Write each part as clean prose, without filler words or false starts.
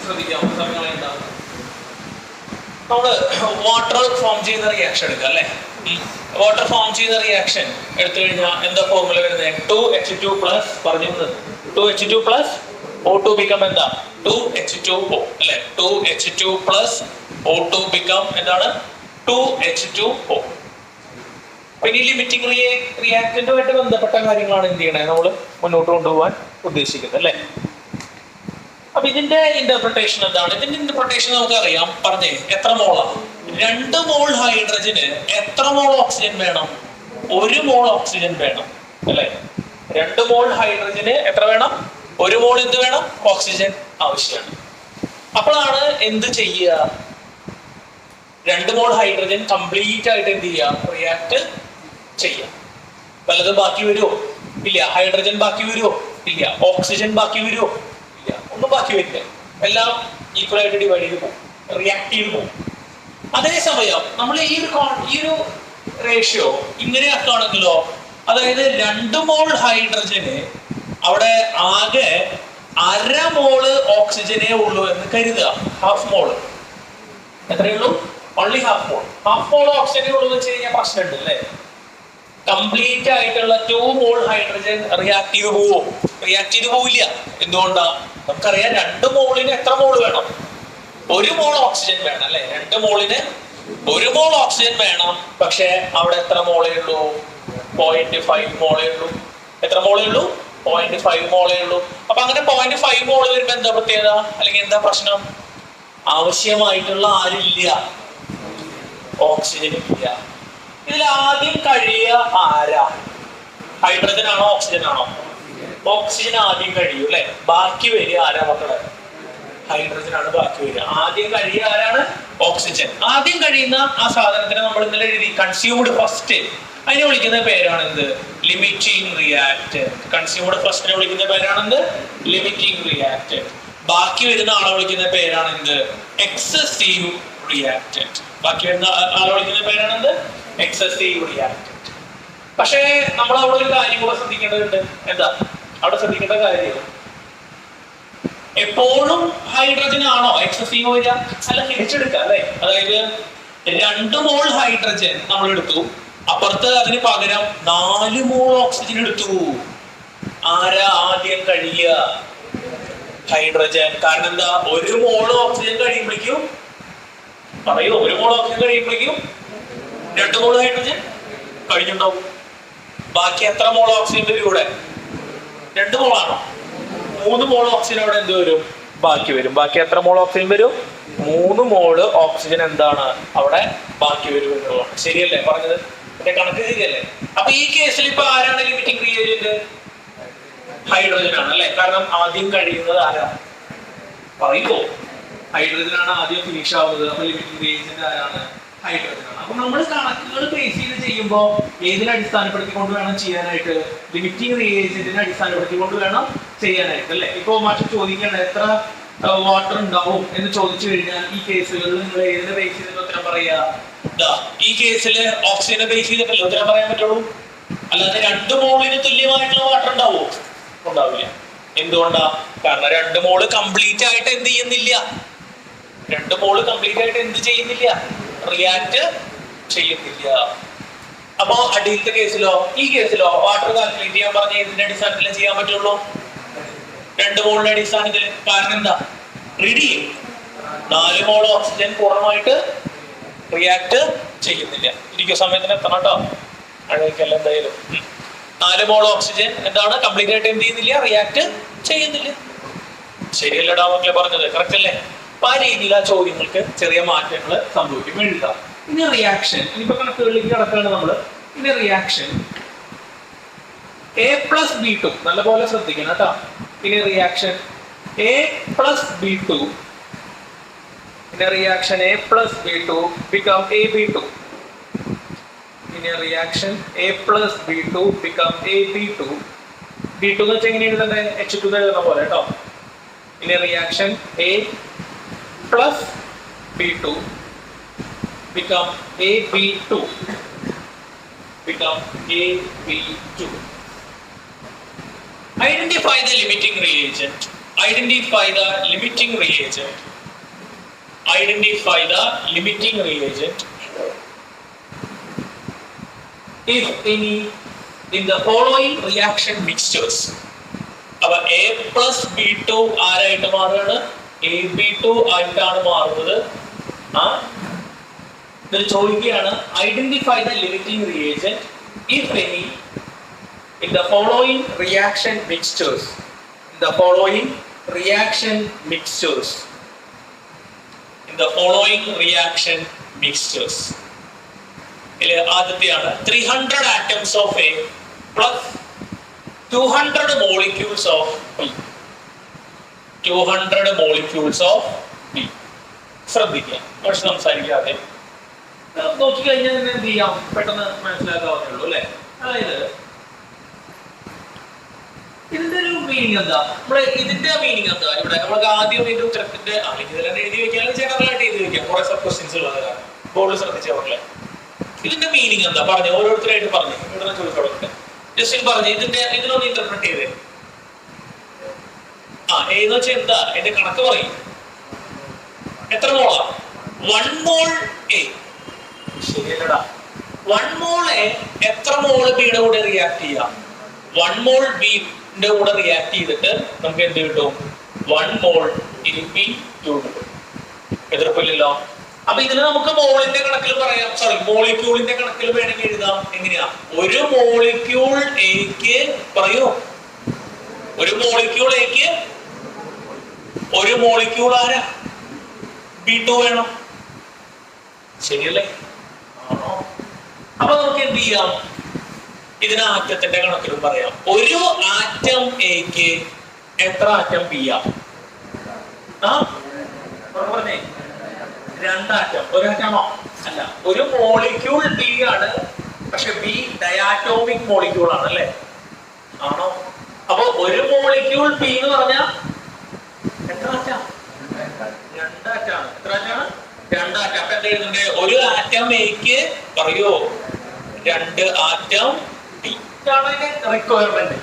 ശ്രദ്ധിക്കാം. നമ്മള് water form ചെയ്യുന്ന റിയാക്ഷൻ എടുക്കാം അല്ലെ. വാട്ടർ ഫോം ചെയ്യുന്ന റിയാക്ഷൻ എടുത്തു കഴിഞ്ഞാൽ എന്താ ഫോർമുല വരുന്നത്? 2H2 പ്ലസ് പറഞ്ഞു 2H2 പ്ലസ് O2 become എന്താ? 2H2O അല്ലെ. 2H2 പ്ലസ് O2 become എന്താണ്? 2H2O. പിന്നെ ലിമിറ്റിംഗ് റിയാക്ടന്റുമായിട്ട് ബന്ധപ്പെട്ട കാര്യങ്ങളാണ് എന്ത് ചെയ്യണേ നമ്മൾ മുന്നോട്ട് കൊണ്ടുപോകാൻ ഉദ്ദേശിക്കുന്നത് അല്ലെ. അപ്പൊ ഇതിന്റെ ഇന്റർപ്രിട്ടേഷൻ എന്താണ്? ഇതിന്റെ ഇന്റർപ്രിട്ടേഷൻ നമുക്കറിയാം. പറഞ്ഞേ, എത്ര മോളാണ്? 2 മോൾ ഹൈഡ്രജന് എത്ര മോൾ ഓക്സിജൻ വേണം? 1 മോൾ ഓക്സിജൻ വേണം അല്ലെ. 2 മോൾ ഹൈഡ്രജന് എത്ര വേണം? 1 മോൾ എന്ത് വേണം? ഓക്സിജൻ ആവശ്യമാണ്. അപ്പോഴാണ് എന്ത് ചെയ്യുക? 2 മോൾ ഹൈഡ്രജൻ കംപ്ലീറ്റ് ആയിട്ട് എന്ത് ചെയ്യുക? റിയാക്ട് ചെയ്യാം. വല്ലതും ബാക്കി വരുമോ? ഇല്ല. ഹൈഡ്രജൻ ബാക്കി വരുമോ? ഇല്ല. ഓക്സിജൻ ബാക്കി വരുമോ? ഇല്ല. ഒന്നും ബാക്കി വരില്ല. എല്ലാം ഈക്വൽ ആയിട്ട് ഡിവൈഡ് ചെയ്ത് പോകും, റിയാക്ട് ചെയ്ത് പോകും. അതേസമയം നമ്മൾ ഈ ഒരു റേഷ്യോ ഇങ്ങനെ ആക്കുകയാണെങ്കിലോ, അതായത് 2 മോൾ ഹൈഡ്രജന് അവിടെ ആകെ 1/2 മോള് ഓക്സിജനേ ഉള്ളൂ എന്ന് കരുതുക. ഹാഫ് മോള് എത്രയേ ഉള്ളൂ? ഓൺലി ഹാഫ് മോൾ. ഹാഫ് മോൾ ഓക്സിജനേ ഉള്ളൂ എന്ന് വെച്ച് കഴിഞ്ഞാൽ പ്രശ്നമുണ്ട് അല്ലേ. കംപ്ലീറ്റ് ആയിട്ടുള്ള 2 മോൾ ഹൈഡ്രജൻ റിയാക്ട് ചെയ്ത് പോവോ? റിയാക്ട് ചെയ്ത് പോവില്ല. എന്തുകൊണ്ടാ? നമുക്കറിയാം 2 മോളിന് എത്ര മോൾ വേണം? 1 മോൾ ഓക്സിജൻ വേണം അല്ലെ. 2 മോളിന് 1 മോൾ ഓക്സിജൻ വേണം. പക്ഷെ അവിടെ എത്ര മോളേ ഉള്ളൂ? 0.5 മോളേ ഉള്ളൂ. എത്ര മോളേ ഉള്ളൂ? 0.5 മോളേ ഉള്ളൂ. അപ്പൊ അങ്ങനെ 0.5 മോള് വരുമ്പോ എന്താ പ്രത്യേകത അല്ലെങ്കിൽ എന്താ പ്രശ്നം? ആവശ്യമായിട്ടുള്ള ആരില്ല, ഓക്സിജൻ ഇല്ല. ഇതിൽ ആദ്യം കഴിയുക ആരാ? ഹൈഡ്രജൻ ആണോ ഓക്സിജൻ ആണോ? ഓക്സിജൻ ആദ്യം കഴിയൂ അല്ലെ. ബാക്കി വരിക ആരാ മക്കളെ? ഹൈഡ്രജൻ ആണ് ബാക്കി വരിക. ആദ്യം കഴിയുക ആരാണ്? ഓക്സിജൻ. ആദ്യം കഴിയുന്ന ആ സാധനത്തിന് നമ്മൾ ഇന്നലെ എഴുതി കൺസ്യൂംഡ് ഫസ്റ്റ്. അതിനെ വിളിക്കുന്ന പേരാണ് എന്ത്? Limiting reactant. കൺസ്യൂംഡ് ഫസ്റ്റിനെ വിളിക്കുന്ന പേരാണ് എന്ത്? Limiting reactant. ബാക്കി വരുന്ന ആളെ വിളിക്കുന്ന പേരാണ് എന്ത്? Excessive reactant. ബാക്കി വരുന്ന ആളെ വിളിക്കുന്ന പേരാണ് എന്ത്? Excessive reactant. പക്ഷേ നമ്മൾ അവിടെ ഒരു കാര്യം കൂടെ ശ്രദ്ധിക്കേണ്ടതുണ്ട്. എന്താ അവിടെ ശ്രദ്ധിക്കേണ്ട കാര്യം? എപ്പോഴും ഹൈഡ്രജൻ ആണോ എക്സസീവ് വരിക? അല്ല, തിരിച്ചെടുക്കുക അല്ലെ. അതായത് 2 മോൾ ഹൈഡ്രജൻ നമ്മൾ എടുത്തു, അപ്പുറത്ത് അതിന് പകരം 4 മോൾ ഓക്സിജൻ എടുത്തു. ആരാ ആദ്യം കഴിയുക? ഹൈഡ്രജൻ. കാരണം എന്താ? 1 മോൾ ഓക്സിജൻ കഴിയുമ്പോഴേക്കും പറയൂ, 1 മോൾ ഓക്സിജൻ കഴിയുമ്പോഴേക്കും 2 മോൾ ഹൈഡ്രജൻ കഴിഞ്ഞിട്ടുണ്ടാവും. ബാക്കി എത്ര മോൾ ഓക്സിജൻ വരും ഇവിടെ? 2 മോളാണോ? 3 മോൾ ഓക്സിജൻ അവിടെ എന്ത് വരും? ബാക്കി വരും. ബാക്കി എത്ര മോൾ ഓക്സിജൻ വരും? 3 മോള് ഓക്സിജൻ എന്താണ് അവിടെ ബാക്കി വരും എന്നുള്ളതാണ്. ശരിയല്ലേ പറഞ്ഞത്? എന്റെ കണക്ക് ശരിയല്ലേ? അപ്പൊ ഈ കേസിൽ ഇപ്പൊ ആരാണ് ലിമിറ്റിംഗ് റിയേജന്റ്? ഹൈഡ്രജൻ ആണ് അല്ലെ. കാരണം ആദ്യം കഴിയുന്നത് ആരാ? പറയുമോ? ഹൈഡ്രജൻ ആണ് ആദ്യം ഫിനിഷ് ആവുന്നത്. അപ്പൊ ലിമിറ്റിംഗ് റിയേജന്റ് ആരാണ്? ഹൈഡ്രജൻ ആണ്. അപ്പൊ നമ്മൾ കണക്കുകൾ ബേസ് ചെയ്ത് ചെയ്യുമ്പോൾ ഏതിനെ അടിസ്ഥാനപ്പെടുത്തിക്കൊണ്ട് വേണം ചെയ്യാനായിട്ട്? ലിമിറ്റിംഗ് റിയേജന്റിനെ അടിസ്ഥാനപ്പെടുത്തിക്കൊണ്ട് വേണം ചെയ്യാനായിട്ട് അല്ലെ. ഇപ്പൊ മാഷ് ചോദിക്കണം എത്ര വാട്ടർ ഉണ്ടാവും എന്ന് ചോദിച്ചു കഴിഞ്ഞാൽ ഈ കേസുകളിൽ നിങ്ങൾ ഏതിനെ ബേസ് ചെയ്തിട്ട് ഉത്തരം പറയാ? ഈ കേസിൽ ഓക്സിജനെ ബേസ് ചെയ്തിട്ടല്ലേ ഉത്തരം പറയാൻ പറ്റുള്ളൂ. അല്ലാതെ 2 മോളിന് തുല്യമായിട്ടുള്ള വാട്ടർ ഉണ്ടാവോ? ഉണ്ടാവില്ല. എന്തുകൊണ്ടാ? കാരണം 2 മോള് കംപ്ലീറ്റ് ആയിട്ട് എന്ത് ചെയ്യുന്നില്ല? 2 മോള് കംപ്ലീറ്റ് ആയിട്ട് എന്ത് ചെയ്യുന്നില്ല? റിയാക്ട് ചെയ്യുന്നില്ല. അപ്പൊ അടിയിലത്തെ കേസിലോ ഈ കേസിലോ വാട്ടർ കാൽക്കുലേറ്റ് ചെയ്യാൻ പറഞ്ഞ ഇതിന്റെ അടിസ്ഥാനത്തിൽ ചെയ്യാൻ പറ്റുള്ളൂ? 2 മോളിന്റെ അടിസ്ഥാനത്തിൽ. കാരണം എന്താ? റീഡ് ചെയ്യും. 4 മോൾ ഓക്സിജൻ പൂർണ്ണമായിട്ട് റിയാക്ട് ചെയ്യുന്നില്ല. ഇരിക്കും സമയത്തിന് എത്തണം കേട്ടോ. അഴകല്ല എന്തായാലും 4 മോൾ ഓക്സിജൻ എന്താണ്? കംപ്ലീറ്റ് ആയിട്ട് എന്ത് ചെയ്യുന്നില്ല? റിയാക്ട് ചെയ്യുന്നില്ല. ശരിയല്ലടാ മക്കളെ പറഞ്ഞത്? കറക്റ്റ് അല്ലേ? അപ്പൊ ആ രീതിയിൽ ആ ചോദ്യങ്ങൾക്ക് ചെറിയ മാറ്റങ്ങൾ സംഭവിക്കും. എഴുതാം. ഇനി റിയാക്ഷൻ. ഇനിയിപ്പോ കണക്കുകളിലേക്ക് കിടക്കുകയാണ് നമ്മള്. ഇനി റിയാക്ഷൻ A+B2 നല്ലപോലെ ശ്രദ്ധിക്കണം കേട്ടോ. ഇനി reaction A+B2 reaction A+B2 become AB2. In a reaction A+B2 become AB2. B2 എന്ന് വെച്ചാൽ എങ്ങനെ എഴുതണ്ടേ? H2 എന്ന് എഴുതുന്ന പോലെ കേട്ടോ. In a reaction A+B2 become AB2. Become AB2. Identify the limiting reagent. Identify the limiting reagent. Identify the limiting reagent if any in the following reaction mixtures. അപ്പോൾ A plus B2 ആരായിട്ട് മാറുകയാണ്? AB2 ആയിട്ടാണ് മാറുന്നത്. ഇതിൽ ചോദിക്കുകയാണ് identify the limiting reagent if any in the following reaction mixtures. In the following reaction mixtures. In the following reaction mixtures. ആദ്യത്തെയാണ് 300 atoms of A plus 200 molecules of B. 200 molecules of B. ശ്രദ്ധിക്കുക, കുറച്ച് സംസാരിക്കാതെ നോക്കിക്കഴിഞ്ഞാൽ തന്നെ എന്ത് ചെയ്യാം, പെട്ടെന്ന് മനസ്സിലാക്കാവുന്നേ ഉള്ളൂ അല്ലെ. അതായത് ഇതിന്റെ ഒരു മീനിങ് എന്താ, ഇതിന്റെ മീനിങ് എന്താ? ഇവിടെ നമുക്ക് ആദ്യം ഇതിന്റെ ഉത്തരത്തിന്റെ ഇതിലെന്നെ എഴുതി വെക്കാൻ ജനറൽ ആയിട്ട് എഴുതി വെക്കാം, കുറെ സബ് ക്വസ്റ്റ്യൻസ് ഉള്ളതാണ്. ബോർഡിൽ ശ്രദ്ധിച്ച പോലെ ഇതിന്റെ മീനിങ് എന്താ പറഞ്ഞു, ഓരോരുത്തരായിട്ട് പറഞ്ഞു. ഇവിടെ ചോദിച്ചോളൂ, ജസ്റ്റ് പറഞ്ഞു ഇതിനൊന്ന് ഇന്റർപ്രറ്റ് ചെയ്തേ. ഏന്ന് വെച്ചാൽ എന്താ, എന്റെ കണക്ക് പറയും. എത്ര മോളാ? 1 മോൾ A. ശരിയല്ലടാ, 1 മോൾ A എത്ര മോള് ബിയുടെ കൂടെ റിയാക്ട് ചെയ്യാം? 1 മോൾ ബിന്റെ കൂടെ റിയാക്ട് ചെയ്തിട്ട് നമുക്ക് എന്ത് കിട്ടും? 1 മോൾ AB2 കിട്ടും. എതിർപ്പില്ലല്ലോ. അപ്പൊ ഇതിന് നമുക്ക് മോളിന്റെ കണക്കിൽ പറയാം, സോറി മോളിക്യൂളിന്റെ കണക്കിൽ വേണമെങ്കിൽ എഴുതാം. എങ്ങനെയാ? ഒരു മോളിക്യൂൾ എക്ക് പറയൂ, ഒരു മോളിക്യൂൾ എക്ക് ഒരു മോളിക്യൂൾ ആരാ? B2 വേണം. ശരിയല്ലേ? ആണോ? അപ്പൊ നമുക്ക് എന്ത് ചെയ്യാം, ഇതിന് ആറ്റത്തിന്റെ കണക്കിലും പറയാം. ഒരു ആറ്റം എക്ക് എത്ര ആറ്റം ബി ആ? പറഞ്ഞേ, 2 ആറ്റം. ഒരാറ്റാണോ? അല്ല, ഒരു മോളിക്യൂൾ ബി ആണ്, പക്ഷെ ബി ഡയാറ്റോമിക് മോളിക്യൂൾ ആണ് അല്ലേ? ആണോ? അപ്പൊ ഒരു മോളിക്യൂൾ ബി എന്ന് പറഞ്ഞാൽ എത്ര ആറ്റാ? 2 ആറ്റാണ്. എത്ര ആറ്റാണ്? 2 ആറ്റം. അപ്പൊ എന്താ എഴുതുന്നുണ്ട്? ഒരു ആറ്റം എക്ക് പറയോ 2 ആറ്റം ബി. ഇതാണ് അതിന്റെ റിക്വയർമെന്റ്.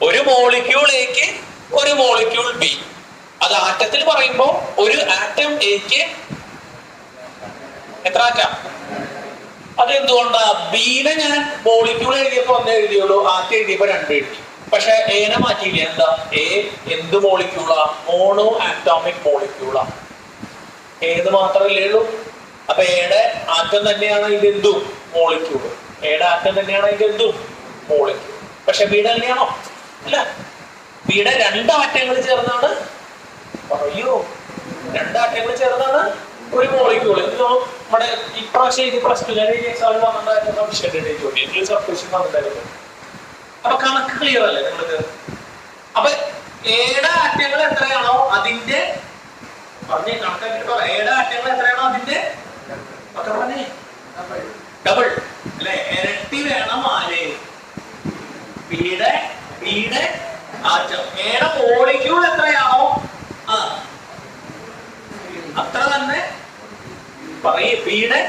ഒരു മോളിക്യൂൾ എക്ക് ഒരു മോളിക്യൂൾ ബി. അത് ആറ്റത്തിൽ പറയുമ്പോ ഒരു ആറ്റം എക്ക് എത്ര ആറ്റം? അതെന്തുകൊണ്ടാ? ബീനെ ഞാൻ മോളിക്യൂൾ എഴുതിയപ്പോ 1 എഴുതിയുള്ളൂ, ആറ്റം എഴുതിയപ്പോ 2 എഴുതി. പക്ഷെ എനെ മാറ്റിയില്ല. എന്താ? എ എന്ത് മോളിക്യൂളാ? Mono atomic മോളിക്യൂളാ. ഏത് മാത്രമല്ലേ ഉള്ളൂ. അപ്പൊ എയുടെ ആറ്റം തന്നെയാണ് ഇതെന്തും മോളിക്യൂൾ. എയുടെ ആറ്റം തന്നെയാണ് ഇതെന്തും മോളിക്യൂൾ. പക്ഷെ ബിയുടെ തന്നെയാണോ? അല്ല, ബിയുടെ 2 ആറ്റങ്ങൾ ചേർന്നാണ്, പറയൂ, 2 ആറ്റങ്ങൾ ചേർന്നാണ് ഒരു മോളിക്യൂൾ. നമ്മുടെ ഇപ്രാവശ്യം ഇത് +2 എക്സാമിൽ വന്നിട്ടുണ്ടായിരുന്ന വിഷയത്തിന്റെ ചോദ്യം സബ്ക്വസ്റ്റ്യൻ വന്നിട്ടുണ്ടായിരുന്നു. അപ്പൊ കണക്ക് ക്ലിയർ അല്ലേ നിങ്ങൾക്ക്? അപ്പൊ ഏടെ ആറ്റങ്ങൾ എത്രയാണോ അതിന്റെ പറഞ്ഞേ, കണക്കാക്കിട്ടോ, ഏടെ ആറ്റങ്ങൾ എത്രയാണോ അതിന്റെ ഒക്കെ പറഞ്ഞേ ഡബിൾ അല്ലെ, ഇരട്ടി വേണം. ആര്? ബിയുടെ ആറ്റം. ഏടെ മോളിക്യൂൾ എത്രയാണോ അത്ര തന്നെ പറയേ ബിയുടെ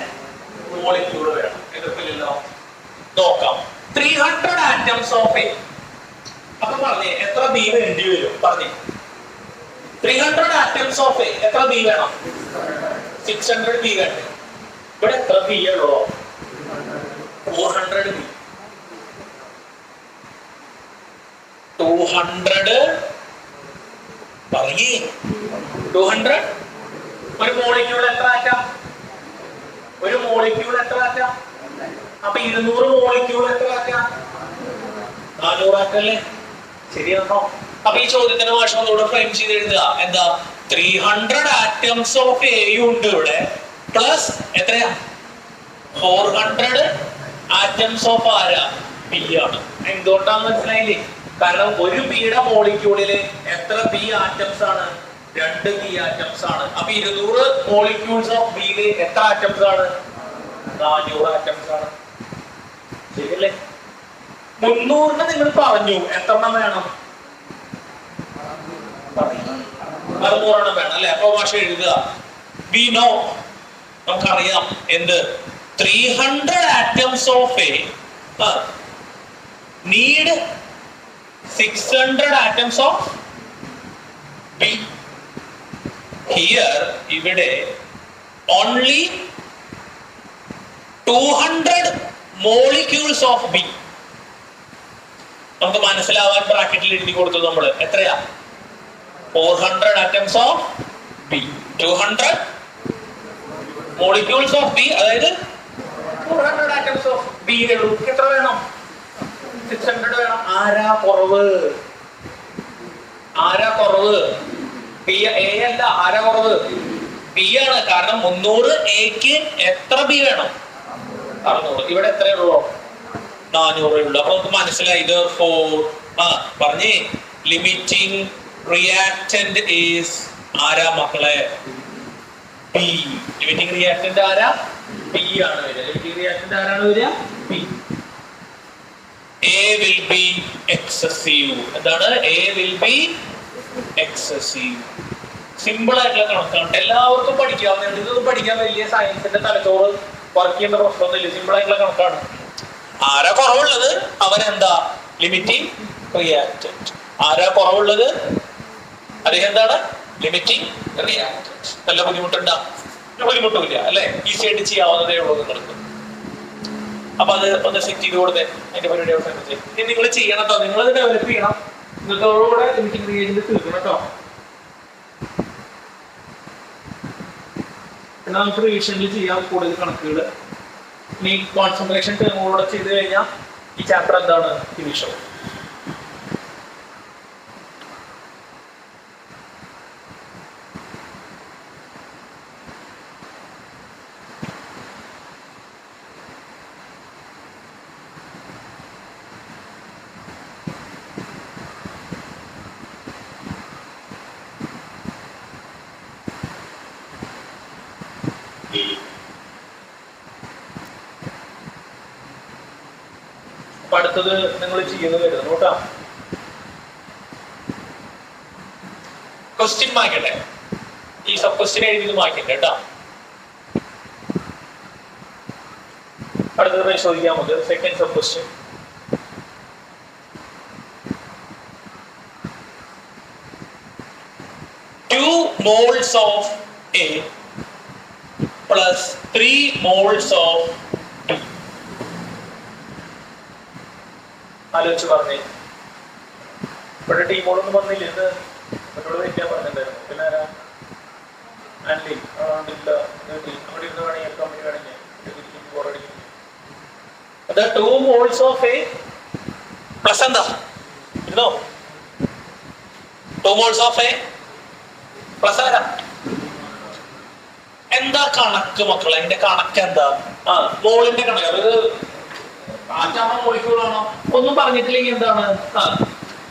മോളിക്യൂൾ വേണം. എതിർപ്പില്ലല്ലോ. നോക്കാം. 300 atoms of A. അപ്പൊ പറഞ്ഞേ എത്ര ബി വേണ്ടി വരും? പറഞ്ഞേ 300 atoms of A എത്ര ബി വേണം? 600 ബി വേണ്ടേ? ഇവിടെ എത്ര ബി ഉള്ളോ? 400 ബി. 200 പറയേ 200. ഒരു മോളിക്യൂൾ എത്ര ആറ്റാം? ഒരു മോളിക്യൂൾ എത്ര ആറ്റാം? അപ്പൊ 200 മോളിക്യൂൾ എത്ര ആറ്റാം? 400 ആറ്റല്ലേ? ശരിയാണോ? അപ്പൊ ഈ ചോദ്യത്തിന് ഭാഷ ഒന്നുകൂടെ ഫ്രെയിം ചെയ്ത് എഴുതുക. എന്താ? 300 atoms of A ഉണ്ട് ഇവിടെ, പ്ലസ് എത്രയാ? 400 atoms of ആരാ? ബി ആണ്. എന്തുകൊണ്ടാന്ന് മനസ്സിലായില്ലേ? കാരണം ഒരു ബിയുടെ മോളിക്യൂളില് എത്ര ബി ആറ്റംസ് ആണ്? 2 ബി ആറ്റംസ് ആണ്. അപ്പൊ 200 മോളിക്യൂൾസ് ഓഫ് ബിയില് എത്ര ആറ്റംസ് ആണ്? 400 ആറ്റംസ് ആണ്. ശരിയല്ലേ? 300 നിങ്ങൾ പറഞ്ഞു എത്രണ്ണം വേണം? 600 വേണം അല്ലെ? അപ്പൊ ഭാഷ എഴുതുക. വി നോ, നമുക്കറിയാം എന്ത്? 300 atoms of A need 600 atoms of B. Here ഇവിടെ ഓൺലി 200 molecules of B. നമുക്ക് മനസ്സിലാവാൻ ബ്രാക്കറ്റിൽ എഴുതി കൊടുത്തു നമ്മൾ. എത്രയാ? 400 atoms of B. 200 molecules of B, അതായത് 400 atoms of B ഉള്ളൂ. എത്ര വേണം? 600 വേണം. ആരാ കുറവ്? ആരാ കുറവ്? B. A അല്ല. ആരാ കുറവ്? B ആണ്. കാരണം 300 Aക്ക് എത്ര B വേണം? 600. ഇവിടെ എത്രയുള്ളൂ? 400 ഉള്ളൂ. അപ്പൊ നമുക്ക് മനസ്സിലായി. പറഞ്ഞേ ലിമിറ്റിംഗ് റിയാക്ടന്റ് ഈസ് ആരാ മക്കളെ? B. ലിമിറ്റിംഗ് റിയാക്ടന്റ് ആരാ? B ആണ് വരിക. ലിമിറ്റിംഗ് റിയാക്ടന്റ് ആരാണ് വരിക? B. A will be excessive. എന്താണ്? A will be excessive. Simple ആയിട്ടുള്ള കണക്കാണ്. എല്ലാവർക്കും പഠിക്കാവുന്നതാണ്. ഇതൊന്നും പഠിക്കാൻ വലിയ സയൻസിന്റെ തലച്ചോറ് വർക്ക് ചെയ്യേണ്ട പ്രശ്നമൊന്നുമില്ല. സിമ്പിൾ ആയിട്ടുള്ള കണക്കാണ്. ആരാ കുറവുള്ളത്? അവനെന്താ? Limiting reactant. ആരാ കുറവുള്ളത്? അദ്ദേഹം എന്താണ്? Limiting reactant. നല്ല ബുദ്ധിമുട്ടുണ്ടാ? ബുദ്ധിമുട്ടില്ല അല്ലെ? ഈസി ആയിട്ട് ചെയ്യാവുന്നതേ ഉള്ളൂ നിങ്ങൾക്ക്. അപ്പൊ അത് ഒന്ന് സെറ്റ് ചെയ്ത് കൊടുത്തേ. അതിന്റെ പരിപാടി അവസാനിച്ച് ഇനി നിങ്ങൾ ചെയ്യണം കേട്ടോ. നിങ്ങൾ ഡെവലപ്പ് ചെയ്യണം. നിങ്ങൾക്കോടുകൂടെ ലിമിറ്റിംഗ് റിയാക്ടന്റ് തീർക്കണം കേട്ടോ. പിന്നെ നമുക്ക് റിവിഷനിൽ ചെയ്യാം കൂടുതൽ കണക്കുകൾ. ഇനി കോൺസെൻട്രേഷൻ ടേമുകളോടെ ചെയ്ത് കഴിഞ്ഞാൽ ഈ ചാപ്റ്റർ എന്താണ്? ഫിനിഷ് ആവും. അടുത്തത് നിങ്ങൾ ചെയ്യുന്നത് വരുന്നു കേട്ടോ. ക്വസ്റ്റ്യൻ മാറ്റട്ടെ. ഈ സബ് ക്വസ്റ്റ്യൻ എഴുതി മാറ്റട്ടെ കേട്ടോ. അടുത്തത് പരിശോധിക്കാം നമുക്ക്. Second sub question. Two moles of A plus 3 moles of B. ആലോചിച്ച് പറഞ്ഞേ. ഇവിടെ ടീമോടൊന്നും വന്നില്ല. ഇത് എന്നോട് വെക്കാൻ പറഞ്ഞിട്ടുണ്ടായിരുന്നു. പിന്നെ ആരാ? ആൻലി. ഇല്ല. അവിടെ ഇരുന്ന് വേണമെങ്കിൽ കമ്പനി വേണമെങ്കിൽ അത് 2 moles of A പ്ലസ് എന്താ? ഇരുന്നോ? 2 moles of A പ്ലസ് ആരാ? എന്താ കണക്ക് മക്കളെ? അതിന്റെ കണക്ക് എന്താ? മോളിന്റെ കണക്ക്. അതായത് ആറ്റാണോ മോളിക്യൂൾ ആണോ? ഒന്നും പറഞ്ഞിട്ടില്ലെങ്കിൽ എന്താണ്?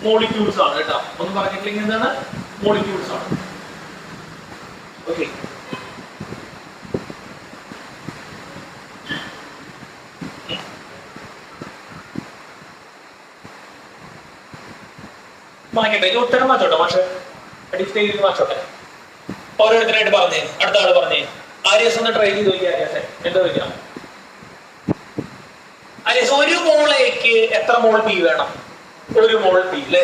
മോളിക്യൂൾസ് ആണ് കേട്ടോ. ഒന്നും പറഞ്ഞിട്ടില്ലെങ്കിൽ എന്താണ്? മോളിക്യൂൾസ് ആണ്. ഓക്കെ. മാറ്റട്ടെ. ഇത് ഉത്തരം മാറ്റോട്ടെ മാഷെ. അടിസ്റ്റേജിൽ മാറ്റോട്ടെ. ഓരോരുത്തരായിട്ട് പറഞ്ഞേ. അടുത്ത ആള് പറഞ്ഞേ. ആര്യസ് ഒന്ന് ട്രൈ ചെയ്ത് നോക്കിയാ. ആര്യാസെ എന്താ ചോദിക്കാം? ആര്യസ്, 1 മോൾ എക്ക് എത്ര മോൾ ബി വേണം? 1 മോൾ ബി അല്ലെ?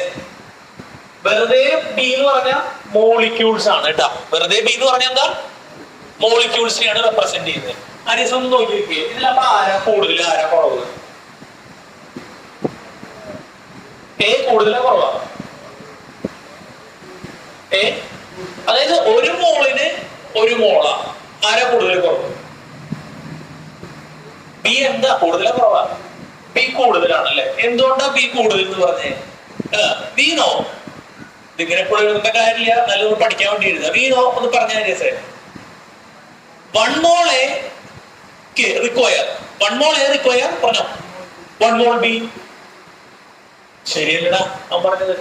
വെറുതെ ബി എന്ന് പറഞ്ഞാൽ മോളിക്യൂൾസ് ആണ് കേട്ടോ. വെറുതെ ബി എന്ന് പറഞ്ഞാൽ എന്താ? മോളിക്യൂൾസിനെയാണ് റെപ്രസെന്റ് ചെയ്യുന്നത്. ആര്യസ് ഒന്ന് നോക്കി നോക്കിയേ. ഇതിലപ്പോ ആരാ കൂടുതൽ ആരാ കുറവ്? എ കൂടുതലാ കുറവാ? അതായത് 1 മോളിന് 1 മോളാ. ആരാ കൂടുതൽ കുറവ്? ബി. എന്താ കൂടുതലാ കുറവാ? ബി കൂടുതലാണല്ലേ. എന്തുകൊണ്ടാ ബി കൂടുതൽ എന്ന് പറഞ്ഞേ? വീണോ? ഇതിങ്ങനെ എപ്പോഴും കാര്യമില്ല. നല്ലത് പഠിക്കാൻ വേണ്ടി എഴുതുക. വീണോ ഒന്ന് പറഞ്ഞ. 1 mole A require. 1 mole A require പറഞ്ഞോ. 1 മോൾ ബി. ശരിയല്ലടാ അവൻ പറഞ്ഞത്.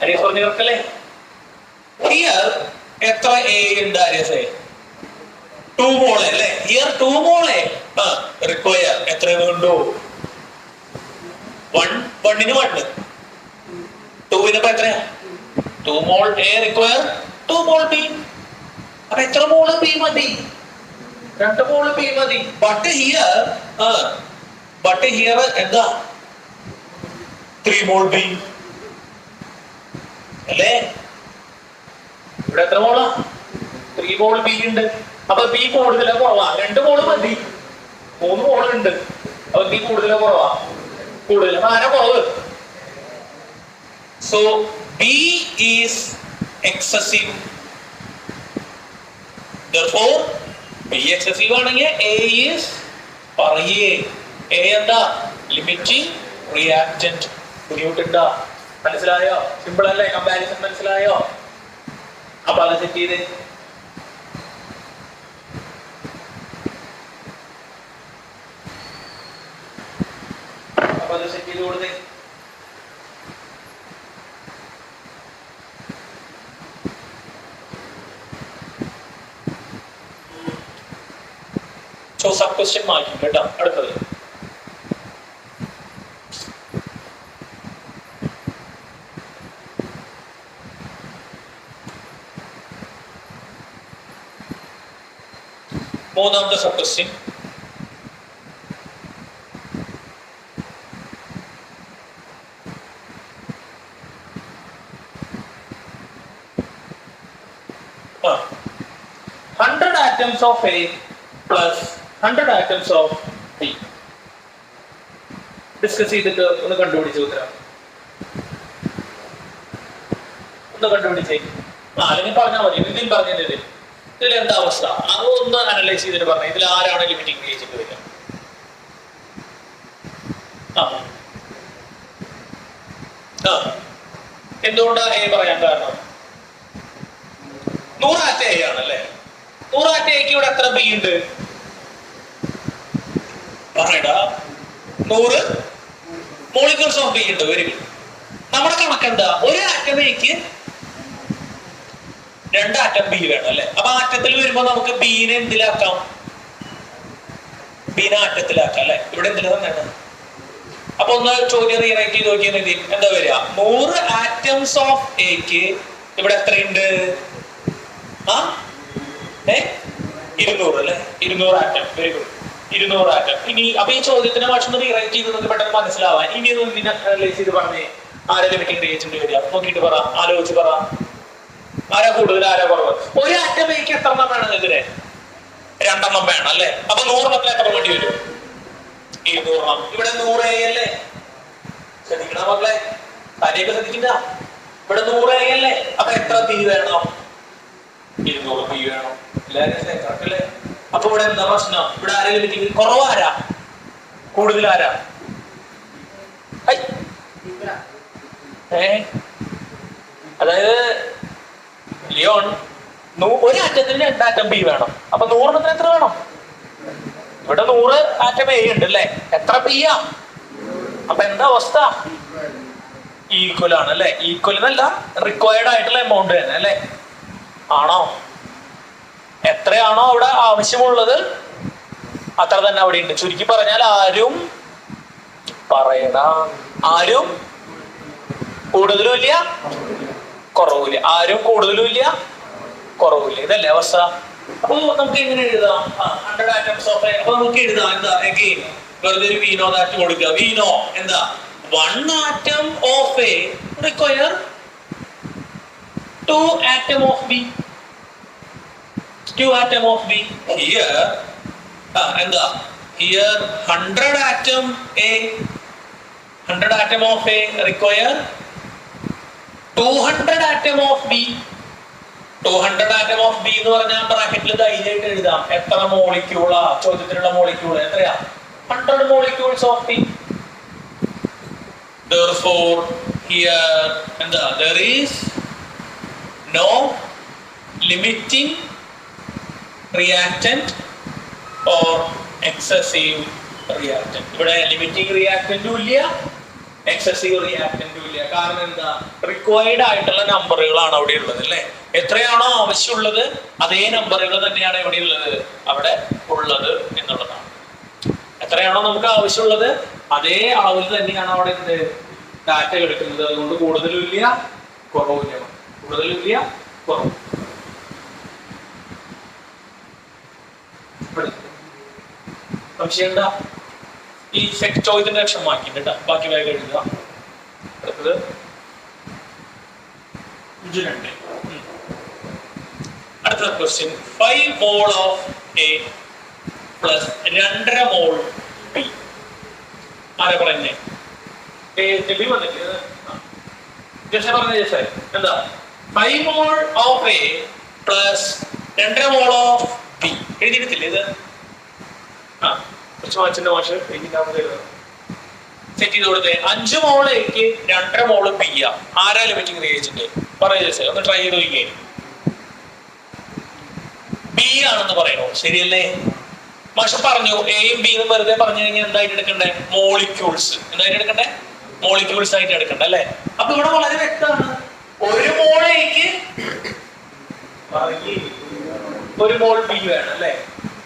ആര്യസ് പറഞ്ഞു കേൾക്കല്ലേ? ഹിയർ എത്ര എ ഉണ്ട് ആര്യസേ? 2 മോളെ അല്ലേ? ഹിയർ 2 മോളെ റിക്വയർ എത്ര വേണ്ടു? 1 1 2 എത്രയാ? 2 മോൾ എ റിക്വയർ 2 മോൾ ബി. അപ്പൊ എത്ര മോള് ബി മതി? 2 മോള് ബി മതി. ബട്ട് ഹിയർ എന്താ? 3 മോൾ ബി അല്ലേ? ഇവിടെ എത്ര മോളാ? 3 മോള് ബി ഉണ്ട്. അപ്പൊ ബി കൂടുതലോ കുറവാ? 2 മോള് മതി. 3 മോളുണ്ട്. അപ്പൊ ബി കൂടുതലോ കുറവാ? കൂടുതൽ. അപ്പൊ ആരാ കുറവ്? So B is excessive. therefore B excessive ആണെങ്കിൽ എ ഈസ് പറയേ. എ എന്താ? Limiting reactant. ബുദ്ധിമുട്ടുണ്ടോ? മനസ്സിലായോ? സിമ്പിൾ അല്ലേ? കമ്പാരിസൺ മനസ്സിലായോ? അപ്പൊ അത് സെറ്റ് ചെയ്ത് കൊടുത്തേ. സബ് ക്വസ്റ്റ്യൻ മാറ്റി കേട്ടോ. അടുത്തത് മൂന്നാമത്തെ sub question. atoms of A plus 100 atoms of B. Discuss ചെയ്തിട്ട് ഒന്ന് കണ്ടുപിടിച്ച് ഉത്തരം ഒന്ന് കണ്ടുപിടിച്ചേ. അല്ലെങ്കിൽ പറഞ്ഞാൽ മതി. ഇതിൽ പറഞ്ഞതിൽ ഇതിൽ എന്താ അവസ്ഥ അതൊന്ന് അനലൈസ് ചെയ്തിട്ട് പറഞ്ഞു. ഇതിൽ ആരാണ് ലിമിറ്റിംഗ് ഏജന്റ് വരിക? എന്തുകൊണ്ടാ എ പറയാൻ കാരണം? 100 ആറ്റ എ ആണല്ലേ. 100 ആറ്റ എക്ക് ഇവിടെ എത്ര ബി ഉണ്ട്? പറയടാ. 100 മോളിക്യൂൾസ് ഓഫ് ബി ഉണ്ട്. Very good. നമ്മുടെ കണക്കെന്താ? ഒരു ആറ്റം എക്ക് 2 ആറ്റം ബി വേണം അല്ലെ. അപ്പൊ ആറ്റത്തിൽ വരുമ്പോ നമുക്ക് ബീനെ എന്തിലാക്കാം? ബീനെ ആറ്റത്തിലാക്കാം അല്ലെ. ഇവിടെ എന്തിനാ തന്നെയാണ്? അപ്പൊ ഒന്ന് ചോദ്യം റീറൈറ്റ് ചെയ്ത് നോക്കിയാൽ എന്താ വരിക? 100 ആറ്റംസ് ഓഫ് എക്ക് ഇവിടെ എത്രയുണ്ട്? 200 അല്ലെ. 200 ആറ്റം. Very good. 200 ആറ്റം. ഇനി അപ്പൊ ഈ ചോദ്യത്തിന് ഭക്ഷണം റീറൈറ്റ് ചെയ്ത് പെട്ടെന്ന് മനസ്സിലാവാൻ ഇനി ഒന്ന് അനലൈസ് ചെയ്ത് പറഞ്ഞേ. ആരെ ലിമിറ്റിംഗ് ഏജന്റ് വരിക? നോക്കിയിട്ട് പറ, ആലോചിച്ച് പറ. ആരാ കൂടുതൽ, ആരാ കുറവ്? ഒരു ആറ്റം എക്ക് എത്ര എണ്ണം വേണം? ഇതിന് 2 എണ്ണം വേണം അല്ലെ. അപ്പൊ 100 എണ്ണത്തിൽ എത്ര വേണ്ടി വരും? 200 എണ്ണം. ഇവിടെ 100 എ അല്ലേ. ശ്രദ്ധിക്കണ മക്കളെ, കാര്യമൊക്കെ ശ്രദ്ധിക്കണ്ട. ഇവിടെ 100 എ അല്ലേ. അപ്പൊ എത്ര ബി വേണം? 200 ബി വേണം. എല്ലാവരും കറക്റ്റ് അല്ലേ? അപ്പൊ ഇവിടെ എന്താ പ്രശ്നം? ഇവിടെ ആരെ ലിമിറ്റിംഗ്? കുറവാരാ? കൂടുതൽ ആരാ? അതായത് ലിയോൺ ഒരു ആറ്റത്തിന് 2 ആറ്റം ബി വേണം. അപ്പൊ 100 എണ്ണത്തിന് എത്ര വേണം? ഇവിടെ 100 ആറ്റം എ ഉണ്ട് അല്ലെ. എത്ര ബി ആ? അപ്പൊ എന്താ അവസ്ഥ? ഈക്വൽ ആണ് അല്ലെ. ഈക്വൽ എന്നല്ല, റിക്വയർഡ് ആയിട്ടുള്ള എമൗണ്ട് തന്നെ അല്ലെ. ആണോ? എത്രയാണോ അവിടെ ആവശ്യമുള്ളത് അത്ര തന്നെ അവിടെ ഉണ്ട്. ചുരുക്കി പറഞ്ഞാൽ ആരും പറയണ, ആരും കൂടുതലും ഇല്ല കുറവില്ല. ആരും കൂടുതലും ഇല്ല കുറവില്ല. ഇതല്ലേ അവസ്ഥ? അപ്പൊ നമുക്ക് എങ്ങനെ എഴുതാം? 100 atoms of A. അപ്പൊ നമുക്ക് എഴുതാം എന്താ? അഗെയിൻ വെറുതെ ഒരു വീനോ ദാറ്റ് കൊടുക്കുക. വീനോ എന്താ? 1 atom of A require 2 atom of B. 2 atom of B. Here എന്താ? Here 100 atom A. 100 atom of A require 200 atom of B. 200 atom of B എന്ന് പറഞ്ഞാൽ ബ്രാക്കറ്റിൽ ധൈര്യമായിട്ട് എഴുതാം. എത്ര മോളിക്യൂളാ? ചോദ്യത്തിലുള്ള മോളിക്യൂൾ എത്രയാ? 100 molecules of B. Therefore here എന്താ? There is no limiting reactant or excessive reactant. ഇവിടെ ലിമിറ്റിംഗ് റിയാക്ടന്റും ഇല്ല, എക്സസീവ് റിയാക്ടന്റും ഇല്ല. കാരണം എന്താ? റിക്വയർഡ് ആയിട്ടുള്ള നമ്പറുകളാണ് അവിടെ ഉള്ളത് അല്ലെ. എത്രയാണോ ആവശ്യമുള്ളത് അതേ നമ്പറുകൾ തന്നെയാണ് എവിടെ ഉള്ളത്? അവിടെ ഉള്ളത് എന്നുള്ളതാണ്. എത്രയാണോ നമുക്ക് ആവശ്യമുള്ളത് അതേ അളവിൽ തന്നെയാണ് അവിടെ ഡാറ്റ എടുക്കുന്നത്. അതുകൊണ്ട് കൂടുതലും ഇല്ല കുറവില്ല. കൂടുതലും ഇല്ല കുറവ്. സംശയം എന്താ? ഈ ചോദ്യത്തിന്റെ അക്ഷരം മാറ്റിട്ട് ബാക്കി വേഗം എഴുതുക. അടുത്തത് 2. another question. 5 mole of A plus 2.5 mole B. ആരെ പറയുന്നേ? ബി വന്നിട്ടില്ല. ജസ്റ്റ് പറഞ്ഞ ജസ്റ്റ് എന്താ? 5 mole of A plus 2.5 mole of B. എഴുതിയിട്ടില്ലേ ഇത്? ആ കുറച്ച് വാച്ചിന്റെ വാച്ച് സെറ്റ് ചെയ്ത് കൊടുത്തേ. 5 മോള് എക്ക് 2.5 മോള് ബി ആ. ആരാ ലിമിറ്റിംഗ് റിയേജന്റ്? പറയുക, ഒന്ന് ട്രൈ ചെയ്ത് നോക്കിയേ. ബി ആണെന്ന് പറയണോ? ശരിയല്ലേ? പക്ഷെ പറഞ്ഞു എയും ബിയും വെറുതെ പറഞ്ഞു കഴിഞ്ഞാൽ എന്തായിട്ട് എടുക്കണ്ടേ? മോളിക്യൂൾസ്. എന്തായിട്ട് എടുക്കണ്ടേ? മോളിക്യൂൾസ് ആയിട്ട് എടുക്കണ്ടേ അല്ലേ? അപ്പൊ ഇവിടെ വളരെ വ്യക്തമാണ്. 1 മോള് എക്ക് 1 മോൾ ബി വേണം അല്ലേ?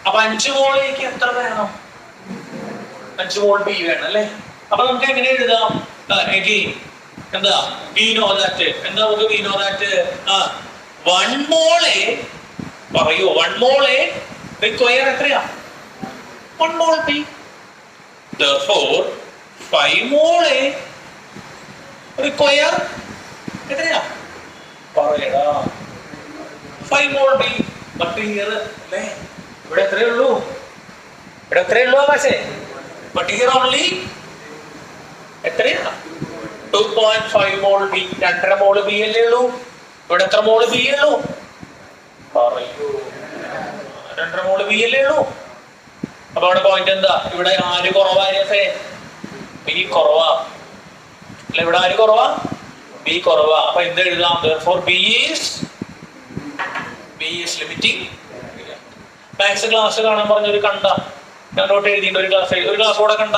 അപ്പൊ 5 മോള് എക്ക് എത്ര വേണം? 5 മോൾ ബി വേണം അല്ലേ? അപ്പൊ നമുക്ക് എങ്ങനെ എഴുതാം? എന്താ വി നോ ദാറ്റ്? എന്താ നമുക്ക് we know that? 1 mole A പറയൂ. 1 മോൾ എ റിക്വയർ എത്രയാ? 1 mole B. Therefore 5 mole A require എത്രയാ? പറയടാ. 5 മോൾ ബി. ബട്ട് ഹിയർ അല്ലേ ഇവിടെ എത്രയേ ഉള്ളൂ? ഇവിടെ എത്രയേ ഉള്ളൂ പക്ഷേ? ബട്ട് ഹിയർ ഓൺലി എത്രയാ? 2.5 മോൾ ബി. 2.5 മോള് ബി അല്ലേ ഉള്ളൂ? ഇവിടെ എത്ര മോള് ബി ഉള്ളൂ? പറയൂ. 2.5 മോള് ബി അല്ലേ ഉള്ളൂ? അപ്പൊ അവിടെ പോയിന്റ് എന്താ? ഇവിടെ ആര് കുറവാ? ബി കുറവാ അല്ല? ഇവിടെ ആര് കുറവാ? ബി കുറവാ. അപ്പൊ എന്ത് എഴുതാം? Therefore B is limiting. Maths class കാണാൻ പറഞ്ഞൊരു കണ്ട ഞാൻ നോട്ട് എഴുതിയിട്ട് ഒരു ക്ലാസ് കൂടെ കണ്ട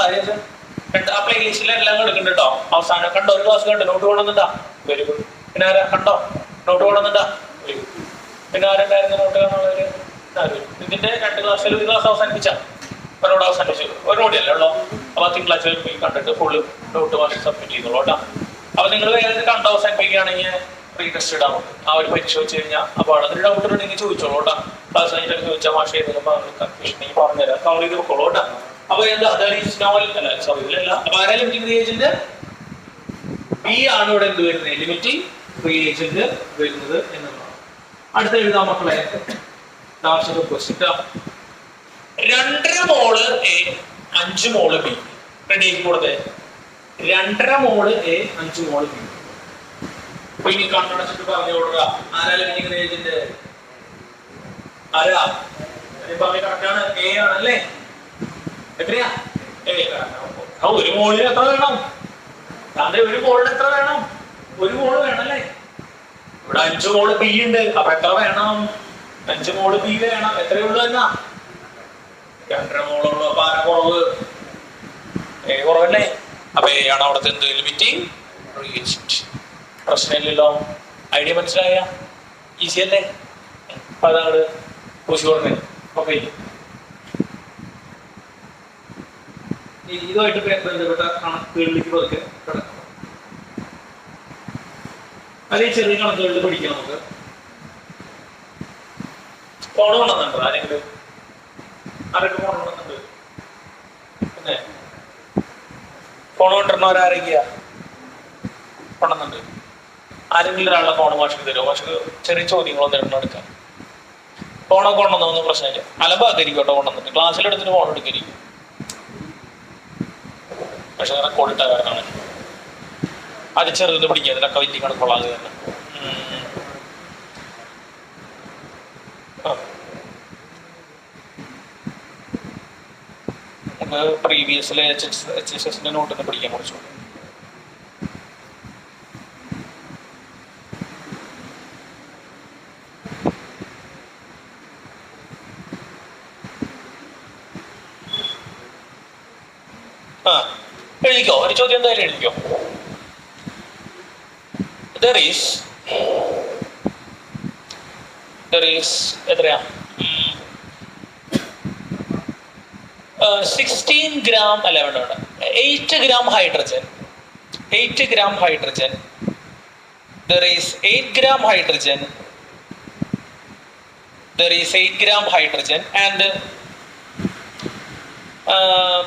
ആ പ്ലേലിസ്റ്റിൽ എല്ലാം എടുക്കുന്നുണ്ട് കേട്ടോ. അവസാനം കണ്ടോ? ഒരു ക്ലാസ് കണ്ടോ? നോട്ട് കൊണ്ടുവന്നിട്ടാ? Very good. പിന്നെ ആരാ കണ്ടോ? നോട്ട് കൊണ്ടുവന്നിട്ടാ? Very good. പിന്നെ ആരുണ്ടായിരുന്നു നോട്ട് കാണാനുള്ളവര്? ഇതിന്റെ 2 ക്ലാസ്സിൽ ഒരു ക്ലാസ് അവസാനിപ്പിച്ച ഒരോട് അവസാനിപ്പിച്ചു. ഒരു നോട്ടിയല്ലേ ഉള്ളൂ. അപ്പൊ തിങ്കളാഴ്ച പോയി കണ്ടിട്ട് ഫുള്ള് നോട്ട് വാങ്ങി സബ്മിറ്റ് ചെയ്തോളൂ കേട്ടോ. അപ്പൊ നിങ്ങൾ വേറെ കണ്ട് അവസാനിപ്പിക്കുകയാണെങ്കിൽ റീ ടെസ്റ്റ് ഇടാൻ പറ്റും. ആ ഒരു പരീക്ഷ വെച്ച് കഴിഞ്ഞാൽ അപ്പൊ അതിന് ഡൗട്ട് ഉണ്ടെങ്കിൽ ചോദിച്ചോളൂ കേട്ടോ. ക്ലാസ് കഴിഞ്ഞിട്ട് ചോദിച്ചാൽ മാഷ് കൺഫ്യൂഷൻ പറഞ്ഞുതരാം. കവർ ചെയ്ത് വെക്കോളൂ കേട്ടോ. അപ്പൊ എന്താ? സോറി ഇല്ല. അപ്പൊ ആരാ ലിമിറ്റിംഗ് റിയേജന്റ്? ബി ആണ് ഇവിടെ എന്ത് വരുന്നത്? ലിമിറ്റിംഗ് റിയേജന്റ് വരുന്നത് എന്നുള്ളതാണ്. അടുത്ത എഴുതാം മക്കളെ. 2.5 മോള് എ 5 മോള് ബി. റെഡി കൊടുത്തേ. 2.5 മോള് എ 5 മോള് ബി. അപ്പൊ ഇനി കണ്ണടച്ചിട്ട് പറഞ്ഞു കൊടുക്കുക. ആരാ ലിമിറ്റിംഗ് റിയേജന്റ്? ആരാ പറഞ്ഞ കറക്റ്റാണ്? എ ആണല്ലേ? എത്രയാ? 1 മോളിന് എത്ര വേണം? അതെ, 1 മോളിന് എത്ര വേണം? 1 മോള് വേണല്ലേ? ഇവിടെ 5 മോള് ബി ഉണ്ട്. അപ്പൊ എത്ര വേണം? 5 മോള് ബി വേണം. എത്രയുള്ളൂ എന്നാ? 2.5 മോളുള്ളൂ. അപ്പൊ ആരാ കുറവ്? എ കുറവല്ലേ? അപ്പൊ എ ആണ് അവിടുത്തെ എന്ത്? Limiting reagent. പ്രശ്നമില്ലല്ലോ. ഐഡിയ മനസ്സിലായ? ഈസി അല്ലേ? അപ്പൊ അതങ്ങോട്ട് പൂശി കൊടുക്കേ. ഓക്കെ, ഇതുമായിട്ട് ബന്ധപ്പെട്ട കണക്കുകളിലേക്ക് പതുക്കെ കിടക്കണം. അതേ ചെറിയ കണക്കുകളിൽ പഠിക്കാം നമുക്ക്. ഫോൺ കൊണ്ടുവന്നുണ്ടോ ആരെങ്കിലും? ആരൊക്കെ ഫോൺ കൊണ്ടുവന്നുണ്ട്? പിന്നെ ഫോൺ കൊണ്ടുവരണവരാരൊക്കെയാ കൊണ്ടുവന്നുണ്ട്? ആരെങ്കിലും ഒരാളുടെ ഫോൺ മാഷക്ക് തരുമോ? മാഷക്ക് ചെറിയ ചോദ്യങ്ങളൊന്നും എടുക്കാം. ഫോണൊക്കെ കൊണ്ടുവന്നൊന്നും പ്രശ്നമില്ല. അലമ്പാക്കരിക്കോട്ടോ കൊണ്ടുവന്നിട്ട്. ക്ലാസ്സിലെടുത്തിട്ട് ഫോൺ എടുക്കരിക്കും. പക്ഷെ റെക്കോർഡ് ഇട്ട കാരണമാണ്. അത് ചെറുത് പിടിക്കുക. അതിലൊക്കെ വലിയ കണക്കുള്ളാതെ തന്നെ. നമുക്ക് പ്രീവിയസിലെ HSSന്റെ നോട്ടിന്ന് പിടിക്കാൻ കുറച്ചു. എഴുതിക്കോ. ഒരു ചോദ്യം എന്തായാലും എഴുതിക്കോ. There is എത്രയാ? 16 gram അല്ല വേണ്ട 8 gram hydrogen. 8 gram hydrogen. There is 8 gram hydrogen. There is 8 gram hydrogen and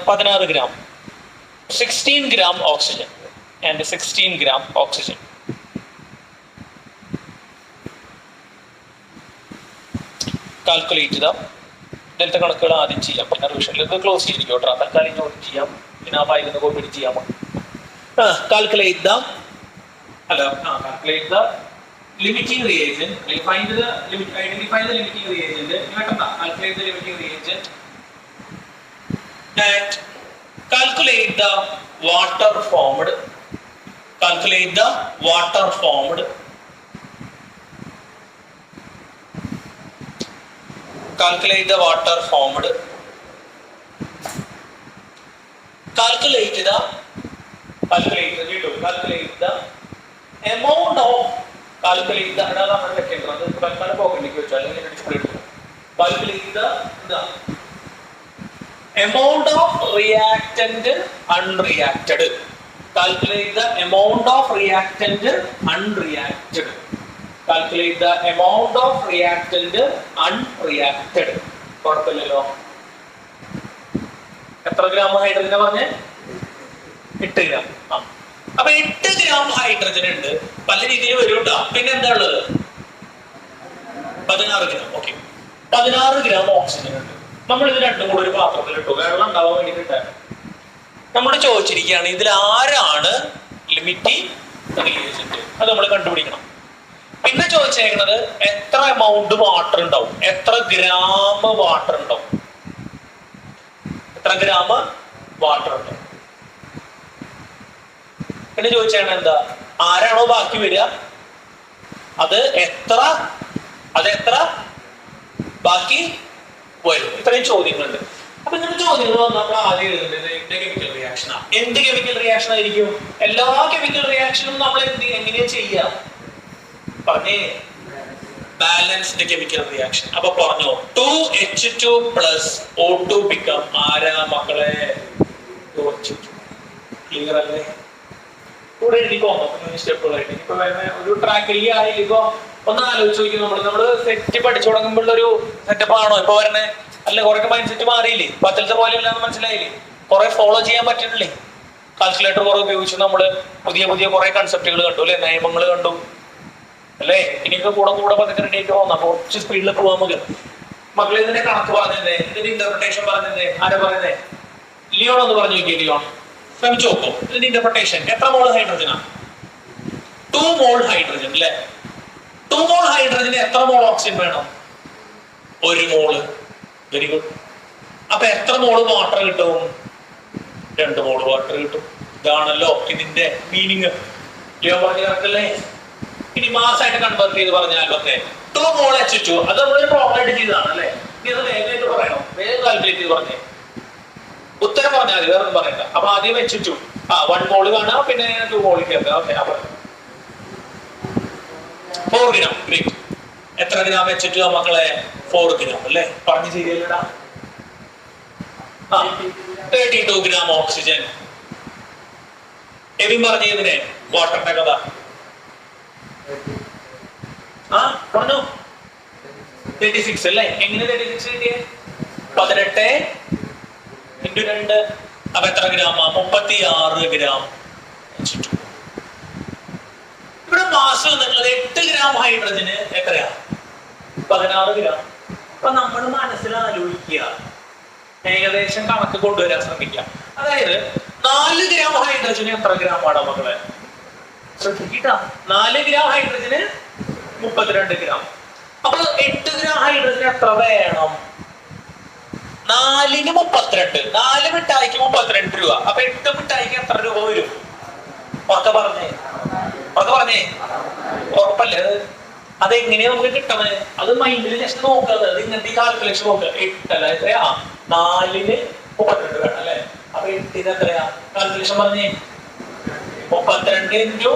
16 gram. 16 gram oxygen and 16 gram oxygen. Calculate ചെയ്താൽ ഇതിലത്തെ കണക്കുകൾ ആദ്യം ചെയ്യാം, പിന്നെ റിവിഷനിൽ ഇത് ക്ലോസ് ചെയ്തിരിക്കും കേട്ടോ. തൽക്കാലം ജോലി ചെയ്യാം, പിന്നെ ആ ഫയലിൽ നിന്ന് കോപ്പി ചെയ്യാം. Calculate the calculate the limiting reagent, identify the limiting reagent, calculate the limiting reagent, and calculate the water formed, calculate the water formed, calculate the water formed, calculate the amount of, calculate the amount of reactant unreacted, calculate the amount of reactant unreacted, calculate the amount of reactant unreacted. കുഴപ്പമില്ലല്ലോ. എത്ര gram hydrogen പറഞ്ഞേ? 8 gram. അപ്പൊ 8 gram hydrogen ഉണ്ട്, പല രീതിയിൽ വരും കേട്ടോ. പിന്നെ എന്താ ഉള്ളത്? 16 ഗ്രാം. ഓക്കെ, 16 ഗ്രാം ഓക്സിജൻ ഉണ്ട്. നമ്മൾ ഇത് രണ്ടും കൂടെ ഒരു പാത്രത്തിൽ ഇട്ടു, വെള്ളം ഉണ്ടാവാൻ വേണ്ടിയിട്ടാണ്. നമ്മൾ ചോദിച്ചിരിക്കുകയാണ് ഇതിൽ ആരാണ് ലിമിറ്റിംഗ് റിയേജന്റ്, അത് നമ്മൾ കണ്ടുപിടിക്കണം. പിന്നെ ചോദിച്ചേക്കുന്നത് എത്ര എമൗണ്ട് വാട്ടർ ഉണ്ടാവും, എത്ര ഗ്രാം വാട്ടർ ഉണ്ടാവും, എത്ര ഗ്രാം വാട്ടർ ഉണ്ടാവും. പിന്നെ ചോദിച്ചാണ് എന്താ, ആരാണോ ബാക്കി വരിക അത് എത്ര ബാക്കി വരും. ഇത്രയും ചോദ്യങ്ങളുണ്ട്. അപ്പൊ ഇങ്ങനെ ചോദ്യങ്ങൾ വന്നാൽ നമ്മൾ ആദ്യം എഴുതുന്നത് കെമിക്കൽ റിയാക്ഷനാ. എന്ത് കെമിക്കൽ റിയാക്ഷൻ ആയിരിക്കും? എല്ലാ കെമിക്കൽ റിയാക്ഷനും നമ്മൾ എങ്ങനെയാ ചെയ്യാം പറഞ്ഞേ? Balanced chemical reaction. അപ്പൊ പറഞ്ഞു 2H2 plus O2 become ആരാ മക്കളെ? ക്ലിയർ അല്ലേ? കൂടെ എഴുതിക്കോ സ്റ്റെപ്പുകളായിട്ട്. ഇപ്പൊ ഒരു ട്രാക്ക് ഈ ആയിപ്പോ ഒന്ന് ആലോചിച്ച് നോക്കി. നമ്മള് സെറ്റ് പഠിച്ചു തുടങ്ങുമ്പോൾ ഒരു സെറ്റപ്പ് ആണോ ഇപ്പൊ വരണേ? അല്ല, കുറെ മൈൻഡ് സെറ്റ് മാറിയില്ലേ? പത്തിലത്തെ പോലെ ഇല്ലാന്ന് മനസ്സിലായില്ലേ? കുറെ ഫോളോ ചെയ്യാൻ പറ്റുന്നില്ലേ? കാൽക്കുലേറ്റർ കുറെ ഉപയോഗിച്ച് നമ്മള് പുതിയ കുറെ കൺസെപ്റ്റുകൾ കണ്ടു അല്ലെ, നിയമങ്ങൾ കണ്ടു അല്ലേ? ഇനിയിപ്പോ കൂടെ പതുക്കെ റെഡി ആയിട്ട് പോകുന്ന കുറച്ച് സ്പീഡിൽ പോവാൻ നമുക്ക്. മക്കളെ ഇതിന്റെ കണക്ക് പറഞ്ഞതേ, ഇതിന്റെ ഇന്റർപ്രിട്ടേഷൻ പറഞ്ഞതേ ആരാ പറയുന്നേ? ലിയോൺ ഒന്ന് പറഞ്ഞു നോക്കിയേ. ലിയോൺ ശ്രമിച്ചു നോക്കും. ഇതിന്റെ ഇന്റർപ്രിട്ടേഷൻ എത്ര മോൾ ഹൈഡ്രജനാ? 2 മോൾ ഹൈഡ്രജൻ അല്ലെ? 2 മോൾ ഹൈഡ്രജന് എത്ര മോൾ ഓക്സിജൻ വേണം? 1 മോള്. Very good. അപ്പൊ എത്ര മോള് വാട്ടർ കിട്ടും? 2 മോള് വാട്ടർ കിട്ടും. ഇതാണല്ലോ ഇതിന്റെ മീനിങ്. ലിയോ പറഞ്ഞു കറക്റ്റല്ലേ? ഇനി മാസായിട്ട് കൺവേർട്ട് ചെയ്ത് പറഞ്ഞാലോ 2 മോൾ H2, അത് നമ്മളൊരു പ്രോബ്ലം ആയിട്ട് ചെയ്തതാണ് അല്ലേ? ഇനി അത് വേഗമായിട്ട് പറയണം, വേഗം കാൽക്കുലേറ്റ് ചെയ്ത് പറഞ്ഞേ. ഉത്തരം പറഞ്ഞാൽ മതി, വേറെ ഒന്നും പറയണ്ട. അപ്പൊ ആദ്യം H2 1 മോള് കാണാം, പിന്നെ 2 മോളിൽ ചേർക്കാം. ഓക്കെ, അപ്പൊ 4 ഗ്രാം. ഗ്രേറ്റ്. എത്ര ഗ്രാം H2 മക്കളെ? 4 ഗ്രാം അല്ലേ? പറഞ്ഞു ശരിയല്ലടാ? 32 ഗ്രാം ഓക്സിജൻ. എവി പറഞ്ഞതിനെ വാട്ടറിന്റെ കഥ പറഞ്ഞു. 36 അല്ലേ? എങ്ങനെ 36 കിട്ടിയേ? 18 × 2. അപ്പൊ എത്ര ഗ്രാമാ? 36 ഗ്രാം. ഇവിടെ മാസ് വന്നിട്ടുള്ളത് 8 ഗ്രാം ഹൈഡ്രജന് എത്രയാ? 16 ഗ്രാം. അപ്പൊ നമ്മൾ മനസ്സിലാലോചിക്കുക, ഏകദേശം കണക്ക് കൊണ്ടുവരാൻ ശ്രമിക്കാം. അതായത് 4 ഗ്രാം ഹൈഡ്രജന് എത്ര ഗ്രാം ആണ് മക്കളെ? ശ്രദ്ധിക്കട്ടാ, 4 ഗ്രാം ഹൈഡ്രജന് 32 ഗ്രാം. അപ്പൊ 8 ഗ്രാം ഹൈഡ്രജന് എത്ര വേണം? 4ന് 32. 4 മിഠായിക്ക് 32 രൂപ. അപ്പൊ 8 മിഠായിക്ക് എത്ര രൂപ വരും? ഉറക്കെ പറഞ്ഞേ. ഉറപ്പല്ലേ? അതെങ്ങനെയാ നമുക്ക് കിട്ടണേ? അത് മൈൻഡിൽ ജസ്റ്റ് നോക്കാതെ ഇങ്ങനത്തെ ഈ കാൽക്കുലേഷൻ നോക്കുക. 8 അല്ല എത്രയാ? 4ന് 32 വേണം അല്ലെ? അപ്പൊ 8ന് എത്രയാ? കാൽക്കുലേഷൻ പറഞ്ഞേ. 32 ×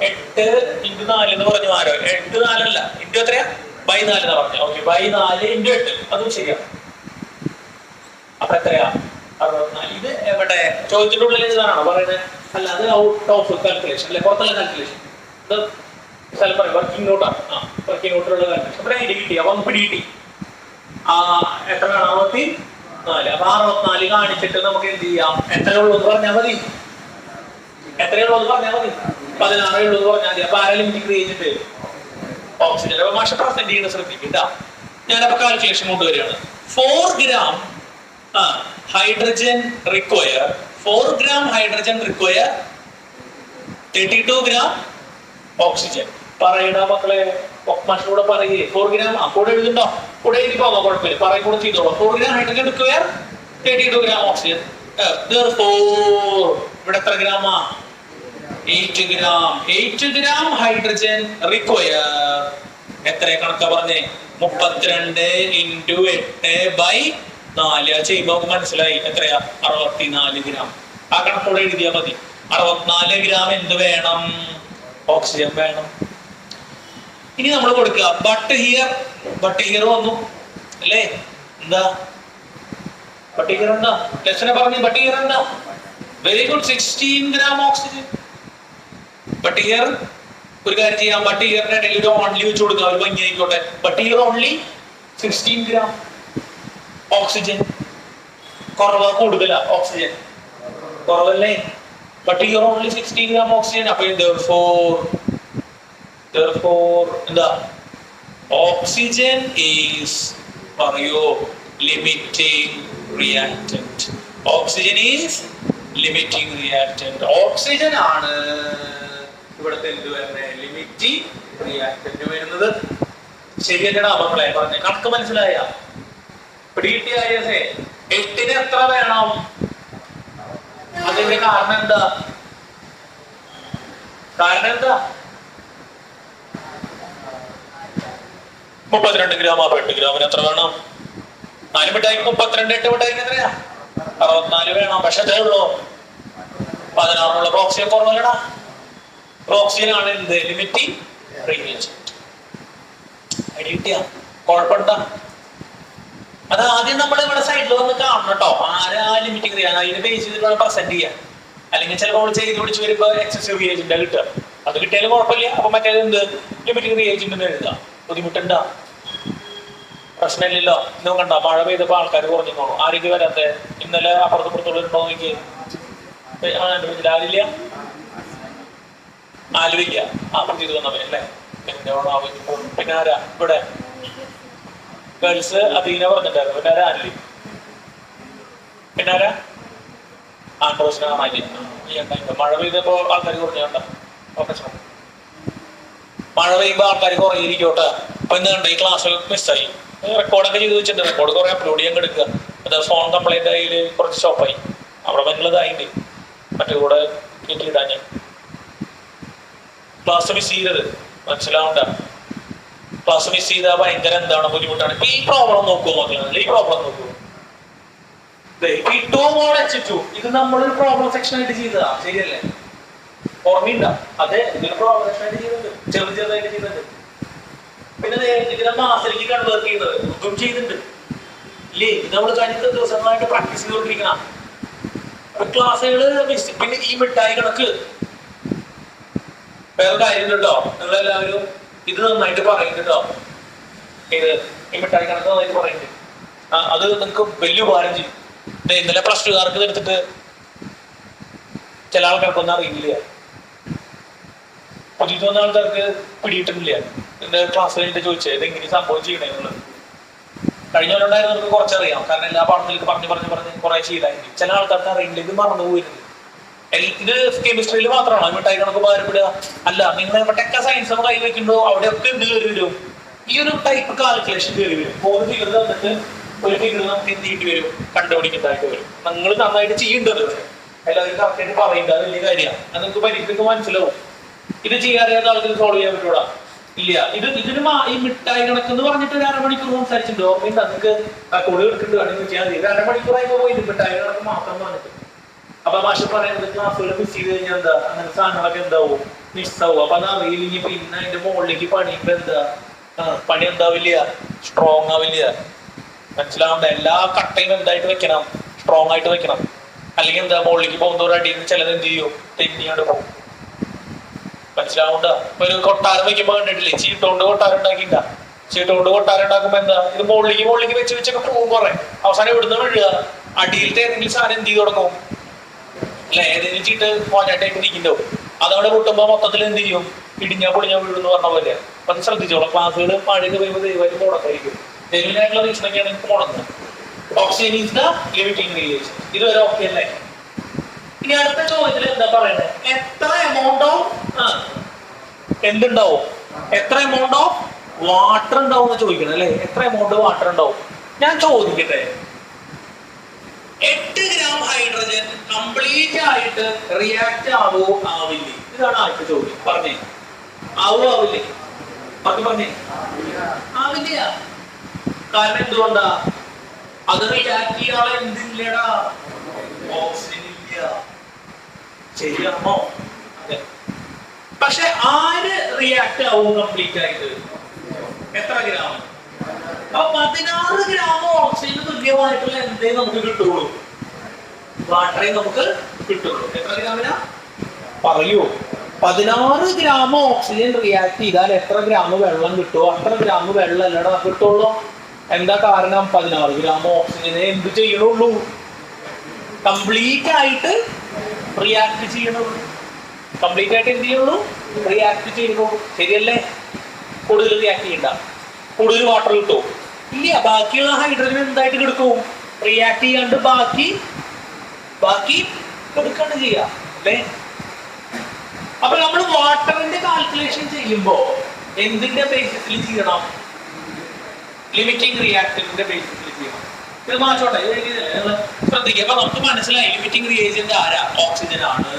8 × 4 എന്ന് പറഞ്ഞു. ആരോ 8 4 അല്ല, ഇൻറ്റു എത്രയാ? ബൈ 4 എന്നാ പറഞ്ഞ. Okay, by 4 × 8. അതും ശരിയാ. അപ്പൊ എത്രയാ? 64. ഇത് എവിടെ? ചോദ്യത്തിന്റെ ഉള്ളിൽ ഇതാണോ പറയുന്നത്? അല്ല, അത് ഔട്ട് ഓഫ് കാൽക്കുലേഷൻ അല്ലെ, പുറത്തുള്ള കാൽക്കുലേഷൻ. ഇത് സ്ഥലം പറയും വർക്കിംഗ് നോട്ടാണ്. വർക്കിംഗ് നോട്ടിലുള്ള കാൽക്കുലേഷൻ. അപ്പൊ ഐഡി കിട്ടി. അപ്പൊ നമുക്ക് കിട്ടി എത്രയാണ്? 64. അപ്പൊ 64 കാണിച്ചിട്ട് നമുക്ക് എന്ത് ചെയ്യാം? എത്രയുള്ളൂ എന്ന് പറഞ്ഞാൽ മതി. 16 ഉള്ളത് പറഞ്ഞാൽ മതി. അപ്പൊ ആരാ ലിമിറ്റിംഗ് റിയേജന്റ്? ഓക്സിജൻ. അപ്പൊ മാഷ പ്രസന്റ് ചെയ്യുന്ന ശ്രദ്ധിക്കണ്ട. ഞാനപ്പോ കാൽക്കുലേഷൻ കൊണ്ടുവരികയാണ്. 4 gram hydrogen require 4 gram hydrogen require 32 gram oxygen. പറയണ മക്കളെ, മാഷിനൂടെ പറയേ. 4 gram കൂടെ എഴുതുണ്ടോ? കൂടെ എഴുതി പോകാം, കുഴപ്പമില്ല, പറയും കൂടെ ചെയ്തോളാം. 4 gram hydrogen require 32 gram oxygen. Therefore ഇവിടെ എത്ര ഗ്രാമാ? 8 gram. 8 gram hydrogen require എത്ര കണക്കാ പറഞ്ഞേ? 32 into 8/4. ചെയ്യുമ്പോ മനസ്സിലായി എത്രയാ? 64 gram. ആ കണക്കോടെ എഴുതിയാൽ മതി. 64 gram എന്ത് വേണം? ഓക്സിജൻ വേണം. ഇനി നമ്മൾ കൊടുക്കുക ബട്ട് ഹിയർ വന്നു അല്ലേ? എന്താ ബട്ട് ഹിയർ? എന്താ ലെസനെ പറഞ്ഞു? ബട്ട് ഹിയർ എന്താ? Very good, 16 gram oxygen. But here ഒരു കാര്യം ചെയ്യാം, ബട്ട് ഹിയറിന്റെ ഇടയിൽ ഒരു ഓൺലി വെച്ച് കൊടുക്കുക, ഒരു ഭംഗി ആയിക്കോട്ടെ. But here only 16 gram oxygen. കുറവാ കൂടുതലാ? ഓക്സിജൻ കുറവല്ലേ? But here only 16 gram oxygen. അപ്പൊ therefore എന്താ? ഓക്സിജൻ ഈസ് പറയൂ limiting reactant. Oxygen is limiting reactant. Oxygen ആണ് ഇവിടുത്തെ എന്ത് വരുന്നത്? ലിമിറ്റിംഗ് റിയാക്ടന്റ് വരുന്നത്. ശരിയല്ലടാ മക്കളെ? പറഞ്ഞ കണക്ക് മനസ്സിലായ? പിടികിട്ടിയ? 8ന് എത്ര വേണം? അതിന്റെ കാരണം എന്താ? 32 gram. 8 ഗ്രാമിന് എത്ര വേണം? 4 മിഠായിക്ക് 32, 8 മിഠായിക്ക് എത്രയാ? 64 വേണം. പക്ഷെ എത്രേ ഉള്ളൂ? 16. ഓക്സിജൻ കുറവല്ലടാ. ഓക്സിജൻ ആണ് എന്ത്? Limiting reactant. ഐഡിയ കുഴപ്പമുണ്ടാ? അത് ആദ്യം നമ്മൾ ഇവിടെ സൈഡിൽ വന്ന് കാണണം കേട്ടോ. ആരാ ലിമിറ്റിംഗ് റിയാക്ടന്റ്? അതിനെ ബേസ് ചെയ്തിട്ട് പ്രസന്റ് ചെയ്യാൻ. അല്ലെങ്കിൽ ചിലപ്പോൾ ചെയ്ത് പിടിച്ച് വരുമ്പോ എക്സസീവ് റിയേജന്റ് കിട്ടുക. അത് കിട്ടിയാലും കുഴപ്പമില്ല. അപ്പൊ മറ്റേത് എന്ത്? ലിമിറ്റിംഗ് റിയേജന്റ് എഴുതാം. ബുദ്ധിമുട്ടുണ്ടാ? പ്രശ്നമില്ലല്ലോ. ഇന്നും കണ്ട മഴ പെയ്തപ്പോ ആൾക്കാർ കുറഞ്ഞു തോന്നും. ആരെങ്കിലും വരാത്ത? ഇന്നലെ അപ്പുറത്തുണ്ടോ നോക്കി? ആരില്ല? ആലുവില്ല. ചെയ്ത് വന്നവരല്ലേ? പിന്നെ ആരാ ഇവിടെ? ഗേൾസ് അധീന പറഞ്ഞിട്ടായിരുന്നു. പിന്നെ ആരാ? ആലില്ല. പിന്നെ ആരാ? ആൻഡ്രോസിനെ കാണാനില്ല. മഴ പെയ്തപ്പോ ആൾക്കാർ കുറഞ്ഞോണ്ട. മഴ പെയ്യുമ്പോ ആൾക്കാർ കുറയിരിക്കോട്ടെ. അപ്പൊ ഇന്ന് കണ്ട ഈ ക്ലാസ് മിസ്സായി. റെക്കോർഡൊക്കെ ചെയ്ത് വെച്ചിട്ടുണ്ട്. റെക്കോർഡ് കുറെ അപ്ലോഡ് ചെയ്യാൻ എടുക്കുക. അത് ഫോൺ കംപ്ലൈന്റ് ആയി കുറച്ച് സ്റ്റോപ്പായി. അവിടെ മറ്റുള്ളതായിട്ട് മറ്റേ കൂടെ ഇടാൻ ഞാൻ ക്ലാസ് മിസ് ചെയ്തത് മനസ്സിലാവണ്ട. ക്ലാസ് മിസ് ചെയ്താൽ ഭയങ്കര എന്താണ് ബുദ്ധിമുട്ടാണ്. ഈ പ്രോബ്ലം നോക്കുമോ മക്കളെ? ഈ പ്രോബ്ലം നോക്കുമോ? ഇത് നമ്മളൊരു പ്രോബ്ലം സെക്ഷൻ ആയിട്ട് ചെയ്തതാ. ശരിയല്ലേ? ഓർമ്മയുണ്ട? അതെ, ഇതൊരു പ്രോബ്ലം സെക്ഷൻ ആയിട്ട് ചെയ്തിട്ടുണ്ട്. ചെറുതായിട്ട് ചെയ്തിട്ടുണ്ട്. പിന്നെ ഇതിനെ മാസത്തിലേക്ക് കൺവേർട്ട് ചെയ്യുന്നത് ഇതും ചെയ്തിട്ടുണ്ട് ഇല്ലേ? ഇത് നമ്മൾ കഴിഞ്ഞ ദിവസങ്ങളായിട്ട് പ്രാക്ടീസ് ചെയ്തുകൊണ്ടിരിക്കണം. ക്ലാസ്സുകള് മിസ്. പിന്നെ ഈ മിഠായി കണക്ക് വേറെ കാര്യം കേട്ടോ. നിങ്ങളെല്ലാവരും ഇത് നന്നായിട്ട് പറയുന്നുണ്ടോ? ഇത് ഈ മിഠായി കണക്ക് നന്നായിട്ട് പറയുന്നുണ്ട്. അത് നിങ്ങൾക്ക് വലിയ ഉപകാരം ചെയ്യും. ഇന്നലെ പ്ലസ് ടുകാർക്ക് എടുത്തിട്ട് ചില ആൾക്കാർക്കൊന്നും അറിയില്ല. പുതിയ തോന്നുന്ന ആൾക്കാർക്ക് പിടിയിട്ടില്ല. എന്റെ ക്ലാസ് കഴിഞ്ഞിട്ട് ചോദിച്ചത് ഇതെങ്ങനെ സംഭവം ചെയ്യണേന്നുള്ളത്. കഴിഞ്ഞവരുണ്ടായിരുന്നു നമുക്ക് കുറച്ചറിയാം. കാരണം എല്ലാ പാഠത്തിലേക്ക് പറഞ്ഞ് കുറെ ചെയ്തായിരുന്നു. ചില ആൾക്കാർക്ക് അറിയില്ല. ഇത് മറന്നു പോയിരുന്നു. ഇത് കെമിസ്ട്രിയിൽ മാത്രമാണോ മിഠായി കണക്ക് ഉപകാരപ്പെടുക? അല്ല, നിങ്ങൾ എവിടെയൊക്കെ സയൻസ് കൈ വെക്കുന്നുണ്ടോ അവിടെയൊക്കെ എന്ത് കയറി വരും? ഈ ഒരു ടൈപ്പ് കാൽക്കുലേഷൻ കയറി വരും. 4 ഫിഗർ തന്നിട്ട് ഒരു ഫിഗർ നമുക്ക് എന്ത് ചെയ്യേണ്ടി വരും? കണ്ടുപിടിക്കുന്നതായിട്ട് വരും. നിങ്ങൾ നന്നായിട്ട് ചെയ്യേണ്ടത് എല്ലാവരും കറക്റ്റായിട്ട് പറയുന്നത് വലിയ കാര്യമാണ്. അത് നിങ്ങൾക്ക് പരീക്ഷയ്ക്ക് മനസ്സിലാവും. ഇത് ചെയ്യാറിയാത്ത ആൾക്കാർ സോൾവ് ചെയ്യാൻ പറ്റൂടാ? ഇല്ല. ഇതിന് ഈ മിഠായി കണക്കെന്ന് പറഞ്ഞിട്ട് ഒരു അരമണിക്കൂർ സംസാരിച്ചിട്ടുണ്ടോ? ഓർമ്മയുണ്ട്? നിങ്ങൾക്ക് റെക്കോർഡ് എടുക്കേണ്ടി വേണമെങ്കിൽ ചെയ്യാൻ മതി. 1 അരമണിക്കൂറായി പോയി മിഠായി കണക്ക് മാത്രം പറഞ്ഞിട്ട്. അപ്പൊ മാഷ് പറയുന്നത് ക്ലാസ്സുകൾ മിസ് ചെയ്ത് കഴിഞ്ഞാൽ എന്താ? അങ്ങനെ സാധനങ്ങളൊക്കെ എന്താവും? മിസ്സാവും. അപ്പൊ അത് അറിയില്ലെങ്കിൽ പിന്നെ അതിന്റെ മുകളിലേക്ക് പണിയുമ്പോ എന്താ? പണി എന്താവില്ല? സ്ട്രോങ് ആവില്ല. മനസ്സിലാവണ്ട? എല്ലാ കട്ടയും എന്തായിട്ട് വെക്കണം? സ്ട്രോങ് ആയിട്ട് വെക്കണം. അല്ലെങ്കിൽ എന്താ? മുകളിലേക്ക് പോകുന്നവരുടെ അടിയിൽ നിന്ന് ചിലത് എന്ത് ചെയ്യും? തെന്നിയാണ്ട് പോകും. മനസ്സിലാവണ്ട? ഒരു കൊട്ടാരം വെക്കുമ്പോ കണ്ടിട്ടില്ലേ? ചീട്ടുകൊണ്ട് കൊട്ടാരം ഉണ്ടാക്കിയില്ല. ചീട്ടുകൊണ്ട് കൊട്ടാരം ഉണ്ടാക്കുമ്പോ എന്താ? ഇത് മുകളിലേക്ക് വെച്ചൊക്കെ പോകും. കുറെ അവസാനം ഇവിടുന്ന് വീഴുക. അടിയിലത്തെ ഏതെങ്കിലും സാധനം എന്ത് ചെയ്ത് തുടങ്ങും? അല്ലെ? ഏതെങ്കിലും ചീട്ട് മോനായിട്ടായിട്ട് ഇരിക്കുന്നുണ്ടോ? അതവിടെ പൊട്ടുമ്പോ മൊത്തത്തിൽ എന്ത് ചെയ്യും? ഇടിഞ്ഞാ പൊളിഞ്ഞാ വീഴുന്ന് പറഞ്ഞ പോലെ. അപ്പൊ അത് ശ്രദ്ധിച്ചോളാം. ക്ലാസ്സുകൾ മഴയൊക്കെ വരുമ്പോൾ ദൈവമായിട്ട് മുടക്കായിരിക്കും. ജെന്യൂൻ ആയിട്ടുള്ള റീസൺ ഒക്കെയാണ് എനിക്ക് പോണത്. Oxygen is the limiting reagent. ഇതുവരെ ഓക്കെ അല്ലേ? ഇനി അടുത്ത ചോദ്യത്തിൽ എന്താ പറയുന്നത്? എത്ര എമൗണ്ട് ഓഫ് എന്തുണ്ടാവും? എത്ര എമൗണ്ട് ഓഫ് വാട്ടർ ഉണ്ടാവും എന്ന് ചോദിക്കണം അല്ലേ? എത്ര എമൗണ്ട് വാട്ടർ ഉണ്ടാവും? ഞാൻ ചോദിക്കട്ടെ, 8 ഗ്രാം ഹൈഡ്രജൻ കംപ്ലീറ്റ് ആയിട്ട് റിയാക്ട് ആവോ ആവില്ലേ? ഇതാണ് ആദ്യത്തെ ചോദ്യം. പറഞ്ഞേ, ആവോ ആവില്ലേ? പറഞ്ഞേ, ആവില്ല. കാരണം എന്തുകൊണ്ടാ? അത് റിയാക്ട് ചെയ്യാൻ എന്തില്ലടാ? ഓക്സിജൻ ഇല്ല. ശരിയാണോ? പക്ഷെ ആര് റിയാക്ട് ആവും കംപ്ലീറ്റ് ആയിട്ട്? എത്ര ഗ്രാം? 16 ഗ്രാം ഓക്സിജന് തുല്യമായിട്ടുള്ള എന്തേ നമുക്ക് കിട്ടുള്ളൂ? വാട്ടറേ നമുക്ക് കിട്ടുള്ളൂ. എത്ര ഗ്രാമിനാ പറയൂ? 16 ഗ്രാം ഓക്സിജൻ റിയാക്ട് ചെയ്താൽ എത്ര ഗ്രാം വെള്ളം കിട്ടുമോ അത്ര ഗ്രാം വെള്ളം അല്ലടാ കിട്ടുള്ളൂ. എന്താ കാരണം? 16 ഗ്രാം ഓക്സിജനെ എന്ത് ചെയ്യണുള്ളൂ? കംപ്ലീറ്റ് ആയിട്ട് റിയാക്ട് ചെയ്യണുള്ളൂ. കംപ്ലീറ്റ് ആയിട്ട് എന്ത് ചെയ്യുള്ളൂ? റിയാക്ട് ചെയ്യുള്ളൂ. ശരിയല്ലേ? കൂടുതൽ റിയാക്ട് ചെയ്യണ്ട. കൂടുതൽ വാട്ടർ കിട്ടും ഇല്ല. ബാക്കിയുള്ള ഹൈഡ്രജൻ എന്തായിട്ട് കിടക്കും? റിയാക്ട് ചെയ്യാണ്ട് ബാക്കി എടുക്കാണ്ട് ചെയ്യാം അല്ലേ? അപ്പൊ നമ്മൾ വാട്ടറിന്റെ കാൽക്കുലേഷൻ ചെയ്യുമ്പോ എന്തിന്റെ ബേസിസിൽ ചെയ്യണം? ലിമിറ്റിംഗ് റിയാക്ടന്റിന്റെ ബേസിസിൽ ചെയ്യണം. ഇത് മാറ്റോട്ടെ, ശ്രദ്ധിക്കുക. അപ്പൊ നമുക്ക് മനസ്സിലായി ലിമിറ്റിംഗ് റിയേജന്റ് ആരാ? ഓക്സിജൻ ആണ്.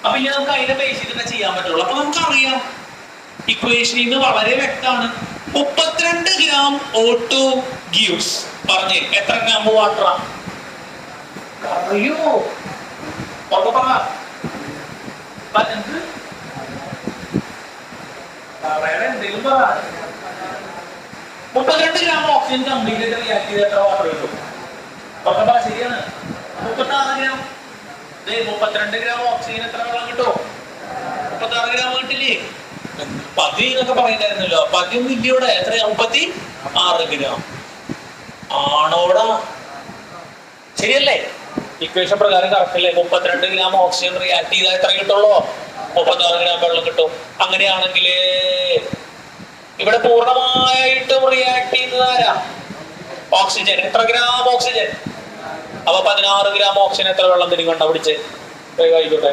അപ്പൊ ഇനി നമുക്ക് അതിനെ ബേസ് ചെയ്തിട്ട് ചെയ്യാൻ പറ്റുള്ളൂ. അപ്പൊ നമുക്കറിയാം, ഇക്വേഷനിൽ നിന്ന് വളരെ വ്യക്തമാണ്. 32 ഗ്രാം O2 gives പറഞ്ഞേ എത്ര ഗ്രാം വാട്ടറാ? അറിയോ? എന്തെങ്കിലും പറ. 32 ഗ്രാം ഓക്സിജൻ കംപ്ലീറ്റ് ആയിട്ട് റിയാക്ട് ചെയ്ത് എത്ര വാട്ടർ കിട്ടും? ശരിയാണ്, 36 ഗ്രാം. 32 ഗ്രാം ഓക്സിജൻ എത്ര വെള്ളം കിട്ടും? 36 ഗ്രാം കിട്ടില്ലേ? 10 എന്നൊക്കെ പറയുന്നായിരുന്നല്ലോ. 10 ഒന്നും ഇല്ലയോടെ. എത്ര? 36 ഗ്രാം ആണോടാ? ശരിയല്ലേ? ഇക്വേഷൻ പ്രകാരം കറക്റ്റ് അല്ലേ? 32 ഗ്രാം ഓക്സിജൻ റിയാക്ട് ചെയ്താൽ എത്ര കിട്ടുള്ളൂ? 36 ഗ്രാം വെള്ളം കിട്ടും. അങ്ങനെയാണെങ്കിൽ ഇവിടെ പൂർണ്ണമായിട്ടും റിയാക്ട് ചെയ്യുന്നത് ആരാ? ഓക്സിജൻ. എത്ര ഗ്രാം ഓക്സിജൻ? അപ്പൊ 16 ഗ്രാം ഓക്സിജൻ എത്ര വെള്ളം തിരികെ കണ്ടുപിടിച്ച് ആയിക്കോട്ടെ.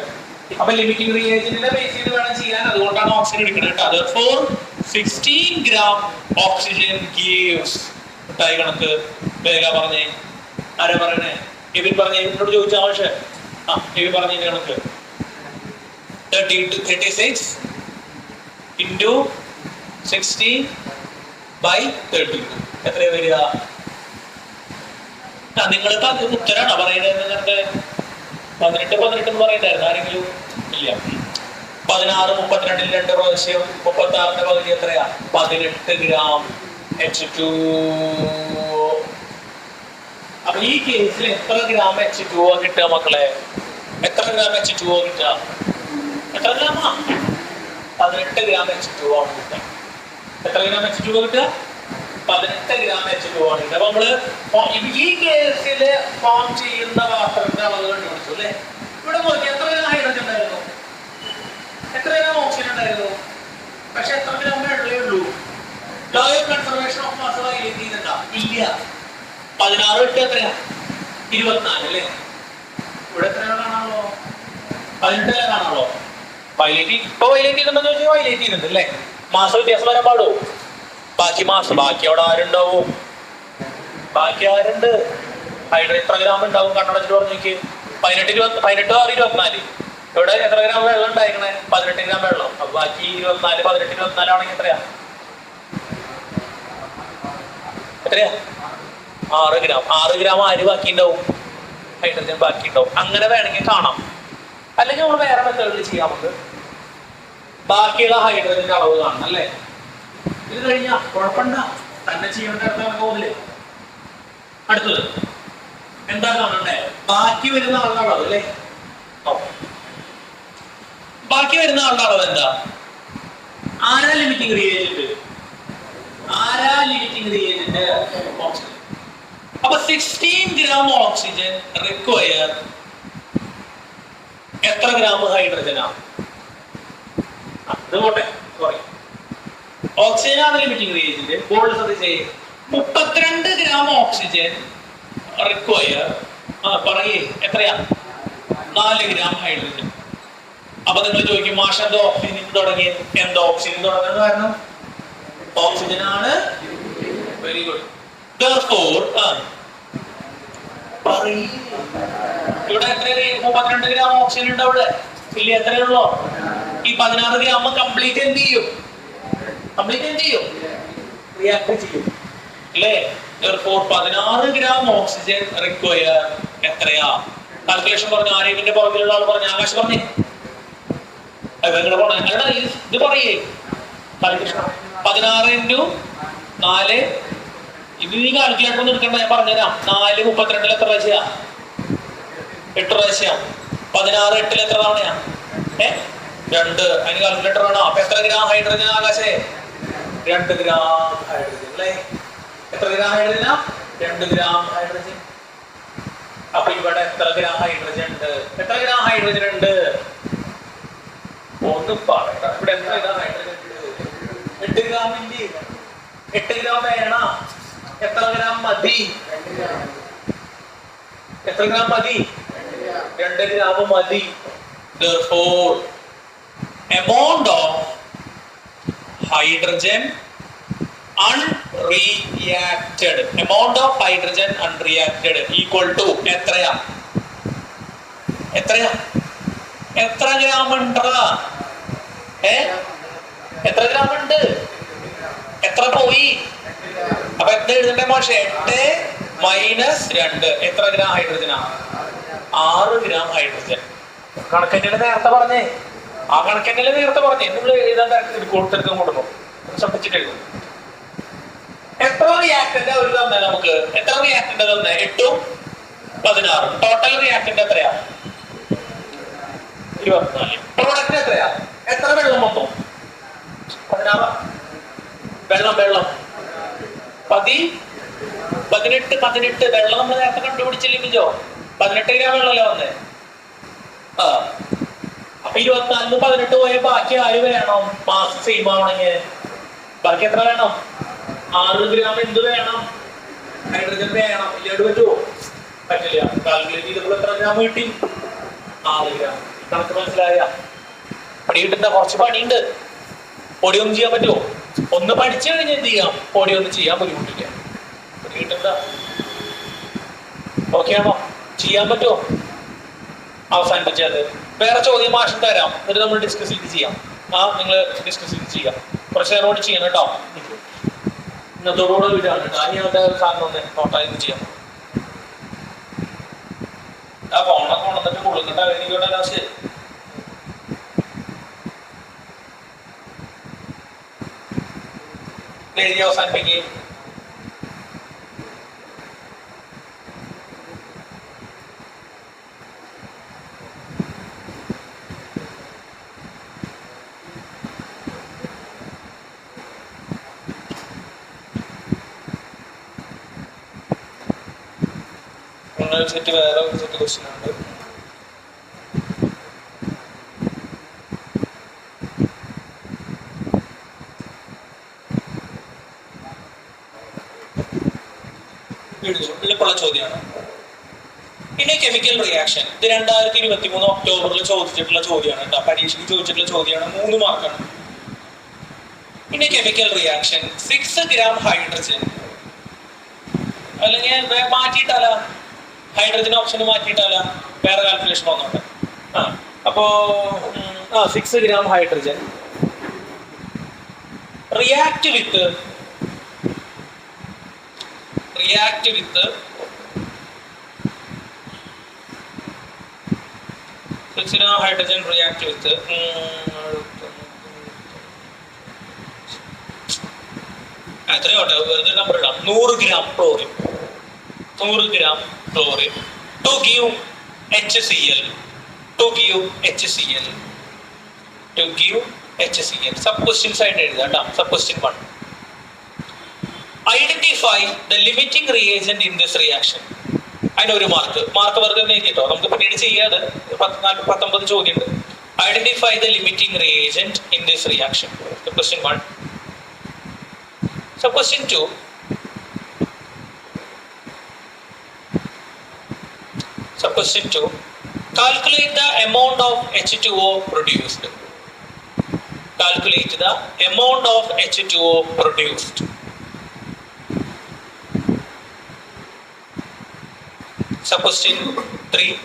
അപ്പൊ ലിമിറ്റിംഗ് റിയേജന്റിനെ ബേസ് ചെയ്ത് വേണം ചെയ്യാൻ. അതുകൊണ്ടാണ് ഓക്സിജൻ എടുക്കുന്നത് കേട്ടോ. Therefore 16 gram oxygen gives. മിഠായി കണക്ക് വേഗം പറഞ്ഞേ. ആരാ പറയണേ? എബിൻ പറഞ്ഞേ. എന്നോട് ചോദിച്ച ആവശ്യം എബിൻ പറഞ്ഞതിന്റെ കണക്ക് 36 into 16/32 എത്രയാ വരിക? നിങ്ങൾക്ക് അത് ഉത്തരാണോ പറയുന്നത്? 18 എന്ന് പറയുന്നുണ്ടായിരുന്നു ആരെങ്കിലും? ഇല്ല. 16 32 2 പ്രാവശ്യം 36ന്റെ പകുതി എത്രയാ? 18 ഗ്രാം H2O. അപ്പൊ ഈ കേസിൽ എത്ര ഗ്രാം H2O കിട്ടുക മക്കളെ? എത്ര ഗ്രാം H2O കിട്ടുക? എത്ര ഗ്രാമാ? 18 ഗ്രാം H2O ആണ് കിട്ടുക. എത്ര ഗ്രാം H2O കിട്ടുക? 18 ഗ്രാം H2O ആണ് കിട്ടുക. അപ്പൊ നമ്മള് ഈ കേസില് ഫോം ചെയ്യുന്ന വാട്ടറിന്റെ അളവ് കണ്ടുപിടിച്ചു അല്ലേ? ഇവിടെ നോക്കി എത്ര ഗ്രാം ഹൈഡ്രജൻ ഉണ്ടായിരുന്നു? എത്ര ഗ്രാം ഓക്സിജൻ ഉണ്ടായിരുന്നു? പക്ഷെ എത്ര ഗ്രാം വെള്ളമേ ഉള്ളൂ? Law of conservation of mass violate ചെയ്യുന്നുണ്ടോ? ഇല്ല. 16 ഇട്ട് എത്രയാ? 24 അല്ലേ? ഇവിടെ എത്ര കാണാമല്ലോ? 18 കാണാമല്ലോ. വയലേറ്റ് ഇപ്പൊ വയലേറ്റ് ചെയ്യുന്നുണ്ടോ ചോദിച്ചാൽ വയലേറ്റ് ചെയ്യുന്നുണ്ട് അല്ലേ? മാസ വ്യത്യാസം വരാൻ പാടോ? ബാക്കി മാസം ബാക്കി അവിടെ ആരുണ്ടാവും? ബാക്കി ആരുണ്ട്? ഹൈഡ്രജൻ എത്ര ഗ്രാം ഉണ്ടാവും? കണ്ണടച്ചിട്ട് പറഞ്ഞു നോക്കി. 18 6 24. ഇവിടെ എത്ര ഗ്രാം വെള്ളം ഉണ്ടായിരിക്കണേ? 18 ഗ്രാം വെള്ളം. അപ്പൊ ബാക്കി 24 18 24 ആണെങ്കിൽ എത്രയാ? എത്രയാ? 6 ഗ്രാം. 6 ഗ്രാം ആര് ബാക്കി ഉണ്ടാവും? ഹൈഡ്രജൻ ബാക്കി ഉണ്ടാവും. അങ്ങനെ വേണമെങ്കിൽ കാണാം. അല്ലെങ്കിൽ നമ്മൾ വേറെ മെത്തേഡിൽ ചെയ്യാം. നമുക്ക് ബാക്കിയുള്ള ഹൈഡ്രജന്റെ അളവ് കാണണം അല്ലേ? ഇത് കഴിഞ്ഞാ കുഴപ്പമുണ്ട, തന്നെ ചെയ്യേണ്ട അടുത്താണ് പോകുന്നില്ലേ? അടുത്തത് എന്താ കാണണ്ടേ? ബാക്കി വരുന്ന ആളുടെ അളവ് അല്ലേ? ബാക്കി വരുന്ന ആളുടെ അളവ് എന്താ? ആരാ ലിമിറ്റിംഗ് റിയേജന്റ്? ആരാ ലിമിറ്റിംഗ് റിയേജന്റ്? ഓക്സിജൻ. അപ്പൊ 16 ഗ്രാം ഓക്സിജൻ റിക്വയർ എത്ര ഗ്രാം ഹൈഡ്രജനാ? അത് പോട്ടെ, സോറി. ഓക്സിജൻ ആണ് ലിമിറ്റിംഗ് റിയേജന്റ്. ബോൾഡ് ശ്രദ്ധിച്ചേ. 32 gram ഓക്സിജൻ റിക്വയർ. പറയേ എത്രയാ? 4 gram ഹൈഡ്രജൻ. അപ്പൊ നിങ്ങൾ ചോദിക്കും മാഷ് എന്തോ ഓക്സിജൻ തുടങ്ങിയത്? എന്തോ ഓക്സിജൻ തുടങ്ങുന്നത് കാരണം ഓക്സിജൻ ആണ്. Very good. ഇവിടെ എത്ര 32 gram ഓക്സിജൻ ഉണ്ട് അവിടെ ഇല്ല? എത്രയുള്ളോ? ഈ 16 gram കംപ്ലീറ്റ് എന്ത് ചെയ്യും? റിയാക്ട് ചെയ്യും അല്ലേ? 16 gram ഓക്സിജൻ റിക്വയർ എത്രയാ? കാൽക്കുലേഷൻ പറഞ്ഞു. ആരെങ്കിലും പുറകിലുള്ള ആൾ പറഞ്ഞു. ആകാശ് പറഞ്ഞേ. ഇത് പറയേ 16 into 4. ഇത് നീ കാൽക്കുലേറ്റർ ഒന്നും എടുക്കണ്ട, ഞാൻ പറഞ്ഞുതരാം. 4 32 എത്ര പ്രാവശ്യ? 8 പ്രാവശ്യം. 16 8 എത്ര തവണയാ? 2. അതിന് കാൽക്കുലേറ്റർ വേണോ? അപ്പൊ എത്ര ഗ്രാം ഹൈഡ്രജൻ ആകാശേ? 2 gram ഹൈഡ്രജൻ അല്ലേ? എത്ര ഗ്രാം ഹൈഡ്രജനാ? 2 gram hydrogen. അപ്പൊ ഇവിടെ എത്ര ഗ്രാം ഹൈഡ്രജൻ ഉണ്ട്? എത്ര ഗ്രാം ഹൈഡ്രജൻ ഉണ്ട്? ഒന്ന് പറയണ്ട. ഇവിടെ എത്ര ഗ്രാം ഹൈഡ്രജൻ ഉണ്ട്? 8 ഗ്രാമിന്റെ 8 ഗ്രാം വേണ? എത്ര ഗ്രാം മതി? എത്ര ഗ്രാം മതി? 2 ഗ്രാം മതി. Therefore, amount of hydrogen unreacted equal to എത്രയാ? എത്ര ഗ്രാം ഉണ്ട്? എത്ര ഗ്രാം ഉണ്ട്? എത്ര പോയി? അപ്പൊ എന്താ എഴുതണ്ടേ മാഷെ? 8 - 2. എത്ര ഗ്രാം ഹൈഡ്രജനാ? 6 ഗ്രാം ഹൈഡ്രജൻ. കണക്കെന്നെ നേരത്തെ പറഞ്ഞേ. ആ കണക്കെന്നെ നേരത്തെ പറഞ്ഞേ. നിങ്ങൾ എഴുതാൻ കൊടുത്തെടുക്കാൻ കൊടുക്കും. ശ്രദ്ധിച്ചിട്ട് എഴുതും. എത്ര റിയാക്ടന്റ് അവർ തന്നെ നമുക്ക്? എത്ര റിയാക്ടന്റ് തന്നെ? 8 ഉം 16. ടോട്ടൽ റിയാക്ടന്റ് എത്രയാ? 24. പ്രോഡക്റ്റ് എത്രയാ? എത്ര വെള്ളം മൊത്തം? 16. വെള്ളം 18 വെള്ളം നമ്മൾ നേരത്തെ കണ്ടുപിടിച്ചില്ലെങ്കിലോ 18 ഗ്രാം വെള്ളമല്ലേ വന്നേ? അപ്പൊ 24 18 പോയ ബാക്കി 6 വേണം. മാസ് സെയിം ആവണെങ്കിൽ ബാക്കി എത്ര വേണം? 6 ഗ്രാം എന്ത് വേണം? ഹൈഡ്രജൻ വേണം. ഇല്ലാണ്ട് പറ്റുമോ? പറ്റില്ല. കാൽക്കുലേറ്റ് ചെയ്തപ്പോൾ എത്ര ഗ്രാം കിട്ടി? 6 ഗ്രാം. കണക്ക് മനസ്സിലായ? പണി കിട്ടുന്ന കുറച്ച് പണിയുണ്ട്. പൊടിയൊന്നും ചെയ്യാൻ പറ്റുമോ? ഒന്ന് പഠിച്ചു കഴിഞ്ഞാൽ എന്ത് ചെയ്യാം? പൊടിയൊന്നും ചെയ്യാൻ ബുദ്ധിമുട്ടില്ല. പൊടി കിട്ടുന്ന ഓക്കെ ആണോ? ചെയ്യാൻ പറ്റുമോ? അവസാനിപ്പിച്ചത് വേറെ ചോദ്യം മാഷം തരാം. എന്നിട്ട് നമ്മൾ ഡിസ്കസ് ചെയ്ത് ചെയ്യാം. നിങ്ങൾ ഡിസ്കസ് ചെയ്ത് ചെയ്യാം. കുറച്ച് നേരോട് ചെയ്യണം കേട്ടോ. ഇന്നത്തോടുകൂടെ വീടാണ് കേട്ടോ. ഞാൻ്റെ സാധനം ഒന്ന് നോട്ടായിരുന്നു ചെയ്യാം. ഫോണൊക്കെ കൊണ്ടുവന്നിട്ട് കൊടുക്കണ്ട. എനിക്കോട്ടെ ലാസ്റ്റ് എഴുതി അവസാനിപ്പിക്കുകയും സെറ്റ് വേറെ ഒരു സെറ്റ് ക്വസ്റ്റ്യൻ ഉണ്ട്. എളുപ്പമുള്ള ചോദ്യമാണ്. പിന്നെ കെമിക്കൽ റിയാക്ഷൻ. ഇത് 2023 ഒക്ടോബറിൽ ചോദിച്ചിട്ടുള്ള ചോദ്യമാണ് കേട്ടോ. പരീക്ഷയ്ക്ക് ചോദിച്ചിട്ടുള്ള ചോദ്യമാണ്. 3 മാർക്കാണ്. പിന്നെ കെമിക്കൽ റിയാക്ഷൻ 6 ഗ്രാം ഹൈഡ്രജൻ അല്ലെങ്കിൽ മാറ്റിയിട്ടാല ഹൈഡ്രജൻ ഓപ്ഷൻ മാറ്റിയിട്ടാല വേറെ കാൽക്കുലേഷൻ വന്നോട്ടെ. അപ്പോ 6 gram hydrogen react with 6 gram hydrogen react with എത്രയോട്ടെ വെറുതെ നമ്പർ ഇടാം. 100 gram chlorine to give HCl sub question side എഴുതാം കേട്ടോ. sub question 1. Identify the limiting reagent in this reaction. അതിന് ഒരു മാർക്ക് വെറുതെ എഴുതിട്ടോ. നമുക്ക് പിന്നീട് ചെയ്യാതെ 19 ചോദ്യമുണ്ട്. Identify the limiting reagent in this reaction. Question 1. So question 2. Question 2. Calculate the amount of H2O produced. Calculate the amount of H2O produced. So question 3.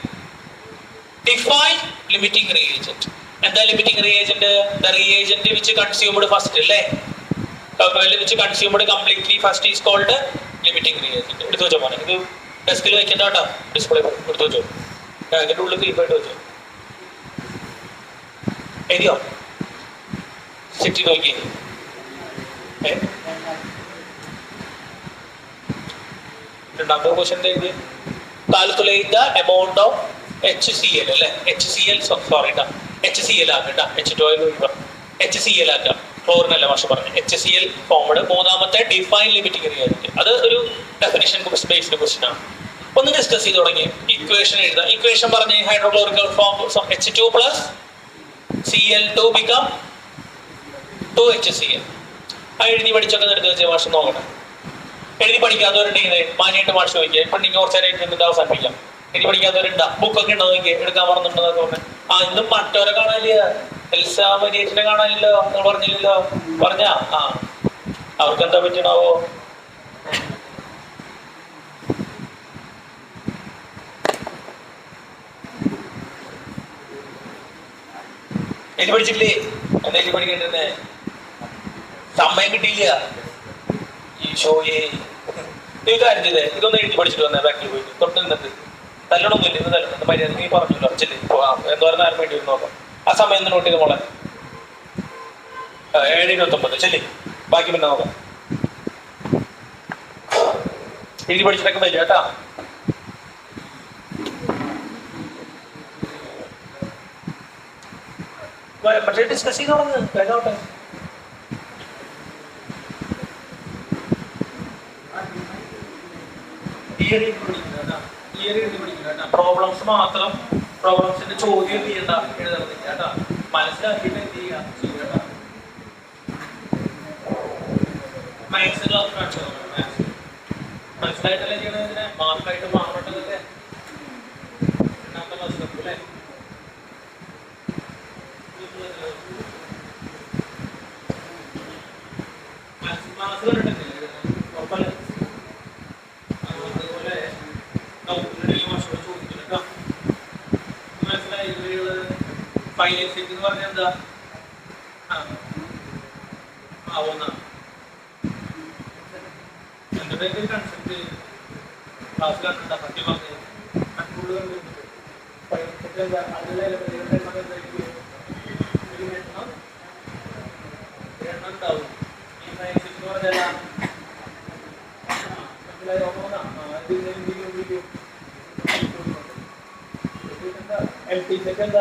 Define limiting reagent. And the limiting reagent, the reagent which consumed first, which consumed completely first is called limiting reagent. Desk display. Another question. Calculate the amount of HCl. HCl, sorry, HCl HCl chlorine HCl formed define limiting reagent. That is a definition based question. One discuss equation. Equation hydrochloric form so H2 plus Cl2 become 2HCl. I didn't even check the anybody gather in the money to watch again, putting your charity in the thousand million. Anybody gather in the book again, the government of the government. In the Mataraganalia, Elsa, Mediatanganilla, Varnilla, Varna, our Kantavitino. Anybody and anybody get in there. Some make it here. You show ye. You got it there. You don't need to put it on the back. You got to the Talon will the Miami part of Chile. And Dorna made you know. As a man noted the model. Edit of the Chile. Back him now. Anybody's recommend data. But it is discussing on the background. Problems problems in the ചോദ്യം എഴുതണം മനസ്സിലാക്കിയിട്ട് എന്ത് ചെയ്യുക maths class കാണിച്ചു മനസ്സിലായിട്ടല്ലേ ചെയ്യണതിനെ മാർക്കായിട്ട് മാറേണ്ടതല്ലേ രണ്ടാമത്തെ class അല്ലേ maths കണ്ടിട്ടില്ലേ ഉറപ്പല്ലേ Finance in the one and the very concept class got the Fatima and empty second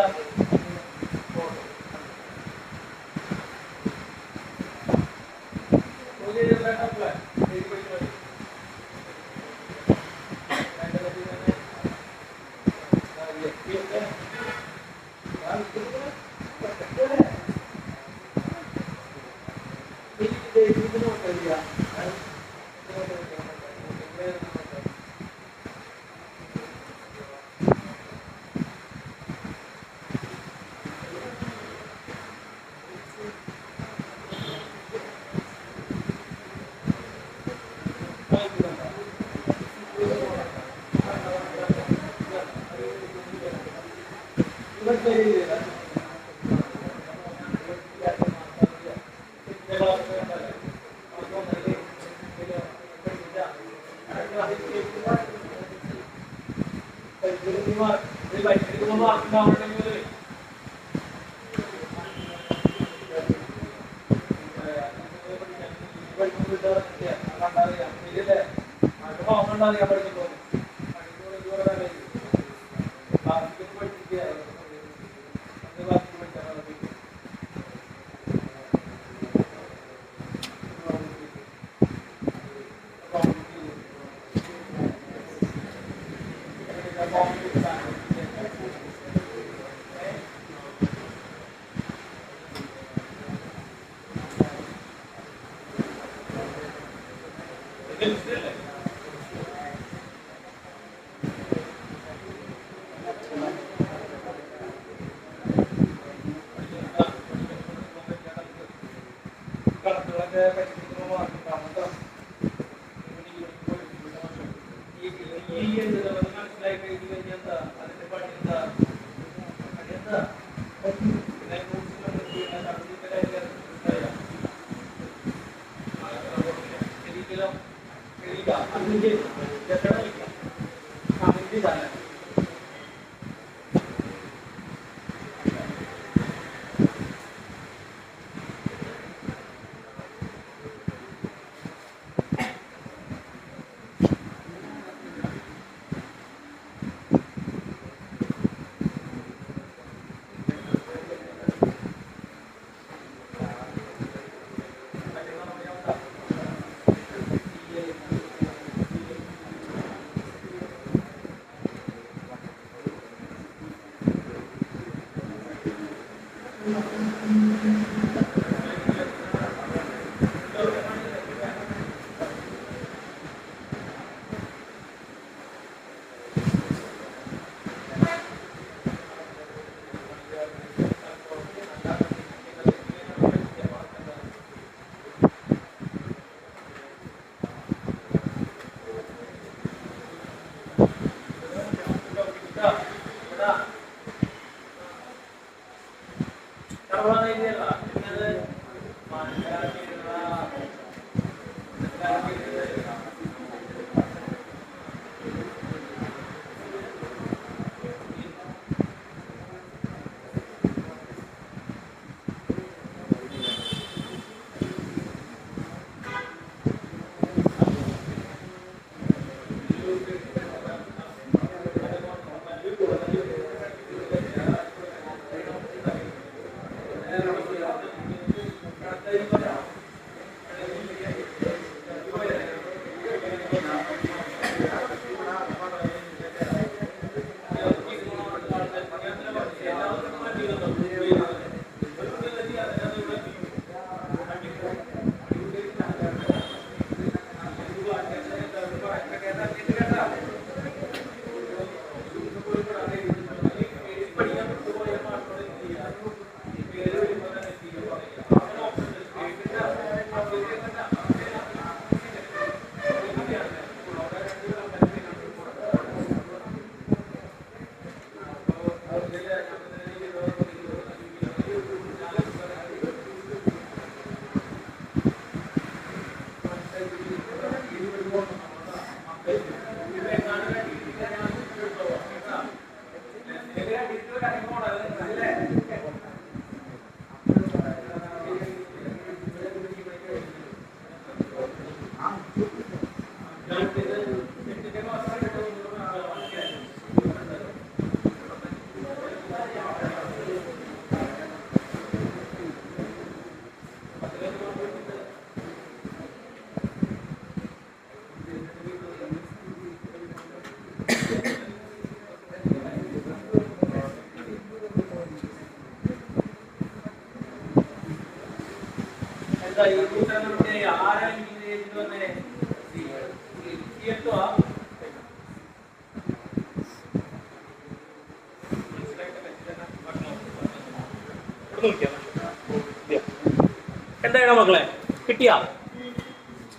എന്തായാലും മക്കളെ കിട്ടിയാ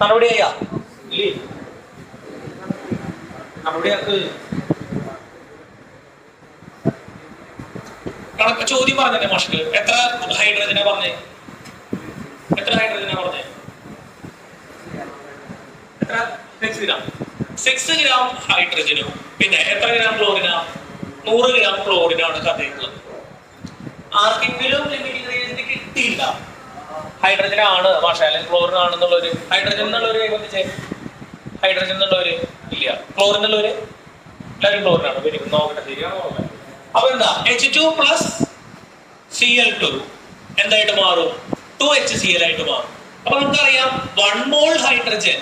നടപടി ചെയ്യാ ഇല്ലേ നടപടിയാക്ക് കണക്ക് ചോദ്യം പറഞ്ഞല്ലേ മാഷ്ക്ക് എത്ര ഹൈഡ്രജനെ പറഞ്ഞേ എത്ര ഹൈഡ്രജനെ പറഞ്ഞേ എത്ര 6 ഗ്രാം 6 ഗ്രാം ഹൈഡ്രജനും പിന്നെ എത്ര ഗ്രാം ക്ലോറിനാ 100 ഗ്രാം ക്ലോറിനാണ് കഥയുള്ളത് ആർക്കെങ്കിലും ലിമിറ്റിംഗ് റേഞ്ചിന് കിട്ടിയില്ല ഹൈഡ്രജൻ ആണ് മാഷ അല്ലെങ്കിൽ ക്ലോറിൻ ആണെന്നുള്ളൊരു ഹൈഡ്രജൻ എന്നുള്ളൊരു കൈവന്നിച്ചേ ഹൈഡ്രജൻ എന്നുള്ളവര് ഇല്ല ക്ലോറിൻ എന്നുള്ളവര് എല്ലാവരും ക്ലോറിൻ ആണ് വരും നോക്കട്ടെ ശരിയാണോ അപ്പൊ എന്താ H2 പ്ലസ് Cl2 എന്തായിട്ട് മാറും 2HCl ആയിട്ട് മാറും അപ്പൊ നമുക്കറിയാം 1 മോൾ ഹൈഡ്രജൻ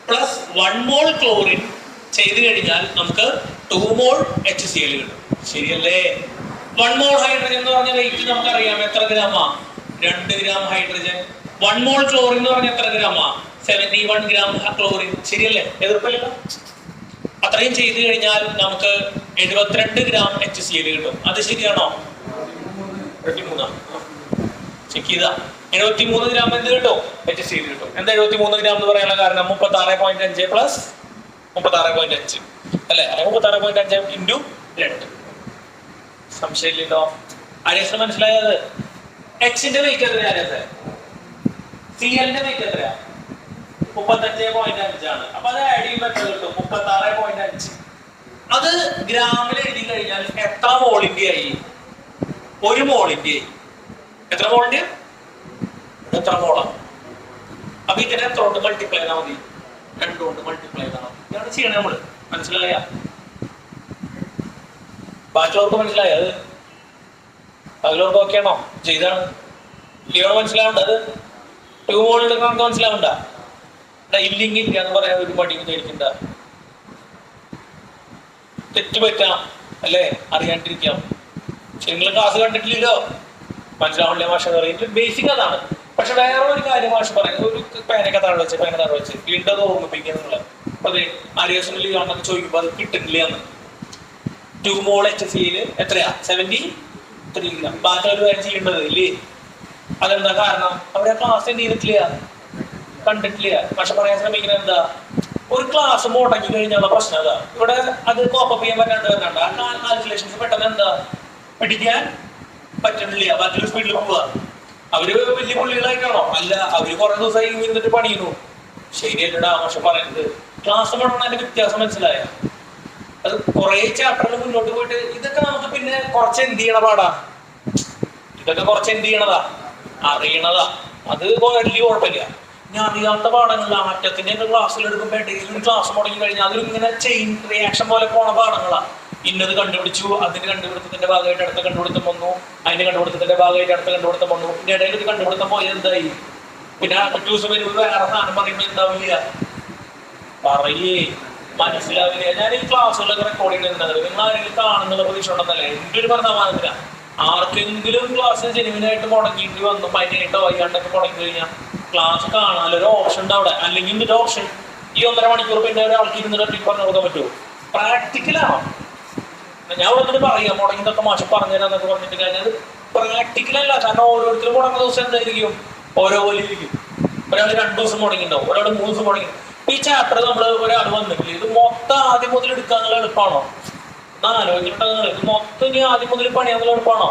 പ്ലസ് 1 മോൾ ക്ലോറിൻ ചെയ്ത് കഴിഞ്ഞാൽ നമുക്ക് 2 മോൾ HCl കിട്ടും ശരിയല്ലേ 1 മോൾ ഹൈഡ്രജൻ എന്ന് പറഞ്ഞ വെയിറ്റ് നമുക്കറിയാം എത്ര ഗ്രാമാ 2 ഗ്രാം ഹൈഡ്രജൻ 1 മോൾ ക്ലോറിൻ എന്ന് പറഞ്ഞ എത്ര ഗ്രാമാ 71 ഗ്രാം ക്ലോറിൻ ശരിയല്ലേ എതിർപ്പില്ല അത്രയും ചെയ്ത് കഴിഞ്ഞാൽ നമുക്ക് 72 ഗ്രാം HCl കിട്ടും അത് ശരിയാണോ 73 ചെക്ക് ചെയ്താ 73 ഗ്രാം എന്ത് കിട്ടും HCl കിട്ടും എന്താ 73 ഗ്രാം എന്ന് പറയാനുള്ള കാരണം 36.5 പ്ലസ് 36.5 അല്ലെ? 36.5 ഇൻറ്റു 2. സംശയമില്ലല്ലോ. ആര്യസ് മനസ്സിലായത്? എക്സിന്റെ വെയിറ്റ് എത്രയാ? CLന്റെ വെയിറ്റ് എത്രയാ? 35.5 ആണ്. അപ്പൊ അത് ആഡ് ചെയ്യുമ്പോൾ എത്ര കിട്ടും? 36.5. അത് ഗ്രാമിൽ എഴുതി കഴിഞ്ഞാൽ എത്ര മോളിന്റെ ആയി? 1 മോളിന്റെ ആയി. എത്ര മോളിന്റെ? എത്ര മോളാണ്? അപ്പൊ ഇതിനെ എത്ര കൊണ്ട് മൾട്ടിപ്ലൈ ചെയ്താൽ മതി? 2 കൊണ്ട് മൾട്ടിപ്ലൈ ചെയ്താൽ മതി. ഇതാണ് ചെയ്യണേ നമ്മള്. മനസ്സിലായ? ബാക്കിയുള്ളവർക്ക് മനസ്സിലായത്? ബാക്കിയുള്ളവർക്ക് ഓക്കെയാണോ? ചെയ്താണ് ലിയോണ് മനസ്സിലാവണ്ട? അത് 2 മോൾ എടുക്കണമെന്ന് മനസ്സിലാവണ്ട? ഇല്ലെങ്കിൽ ഇല്ല എന്ന് പറയാൻ ഒരു മടിയും ധരിക്കണ്ട. തെറ്റ് പറ്റാം അല്ലേ? അറിയാണ്ടിരിക്കാം. നിങ്ങൾ ക്ലാസ് കണ്ടിട്ടില്ലല്ലോ, മനസ്സിലാവില്ല. മാഷ പറയുന്നത് ബേസിക് അതാണ്. പക്ഷെ വേറെ ഒരു കാര്യം മാഷ് പറയുന്നത്, ഒരു പേനൊക്കെ താഴെ വെച്ച് വീണ്ടും അത് ഓർമ്മിപ്പിക്കുക നിങ്ങള്. അതെ, ആര്യോസിന് ലിയോണൊക്കെ ചോദിക്കുമ്പോൾ അത് കിട്ടുന്നില്ല എന്ന്. 2 മോൾ HCl എത്രയാ? 73 gram. ബാക്കി ഒരു കാര്യം ചെയ്യേണ്ടത് ഇല്ലേ? അതെന്താ കാരണം? അവിടെ ക്ലാസ് എന്ത് ചെയ്തിട്ടില്ല, കണ്ടിട്ടില്ല. പക്ഷെ പറയാൻ ശ്രമിക്കുന്നത് എന്താ? ഒരു ക്ലാസ് മുടങ്ങി കഴിഞ്ഞുള്ള പ്രശ്നം അതാ. ഇവിടെ അത് കോപ്പപ്പ് ചെയ്യാൻ പറ്റാണ്ട് വരുന്നുണ്ട്. ആ കാൽക്കുലേഷൻസ് പെട്ടെന്ന് എന്താ പഠിക്കാൻ പറ്റണില്ല, മറ്റൊരു സ്പീഡിൽ പോവാ. അവര് വലിയ പുള്ളികളായിട്ടാണോ? അല്ല, അവര് കുറെ ദിവസമായി ഇരുന്നിട്ട് പണിയുന്നു. ശരിയല്ലടാ പക്ഷെ പറയുന്നത്. ക്ലാസ് മുടങ്ങുന്നതിന്റെ വ്യത്യാസം മനസ്സിലായ? അത് കുറെ ചാപ്റ്ററിൽ മുന്നോട്ട് പോയിട്ട് ഇതൊക്കെ നമുക്ക് പിന്നെ കുറച്ച് എന്ത് ചെയ്യണ പാടാ. ഇതൊക്കെ കുറച്ച് എന്ത് ചെയ്യണതാ, അറിയണതാ. അത് വലിയ കുഴപ്പമില്ല. ഞാൻ അറിയാത്ത പാഠങ്ങളാ. അറ്റത്തിന്റെ ക്ലാസ്സിൽ എടുക്കുമ്പോൾ ഏതെങ്കിലും ക്ലാസ് മുടങ്ങി കഴിഞ്ഞാൽ അതിൽ ഇങ്ങനെ ചെയിൻ റിയാക്ഷൻ പോലെ പോണ പാഠങ്ങളാ. ഇന്നത് കണ്ടുപിടിച്ചു, അതിന് കണ്ടുപിടുത്തത്തിന്റെ ഭാഗമായിട്ട് അടുത്ത കണ്ടുപിടുത്തം വന്നു, അതിന് കണ്ടുപിടുത്തത്തിന്റെ ഭാഗമായിട്ട് അടുത്ത കണ്ടുപിടുത്തം വന്നു. ഇതിന്റെ ഇടയിൽ ഒരു കണ്ടുപിടുത്തം പോയത് എന്തായി? പിന്നെ അടുത്ത ദിവസം വരുമ്പോൾ വേറെ സാധനം പറയുമ്പോൾ എന്താവില്ല, പറയേ മനസ്സിലാവില്ല. ഞാൻ ഈ ക്ലാസ്സുകളൊക്കെ റെക്കോർഡ് ചെയ്യുന്നുണ്ട്. നിങ്ങൾ ആരെങ്കിലും കാണുന്നുള്ള പ്രതീക്ഷ ഉണ്ടെന്നല്ലേ എൻ്റെ ഒരു പറഞ്ഞ. ആർക്കെങ്കിലും ക്ലാസ് ജെനുവിനായിട്ട് മുടങ്ങിയിട്ട് വന്നു, പനിയായിട്ടോ വൈകാണ്ടൊക്കെ മുടങ്ങി കഴിഞ്ഞാൽ ക്ലാസ് കാണാനൊരു ഓപ്ഷൻ ഉണ്ട് അവിടെ. അല്ലെങ്കിൽ ഒരു ഓപ്ഷൻ ഈ 1.5 മണിക്കൂർ പിന്നെ ഒരാൾക്ക് ഇരുന്നിട്ട് പറഞ്ഞു കൊടുക്കാൻ പറ്റുമോ? പ്രാക്ടിക്കലാണോ? ഞാൻ വന്നിട്ട് പറയാം മുടങ്ങിയതൊക്കെ മാഷ് പറഞ്ഞുതരാന്നൊക്കെ പറഞ്ഞിട്ട് കഴിഞ്ഞാൽ പ്രാക്ടിക്കലല്ല. കാരണം ഓരോരുത്തരും മുടങ്ങുന്ന ദിവസം എന്തായിരിക്കും? ഓരോ പോലെ ഇരിക്കും. ഒരാൾ 2 ദിവസം മുടങ്ങിണ്ടാവും, ഒരാൾ 3 ദിവസം മുടങ്ങി. ഈ ചാപ്റ്റർ നമ്മൾ ഒരാൾ വന്നിട്ടില്ല, ഇത് മൊത്തം ആദ്യം മുതൽ എടുക്കാന്നുള്ള എളുപ്പമാണോ? ആലോചിച്ചിട്ടുണ്ടെങ്കിൽ ഇത് മൊത്തം ഇനി ആദ്യം മുതൽ പണിയാന്നുള്ള എളുപ്പമാണോ?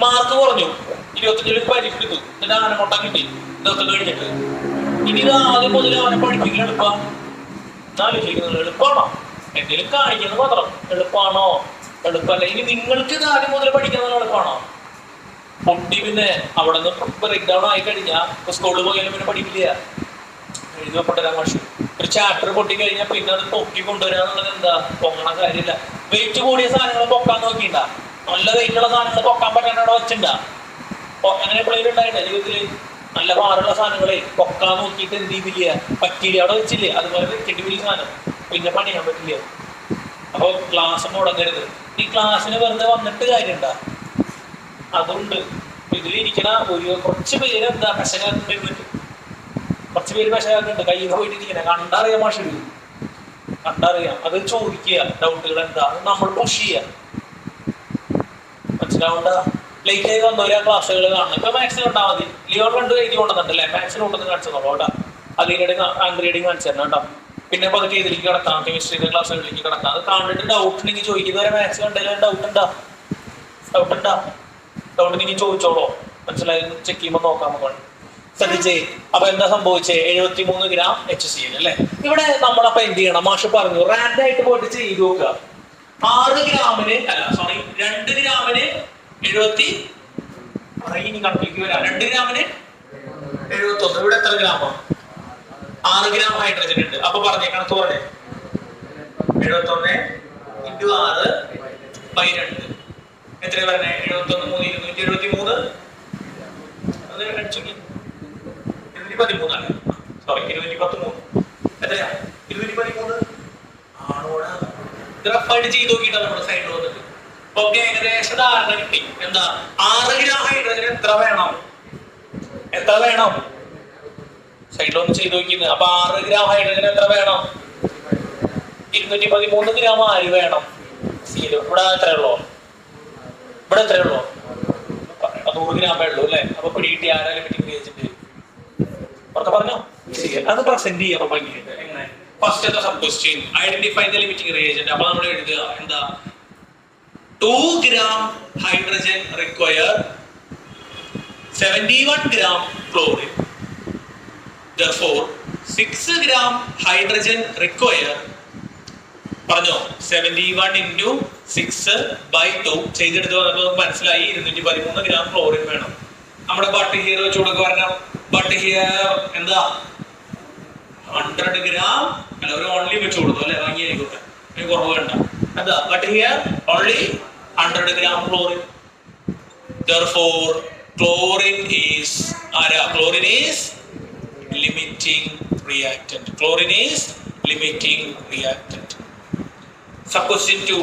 മാർക്ക് കുറഞ്ഞു, 25 പരീക്ഷ എടുത്തു, എന്നിട്ട് ആനമുട്ടം കിട്ടി, ഇതൊക്കെ കഴിഞ്ഞിട്ട് ഇനി ഇത് ആദ്യം മുതൽ അവനെ പഠിപ്പിക്കാൻ എളുപ്പം? ആലോചിക്കുന്നത് എളുപ്പമാണോ? എന്തെങ്കിലും കാണിക്കുന്നത് മാത്രം എളുപ്പമാണോ? എളുപ്പമല്ല. ഇനി നിങ്ങൾക്ക് ഇത് ആദ്യം മുതൽ പഠിക്കുന്നത് എളുപ്പമാണോ? പൊട്ടി പിന്നെ അവിടെ നിന്ന് ബ്രേക്ക് ഡൗൺ ആയി കഴിഞ്ഞാൽ സ്കൂളിൽ പോയാലും പിന്നെ പഠിക്കില്ല. എഴുതപ്പെട്ടൊരാ മാഷ് ഒരു ചാപ്റ്റർ പൊട്ടി കഴിഞ്ഞാൽ പിന്നെ അത് പൊക്കി കൊണ്ടുവരാന്നുള്ളത് എന്താ പൊങ്ങണ കാര്യമില്ല. വെയിറ്റ് കൂടിയ സാധനങ്ങൾ പൊക്കാൻ നോക്കിണ്ടാ, നല്ല വെയിറ്റുള്ള സാധനങ്ങൾ പൊക്കാൻ പറ്റാണ്ട് അവിടെ വെച്ചിണ്ടാ. അങ്ങനെ എപ്പോഴേലും ഉണ്ടായിട്ട ജീവിതത്തില് നല്ല ഭാരമുള്ള സാധനങ്ങളെ പൊക്കാൻ നോക്കിയിട്ട് എന്ത് ചെയ്തില്ല, പറ്റിയില്ല, അവിടെ വെച്ചില്ലേ. അതുപോലെ വെക്കേണ്ടി വലിയ സാധനം പിന്നെ പണിയാൻ പറ്റില്ല. അപ്പൊ ക്ലാസ് മുടങ്ങരുത്. ഈ ക്ലാസ്സിന് വെറുതെ വന്നിട്ട് കാര്യമുണ്ടാ? അതുകൊണ്ട് ഇതിലിരിക്കണ ഒരു കുറച്ച് പേര് എന്താ കശകാക്കുന്നുണ്ട്, കുറച്ച് പേര് കശകാക്കുന്നുണ്ട്. കയ്യിൽ പോയിട്ട് ഇരിക്കണേ കണ്ടറിയാം മാഷ്, കണ്ടറിയാം. അത് ചോദിക്കുക, ഡൗട്ടുകൾ എന്താ നമ്മൾ പുഷ് ചെയ്യുക. മനസ്സിലാവണ്ട? ലേറ്റ് ആയി വന്നവരാ ക്ലാസ്സുകൾ കാണണം. ഇപ്പൊ മാത്സിന് ഉണ്ടാൽ മതി. ലിയോൺ 2 എഴുതി കൊണ്ടുവന്നിട്ടല്ലേ, മാത്സിന് കൊണ്ടുവന്ന് കാണിച്ചു തന്നോളൂ കേട്ടോ. അതിനിടെ ആൻഡ്രീഡിങ് കാണിച്ചു തരണം കേട്ടോ. പിന്നെ പതുക്കെ ഇതിലേക്ക് കിടക്കാം, കെമിസ്ട്രിയുടെ ക്ലാസ്സുകളിലേക്ക് കിടക്കാം. അത് കണ്ടിട്ട് ഡൗട്ട് ഉണ്ടെങ്കിൽ ചോദിക്കുന്നത് വരെ മാത്സ് കണ്ടെങ്കിലും ഡൗട്ട് ഉണ്ടാ, ഡൗട്ട് നിങ്ങൾ ചോദിച്ചോളൂ. മനസ്സിലായി? ചെക്ക് ചെയ്യുമ്പോൾ നോക്കാം നമുക്ക്. ശ്രദ്ധിച്ചേ. അപ്പൊ എന്താ സംഭവിച്ചേ? 73 gram HCl അല്ലേ. ഇവിടെ നമ്മളപ്പോ എന്ത് ചെയ്യണം? മാഷ് പറഞ്ഞു റാൻഡ് ആയിട്ട് പോയിട്ട് ചെയ്ത് നോക്കുക. 6 ഗ്രാമിന് അല്ല സോറി 2 ഗ്രാമിന് 70 ഇനി കണക്കിലേക്ക് വരാം. 2 ഗ്രാമിന് 71. ഇവിടെ എത്ര ഗ്രാമോ? 6 ഗ്രാം ഹൈഡ്രജൻ ഉണ്ട്. അപ്പൊ പറഞ്ഞേ കണക്ക് പറഞ്ഞേ 71 × 6/2 എത്ര പറഞ്ഞേ? 71 273 അത് അടിച്ചു 213 ആണ്. സോറി 213 എത്രയാ? 213 ആണോടാ. ഇത് റഫായിട്ട് ചെയ്ത് നോക്കിയിട്ടാ നമ്മുടെ സൈഡിൽ വന്നിട്ട്. ഓക്കെ, ഏകദേശം ധാരണ കിട്ടി. എന്താ 6 ഗ്രാം ഹൈഡ്രജൻ എത്ര വേണം? എത്ര വേണം? സൈഡിൽ ഒന്ന് ചെയ്ത് നോക്കിയത്. അപ്പൊ 6 ഗ്രാം ഹൈഡ്രജൻ എത്ര വേണം? 213 ഗ്രാം ആര് വേണം? സീൽ. ഇവിടെ എത്രയുള്ളൂ? ഇവിടെ എത്രയുള്ളൂ? 100 ഗ്രാമേ ഉള്ളൂ അല്ലേ. അപ്പൊ പിടികിട്ടി ആരാലും പറ്റി വെച്ചിട്ട് പറഞ്ഞോ. അത് പ്രസന്റ് ചെയ്യാം ഭംഗിയായിട്ട്. എങ്ങനെ ഫസ്റ്റത്തെ sub question identify the limiting reagent. അപ്പൊ നമ്മൾ എഴുതുക എന്താ 2 gram hydrogen require 71 gram chlorine. Therefore 6 gram hydrogen require പറഞ്ഞോ 71 into 6/2 ചെയ്തെടുത്ത് പറഞ്ഞപ്പോൾ മനസ്സിലായി 213 gram ക്ലോറിൻ വേണം. നമ്മുടെ ബട്ട് ഹിയർ വെച്ച് കൊടുക്കുക പറഞ്ഞാൽ ബട്ട് ഹിയർ എന്താ 100 gram അല്ല ഒരു ഓൺലി വെച്ച് കൊടുത്തു അല്ലെ വാങ്ങി ആയിക്കോട്ടെ കുറവ് വേണ്ട എന്താ but here only 100 gram chlorine. Therefore chlorine is limiting reactant. Chlorine is limiting reactant. Question 2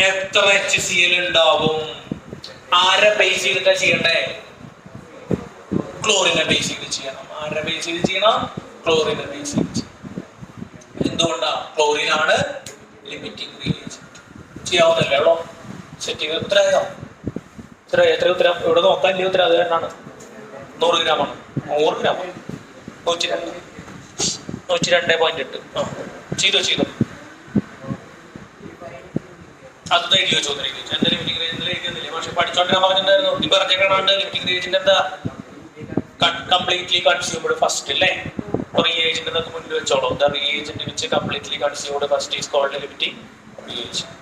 എത്ര HCl ഉണ്ടാവും? ആരെ ബേസ് ചെയ്തിട്ടാ ചെയ്യണ്ടേ? ക്ലോറിനെ ബേസ് ചെയ്ത് ചെയ്യണം. ആരെ ബേസ് ചെയ്ത് ചെയ്യണം? ക്ലോറിനെ ബേസ് ചെയ്ത്. എന്തുകൊണ്ടാ? ക്ലോറിൻ ആണ് ലിമിറ്റിംഗ് റിയേജന്റ്. ചെയ്യാവുന്നല്ലേ ഉള്ളോ? സെറ്റ് ചെയ്ത് ഉത്തരം എത്ര ഉത്തരം ഇവിടെ നോക്കാൻ ഇല്ല ഉത്തരം അത് തന്നെയാണ് 100 gram ആണ് 100 gram 102.8 ചെയ്തോ അത് എഴുതി വെച്ചോ. എന്റെ ലിമിറ്റിംഗ് റേഞ്ചിൽ എഴുതിയൊന്നുമില്ലേ? പക്ഷെ പഠിച്ചോണ്ടിരാൻ പറഞ്ഞിട്ടുണ്ടായിരുന്നു. ഈ പറഞ്ഞാണ്ട് ലിമിറ്റിംഗ് റേഞ്ചിന്റെ എന്താ കംപ്ലീറ്റ്ലി കൺസ്യൂംഡ് ഫസ്റ്റ് അല്ലേ? റിയേജന്റ് എന്നൊക്കെ മുന്നിൽ വെച്ചോളൂ. The reagent which completely consumed first is called limiting reagent.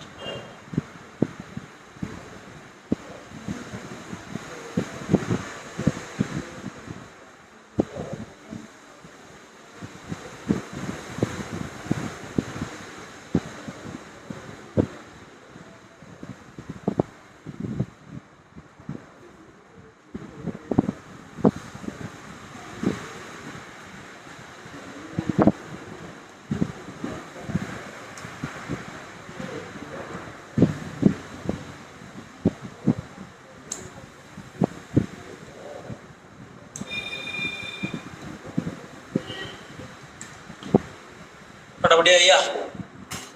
നടപടിയാ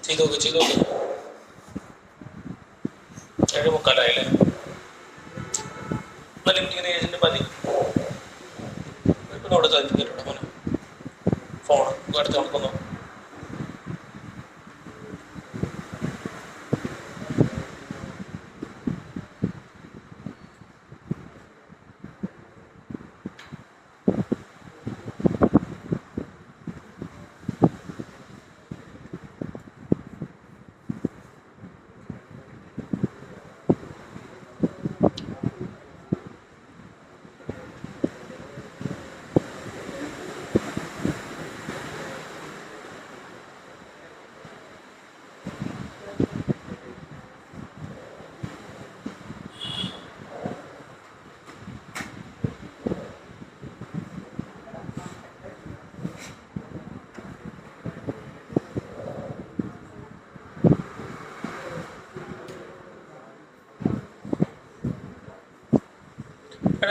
ചെയ്തു നോക്ക് 7:45 ലിമിറ്റിംഗ് ഏജന്റ് മതി. ഇപ്പൊ അവിടെ തന്നിട്ടുണ്ട് മോനെ ഫോൺ അടുത്ത് നടക്കുന്നു.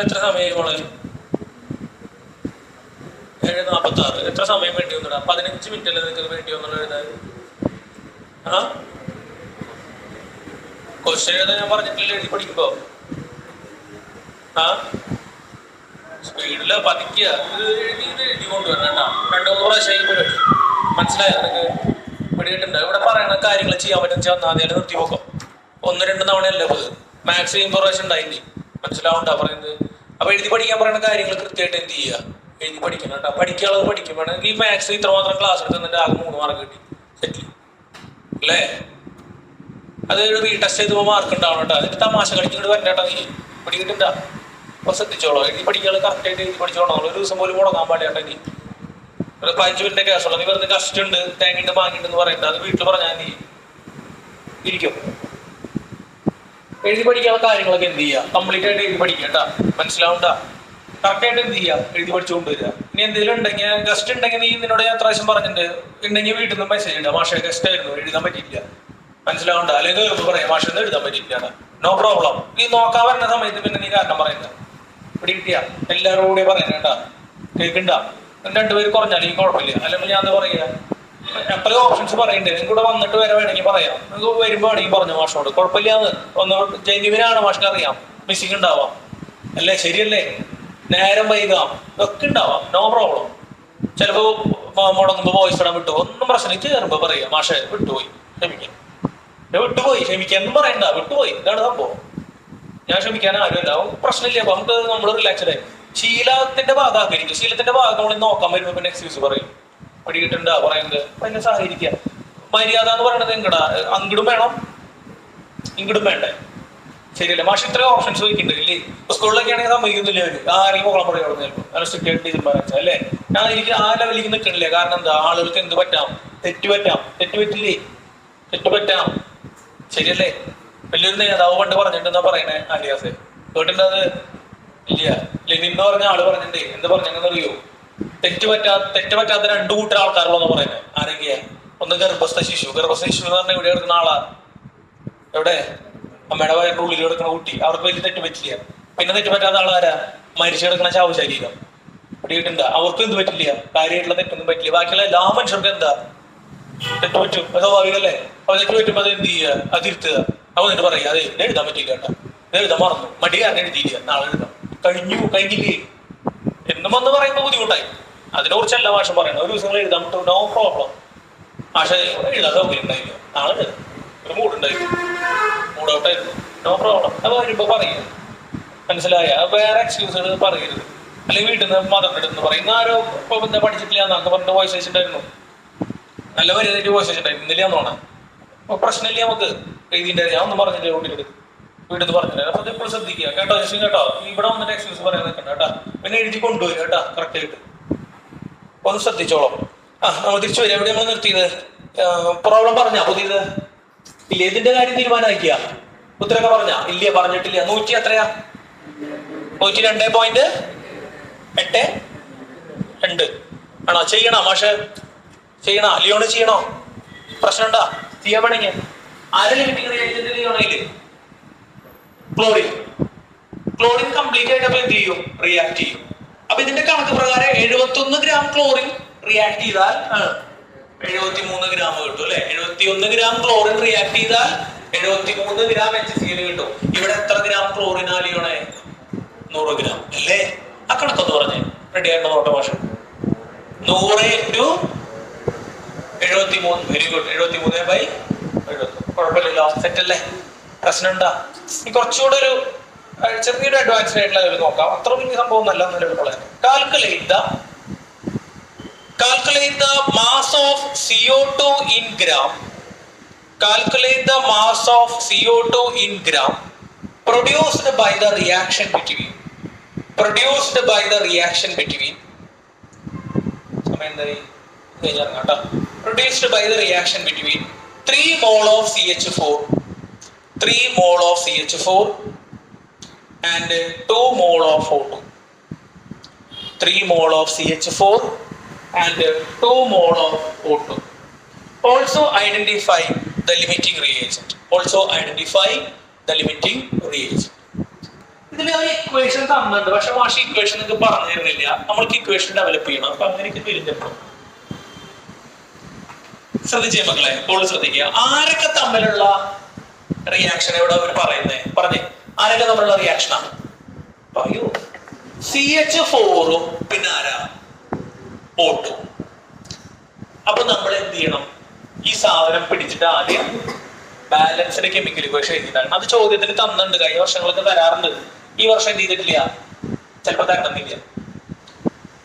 എത്ര സമയം 7:46. എത്ര സമയം വേണ്ടി വന്നിടാ? 15 മിനിറ്റ് അല്ലേ നിങ്ങൾക്ക് വേണ്ടി വന്നുള്ള എഴുതാൻ? ക്വസ്റ്റ്യൻ എഴുതാൻ ഞാൻ പറഞ്ഞിട്ടില്ല. എഴുതി പഠിക്കുമ്പോ സ്പീഡില് പതിക്കുക. എഴുതി കൊണ്ടുവരണ്ട. 2-3 പ്രാവശ്യം പരിപാടി മനസ്സിലായോ? നിങ്ങൾക്ക് പിടികിട്ടുണ്ട്. ഇവിടെ പറയുന്ന കാര്യങ്ങൾ ചെയ്യാൻ പറ്റുന്ന വന്നാൽ ആദ്യം നിർത്തി നോക്കാം. 1-2 തവണയല്ലേ പോയത്. മാക്സിമം ഇൻഫർമേഷൻ ഉണ്ടായില്ലേ? മനസ്സിലാവണ്ടാ പറയുന്നത്. അപ്പൊ എഴുതി പഠിക്കാൻ പറയുന്ന കാര്യങ്ങൾ കൃത്യമായിട്ട് എന്ത് ചെയ്യുക? എഴുതി പഠിക്കണം കേട്ടോ. പഠിക്കാനുള്ളത് പഠിക്കും. വേണമെങ്കിൽ ഈ മാത്സ് ഇത്രമാത്രം ക്ലാസ് എടുത്തിട്ട് ആകെ 3 മാർക്ക് കിട്ടി സെറ്റിൽ അല്ലേ? അത് റീ ടെസ്റ്റ് ചെയ്തപ്പോൾ മാർക്ക് ഉണ്ടാവണം കേട്ടോ. അതിന് തമാശ കളിച്ചിട്ട് വരണ്ടേട്ടാ. നീ പിടികിട്ടില്ല. അപ്പൊ ശ്രദ്ധിച്ചോളൂ. എഴുതി പഠിക്കാനുള്ള കറക്റ്റായിട്ട് എഴുതി പഠിച്ചോളാം. ഒരു ദിവസം പോലും മുടങ്ങാൻ പാടില്ല. നീ ഒരു 15 മിനിറ്റ് കേസുള്ള നീ വെറുതെ കഷ്ടുണ്ട് തേങ്ങിട്ട് വാങ്ങിട്ടെന്ന് പറയണ്ട. അത് വീട്ടിൽ പറഞ്ഞാൽ നീ ഇരിക്കും. എഴുതി പഠിക്കാനുള്ള കാര്യങ്ങളൊക്കെ എന്ത് ചെയ്യുക? കംപ്ലീറ്റ് ആയിട്ട് എഴുതി പഠിക്കുക കേട്ടാ. മനസ്സിലാവണ്ട. കറക്റ്റായിട്ട് എന്ത് ചെയ്യുക? എഴുതി പഠിച്ചുകൊണ്ട് വരിക. ഇനി എന്തെങ്കിലും ഉണ്ടെങ്കിൽ ഗസ്റ്റ് ഉണ്ടെങ്കിൽ നീ നിന്നോട് ഞാൻ പ്രാവശ്യം പറഞ്ഞിട്ടുണ്ട്. ഉണ്ടെങ്കിൽ വീട്ടിൽ നിന്ന് മെസ്സേജ് ഇടാം. മാഷ ഗസ്റ്റ് ആയിരുന്നു എഴുതാൻ പറ്റിയില്ല. മനസ്സിലാവണ്ട. അല്ലെങ്കിൽ പറയാം മാഷൊന്നും എഴുതാൻ പറ്റിയില്ല. No problem. നീ നോക്കാൻ വരുന്ന സമയത്ത് പിന്നെ നീ കാരണം പറയുന്നത് ഇവിടെ കിട്ടിയ എല്ലാവരും കൂടെ പറയുന്നത് കേട്ടാ. കേൾക്കണ്ട. 2 പേര് കുറഞ്ഞാൽ ഈ കുഴപ്പമില്ല. അല്ലെങ്കിൽ ഞാൻ എന്താ പറയുക? എപ്പോഴും ഓപ്ഷൻസ് പറയണ്ടേ? നിങ്ങൾക്ക് കൂടെ വന്നിട്ട് വരെ വേണമെങ്കിൽ പറയാം. നിങ്ങൾക്ക് വരുമ്പോൾ വേണമെങ്കിൽ പറഞ്ഞു മാഷിനോട്. കുഴപ്പമില്ലാന്ന്. ഒന്ന് ജെന്യുവിനാണ് മാഷിന് അറിയാം. മിസ്സിങ് ഉണ്ടാവാം അല്ലേ? ശരിയല്ലേ? നേരം വൈകാം. ഒക്കെ ഉണ്ടാവാം. No problem. ചിലപ്പോൾ മുടങ്ങുമ്പോ വോയിസ് ഇടാൻ വിട്ടു, ഒന്നും പ്രശ്നം കയറുമ്പോ പറയാ മാഷെ വിട്ടുപോയി ക്ഷമിക്കാം, വിട്ടുപോയി ക്ഷമിക്കാന്നും പറയണ്ട, വിട്ടുപോയി, ഇതാണ് സംഭവം. ഞാൻ ക്ഷമിക്കാൻ ആരുമല്ല, പ്രശ്നമില്ല. അപ്പൊ നമുക്ക് നമ്മൾ റിലാക്സ്ഡ് ആയി ശീലത്തിന്റെ ഭാഗമാക്കിയിരിക്കും. ശീലത്തിന്റെ ഭാഗം നമ്മൾ നോക്കാൻ വരുമ്പോ പിന്നെ എക്സ്ക്യൂസ് പറയും, പിടികിട്ടുണ്ടാ പറയുന്നത്, പിന്നെ സഹകരിക്കുക. മര്യാദ എന്ന് പറയുന്നത് എങ്ങടാ, അങ്ങടും വേണം ഇങ്ങടും വേണ്ടേ, ശരിയല്ലേ? മാഷ് ഇത്രയും ഓപ്ഷൻസ് ചോദിക്കുന്നുണ്ട് ഇല്ലേ? സ്കൂളിലൊക്കെ ആണെങ്കിൽ സമ്മതിക്കുന്നില്ല അവര്, ആരെയും മുഖം പറയുള്ളൂ ചിലപ്പോൾ സ്ട്രിക്റ്റ് ആയിട്ട് ടീച്ചർമാരെ അല്ലേ. ഞാൻ എനിക്ക് ആ ലെവലിലേക്ക് നിൽക്കണില്ല. കാരണം എന്താ, ആളുകൾക്ക് എന്ത് പറ്റാം, തെറ്റ് പറ്റില്ലേ, തെറ്റ് പറ്റാം, ശരിയല്ലേ? വലിയൊരു നേതാവ് പണ്ട് പറഞ്ഞിട്ടെന്നാ പറയണേ, ആര്യാസ് കേട്ടിട്ടത് ഇല്ല, ലെനിൻ എന്ന് പറഞ്ഞ ആള് പറഞ്ഞിട്ടേ എന്ത് പറഞ്ഞെന്നറിയോ? തെറ്റ് പറ്റാത്ത രണ്ടു കൂട്ടം ആൾക്കാരുള്ളതെന്ന് പറയുന്നത്. ആരൊക്കെയാ? ഒന്ന് ഗർഭസ്ഥ ശിശു എന്ന് പറഞ്ഞാൽ ഇവിടെ എടുക്കുന്ന ആളാ, എവിടെ? അമ്മയുടെ വയറിന്റെ ഉള്ളിൽ കിടക്കുന്ന കുട്ടി, അവർക്ക് വലിയ തെറ്റ് പറ്റില്ല. പിന്നെ തെറ്റ് പറ്റാത്ത ആളാരാ? മരിച്ചു കിടക്കുന്ന ശവ ശരീരം, പിടികിട്ടുണ്ടാ? അവർക്കും എന്ത് പറ്റില്ല, കാര്യമായിട്ടുള്ള തെറ്റൊന്നും പറ്റില്ല. ബാക്കിയുള്ള എല്ലാ മനുഷ്യർക്കും എന്താ തെറ്റ് പറ്റും, സ്വാഭാവികല്ലേ? അപ്പൊ തെറ്റ് പറ്റുമ്പോ അത് എന്ത് ചെയ്യുക, അത് തിരുത്തുക. അപ്പൊ എന്നിട്ട് പറയാ അതെ ഇത് എഴുതാൻ പറ്റില്ല കേട്ടോ, ഇത് എഴുതാൻ മറന്നു, മടി കാരണം എഴുതിയില്ല, നാളെ എഴുതാം, കഴിഞ്ഞില്ലേ എന്നും വന്ന് പറയുമ്പോൾ ബുദ്ധിമുട്ടായി. അതിനെ കുറിച്ചല്ല ഭാഷ പറയുന്നത്. ഒരു ദിവസം എഴുതാൻ പറ്റും, നോ പ്രോബ്ലം. ഭാഷ എഴുതാൻ സൗകര്യം ഉണ്ടായില്ല, നാളെ എഴുതാം, ഒരു മൂടുണ്ടായിരുന്നു, മൂഡ് ഔട്ടായിരുന്നു, നോ പ്രോബ്ലം. അത് വരുമ്പോ പറയുക, മനസ്സിലായ? വേറെ എക്സ്ക്യൂസുകൾ പറയരുത്. അല്ലെങ്കിൽ വീട്ടിൽ നിന്ന് മദറിന്റെ അടുത്ത് പറയുന്ന ആരോ ഇപ്പൊ എന്താ പഠിച്ചിട്ടില്ല എന്നൊക്കെ പറഞ്ഞിട്ട് വോയിസ് വെച്ചിട്ടുണ്ടായിരുന്നു, നല്ല മര്യാദയായിട്ട് വോയിസ് വെച്ചിട്ടുണ്ടായിരുന്നു, ഇന്നലെ തോന്നാം. അപ്പൊ പ്രശ്നമില്ല, നമുക്ക് എഴുതിൻ്റെ ഞാൻ ഒന്നും പറഞ്ഞില്ല, വീട്ടിൽ പറഞ്ഞില്ല. അപ്പൊ എപ്പോഴും ശ്രദ്ധിക്കുക കേട്ടോ, ജസ്റ്റ് കേട്ടോ, ഇവിടെ വന്നിട്ട് എക്സ്ക്യൂസ് പറയാൻ നിൽക്കണ്ട കേട്ടാ, പിന്നെ എഴുതി കൊണ്ടുവരും കേട്ടാ, കറക്റ്റ് ആയിട്ട് ഒന്ന് ശ്രദ്ധിച്ചോളാം. നമ്മൾ തിരിച്ചു വരിക, എവിടെ നമ്മൾ നിർത്തിയത്? പ്രോബ്ലം പറഞ്ഞ പുതിയത് ഇല്ല, ഇതിന്റെ കാര്യം തീരുമാനമാക്കിയ ഉത്തരൊക്കെ പറഞ്ഞ ഇല്ല, പറഞ്ഞിട്ടില്ല. 100 എത്രയാ? 102.82 ആണോ? ചെയ്യണോ മാഷ്? ചെയ്യണോ? ലിയോണ് ചെയ്യണോ? പ്രശ്നം ഉണ്ടാ? ചെയ്യാൻ വേണമെങ്കിൽ ആരും ലിമിറ്റിംഗ് ലിയോണയില് ക്ലോറിൻ കംപ്ലീറ്റ് ആയിട്ട് അപ്പൊ എന്ത് ചെയ്യും? റിയാക്ട് ചെയ്യും. അപ്പൊ ഇതിന്റെ കണക്ക് പ്രകാരം 71 ഗ്രാം ക്ലോറിൻ റിയാക്ട് ചെയ്താൽ 73 ഗ്രാം കിട്ടും അല്ലെ? 71 ഗ്രാം ക്ലോറിൻ റിയാക്ട് ചെയ്താൽ 73 ഗ്രാം HCl കിട്ടും. ഇവിടെ എത്ര ഗ്രാം ക്ലോറിൻ ആലിയോണേ? 100 ഗ്രാം അല്ലേ? ആ കണക്കൊന്ന് പറഞ്ഞേ, റെഡി ആയിട്ട് നോട്ടെ ഭാഷ. 100 × 73, വെരി ഗുഡ്. 73/70, കുഴപ്പമില്ലല്ലോ, സെറ്റ് അല്ലേ? പ്രശ്നം ഉണ്ടാ? ഈ കുറച്ചുകൂടെ ഒരു ചെറിയൊരു അഡ്വാൻസ്ഡ് ആയിട്ടുള്ള ലെവൽ നോക്കാം, അത്ര വലിയ സംഭവം നല്ല എളുപ്പമുള്ള. Calculate the mass of CO2 in gram. Calculate the mass of CO2 in gram produced by the reaction between. Produced by the reaction between 3 mole of CH4, 3 mole of CH4 and 2 mole of O2. 3 mole of CH4 and 2 mole of O2. Also identify the limiting reagent. ഇതിൽ ഒരു equation തന്നിട്ടുണ്ട്, പക്ഷെ മാഷി equation നിങ്ങൾക്ക് പറഞ്ഞു തരുന്നില്ല. നമ്മൾക്ക് equation develop ചെയ്യണം. അപ്പൊ അങ്ങനെയൊക്കെ തിരിഞ്ഞപ്പോൾ ശ്രദ്ധിച്ചേ മക്കളെ, ഇപ്പോൾ ശ്രദ്ധിക്കുക. ആരൊക്കെ തമ്മിലുള്ള റിയാക്ഷൻ ഇവിടെ അവർ പറയുന്നേ? പറഞ്ഞേ, ആരൊക്കെ തമ്മിലുള്ള റിയാക്ഷനാണ്? പറയൂ. CH4 പിന്നെ ആരാ? O2. അപ്പൊ നമ്മൾ എന്ത് ചെയ്യണം? ഈ സാധനം പിടിച്ചിട്ട് ആദ്യം ബാലൻസ്ഡ് കെമിക്കൽ ഇക്വേഷൻ എഴുതിയിട്ടാണ്. അത് ചോദ്യത്തിന് തന്നിട്ടുണ്ട്, കഴിഞ്ഞ വർഷങ്ങളൊക്കെ തരാറുണ്ട്. ഈ വർഷം എന്ത് ചെയ്തിട്ടില്ല, ചിലപ്പോൾ തരണമെന്നില്ല.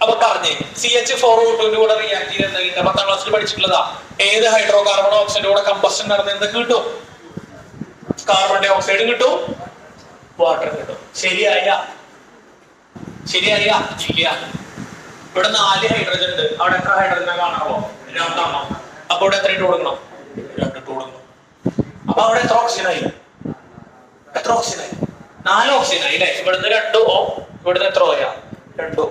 അപ്പൊ പറഞ്ഞേ, CH4 O2 കൂടെ റിയാക്ട് ചെയ്ത് എന്താ കിട്ടുക? 10ാം ക്ലാസ്സിൽ പഠിച്ചിട്ടുള്ളതാ. ഏത് ഹൈഡ്രോ കാർബൺ ഓക്സൈഡ് കൂടെ കമ്പസ്റ്റൻ നടന്ന എന്തൊക്കെ കിട്ടും? കാർബൺ ഡൈ ഓക്സൈഡും കിട്ടും, വാട്ടറും കിട്ടും. ശരിയായ? ഇല്ല. ഇവിടെ 4 ഹൈഡ്രജൻ ഉണ്ട്, അവിടെ എത്ര ഹൈഡ്രജനെ കാണാമോ? 2 എണ്ണം. അപ്പൊ ഇവിടെ എത്ര ഇട്ട് കൊടുക്കണം? 2 ഇട്ട് കൊടുക്കണം. അപ്പൊ അവിടെ എത്ര ഓക്സിജനായി? 4 ഓക്സിജനായി അല്ലെ? ഇവിടുന്ന് 2 O, ഇവിടുന്ന് എത്ര ഓയാ? 2 O.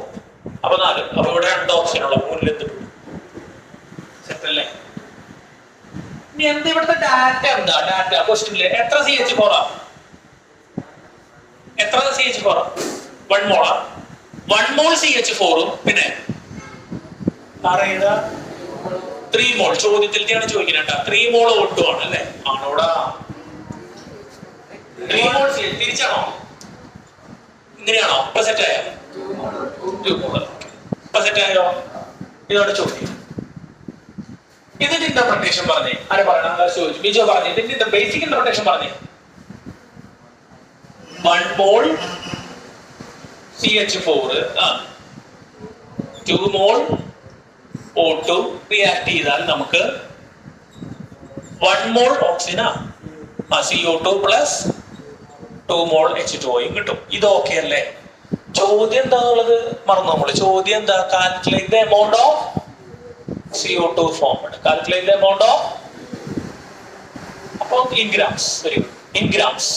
അപ്പൊ 4. അപ്പൊ ഇവിടെ 2 ഓക്സിജനുള്ള 3 എന്ത് സെറ്റ് അല്ലേ? ഇനി എന്താ ഇവിടുത്തെ ഡാറ്റ? എന്താ ഡാറ്റ? ക്വസ്റ്റ്യനില് എത്ര CH4 ആ? എത്ര CH4 ആ? 1 മോളാ? 1 മോൾ CH4 പിന്നെ 3 മോൾ. ചോദ്യത്തിലാണ് ചോദിക്കുന്നത്. 3 മോൾ O2 ആണ് അല്ലേ? ആണോടാ? 3 മോൾ തിരിച്ചാണോ? ഇങ്ങനെയാണോ? ഇപ്പൊ സെറ്റ് ആയോ? 2 മോൾ ഇപ്പൊ സെറ്റ് ആയോ? ഇതാണ് ചോദ്യം. ഇതിന്റെ ഇന്റർപ്രിട്ടേഷൻ പറഞ്ഞേ. ആരെ പറയണം? ചോദിച്ചു. ബിജോ പറഞ്ഞു. ഇതിന്റെ ബേസിക് ഇന്റർപ്രിട്ടേഷൻ പറഞ്ഞേ. 1 mol CH4 2 mol O2 react ചെയ്താൽ നമുക്ക് 1 mol oxygen CO2 plus 2 mol H2O കിട്ടും. ഇത് ഓക്കെ അല്ലേ? ചോദ്യം എന്താന്നുള്ളത് മറന്നു നമ്മള്. ചോദ്യം എന്താ? Calculate the amount of CO2 formed. Calculate the amount of, അപ്പൊ ഇൻ ഗ്രാംസ് വരും. In grams.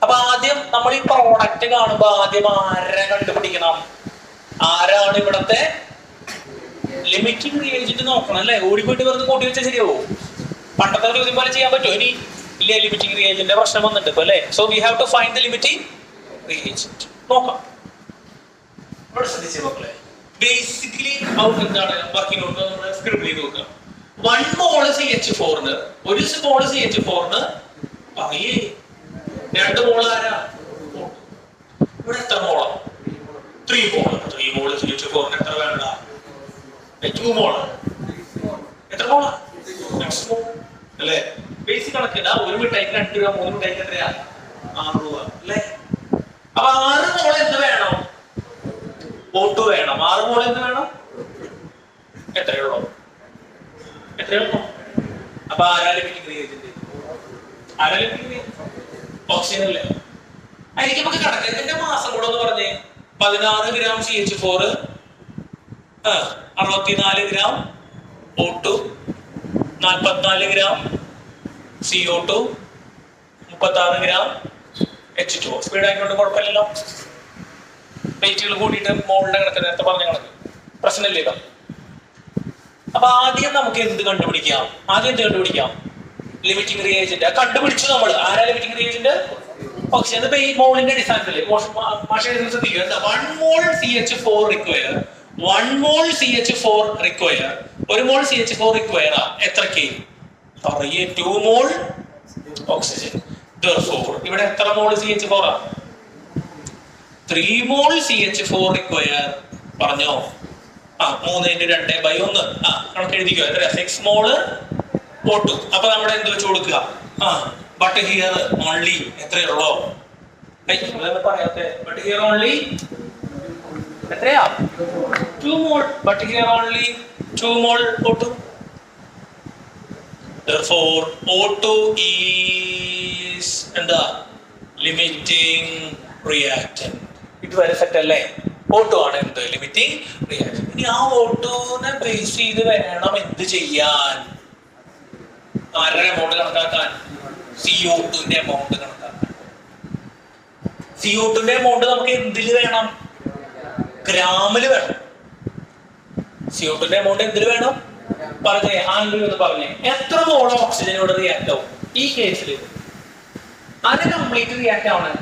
അപ്പൊ ആദ്യം നമ്മൾ ഈ പ്രോഡക്റ്റ് കാണുമ്പോ ആദ്യം ആരെ കണ്ടുപിടിക്കണം? ആരാണ് ഇവിടത്തെ ലിമിറ്റിംഗ് റിയേജന്റ് നോക്കണം അല്ലേ? ഓടിപ്പോയിട്ട് വെറുതെ കൂട്ടി വെച്ചാൽ ശരിയാവോ? പണ്ടത്തെ ചോദ്യം പോലെ ചെയ്യാൻ പറ്റുമോ? ഇനി ഇല്ല, ലിമിറ്റിംഗ് റിയേജന്റിന്റെ പ്രശ്നം വന്നിട്ട് ഇപ്പൊ അല്ലേ? So we have to find the limiting reagent. നോക്കാം. ഇവിടെ ശ്രദ്ധിച്ചേ മക്കളെ. ബേസിക്കലി എന്താണ് വർക്കിംഗ് ഔട്ട് നമ്മൾ സ്ക്രിബിൾ ചെയ്ത് നോക്കുക. 1 mol CH4 ന്, ഒരു mol CH4 ന് പറയേ 2 mol ആരാ? ഇവിടെ എത്ര മോളാ? 3 mol. 3 mol CH4 ന് എത്ര വേണ്ട? 2 mol. എത്ര മോളാ? 6 mol അല്ലേ? ബേസിക് കണക്കില്ല. ഒരു മിഠായിക്ക് 2 രൂപ, 3 മിഠായിക്ക് എത്രയാ? 6 രൂപ അല്ലേ? അപ്പൊ 6 mol എന്ത് വേണം? O2 വേണം. 6 mol എന്ത് വേണം? എത്രയുള്ളൂ? എത്രയുള്ളൂ? അപ്പൊ ആരാ ലിമിറ്റിംഗ് റിയേജന്റ്? ആരാ ലിമിറ്റിംഗ് റിയേജന്റ്? ഓക്സിജൻ അല്ലേ? അതിലേക്ക് നമുക്ക് കണക്ക്. ഇതിന്റെ മാസം കൂടെ ഒന്ന് പറഞ്ഞേ. 16 gram CH4, 64 gram O2, 44 gram CO2, 36 gram H2O. Speed ആയിക്കൊണ്ട് കുഴപ്പമില്ലല്ലോ. വെയിറ്റുകൾ കൂടിയിട്ട് മോളിന്റെ കണക്ക് നേരത്തെ പറഞ്ഞ കണക്ക് പ്രശ്നമില്ലല്ലോ. അപ്പൊ ആദ്യം നമുക്ക് എന്ത് കണ്ടുപിടിക്കാം? ലിമിറ്റിംഗ് റിയേജന്റ് കണ്ടുപിടിച്ചു നമ്മൾ. ആരാ ലിമിറ്റിംഗ് റിയേജന്റ്? ഓക്സിജൻ. ഇപ്പൊ ഈ മോളിന്റെ അടിസ്ഥാനത്തില് 1 mol CH4 require, 1 mol CH4 require, 1 mol CH4 require എത്രക്ക്? പറയേ 2 mol ഓക്സിജൻ. ഇവിടെ എത്ര മോൾ CH4 ആ? 3 mol CH4 റിക്വയർ. പറഞ്ഞോ? 3x2/1. കണക്ക് എഴുതിക്കോ. എത്ര? 6 mol O2. അപ്പൊ നമ്മുടെ എന്ത് വെച്ച് കൊടുക്കുക? ബട്ട് ഹിയർ ഓൺലി എത്രയുള്ളോ? പറയാത്തെ. ബട്ട് ഹിയർ ഓൺലി എത്രയാ? 2 mol. But here only 2 mol O2. Therefore O2 is എന്താ? Limiting reactant. ഇതുവരെ സെറ്റ് അല്ലേ? O2 ആണ് എന്ത്? Limiting reactant. ഇനി ആ O2നെ ബേസ് ചെയ്ത് വേണം എന്ത് ചെയ്യാൻ? ആരുടെ എമൗണ്ട് കണക്കാക്കാൻ? CO2ന്റെ എമൗണ്ട് കണക്കാക്കാൻ. CO2ന്റെ എമൗണ്ട് നമുക്ക് എന്തില് വേണം? ഗ്രാമില് വേണം. CO2ന്റെ എമൗണ്ട് എന്തില് വേണം? പറഞ്ഞേ. ആൻഡ്രൂ പറഞ്ഞേ. എത്ര മോൾ ഓക്സിജൻ ഇവിടെ റിയാക്ട് ആവും ഈ കേസിൽ? അത് കംപ്ലീറ്റ് റിയാക്ട് ആവണേ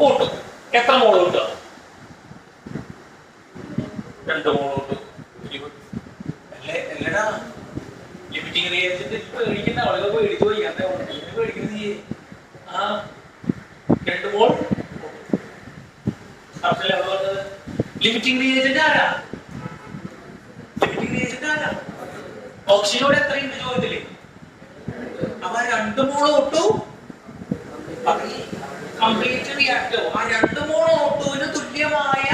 O2 എത്ര മോൾ കിട്ടുക? 2 മോൾ കിട്ടും. അല്ലേടാ? ലിമിറ്റിംഗ് റിയേജന്റ് പേടിക്കുന്ന ആളുകൾ പേടിച്ചു പോയി. പേടിക്കുന്നത് 2 മോൾ. ലിമിറ്റിംഗ് റിയേജന്റ് ആരാ? ഓക്സിജനോട് എത്രയുണ്ട് ചോദ്യത്തില്? അപ്പൊ 2 മോൾ O2 കംപ്ലീറ്റ് റിയാക്ടർ. ആ 2 മോൾ O2 തുല്യമായ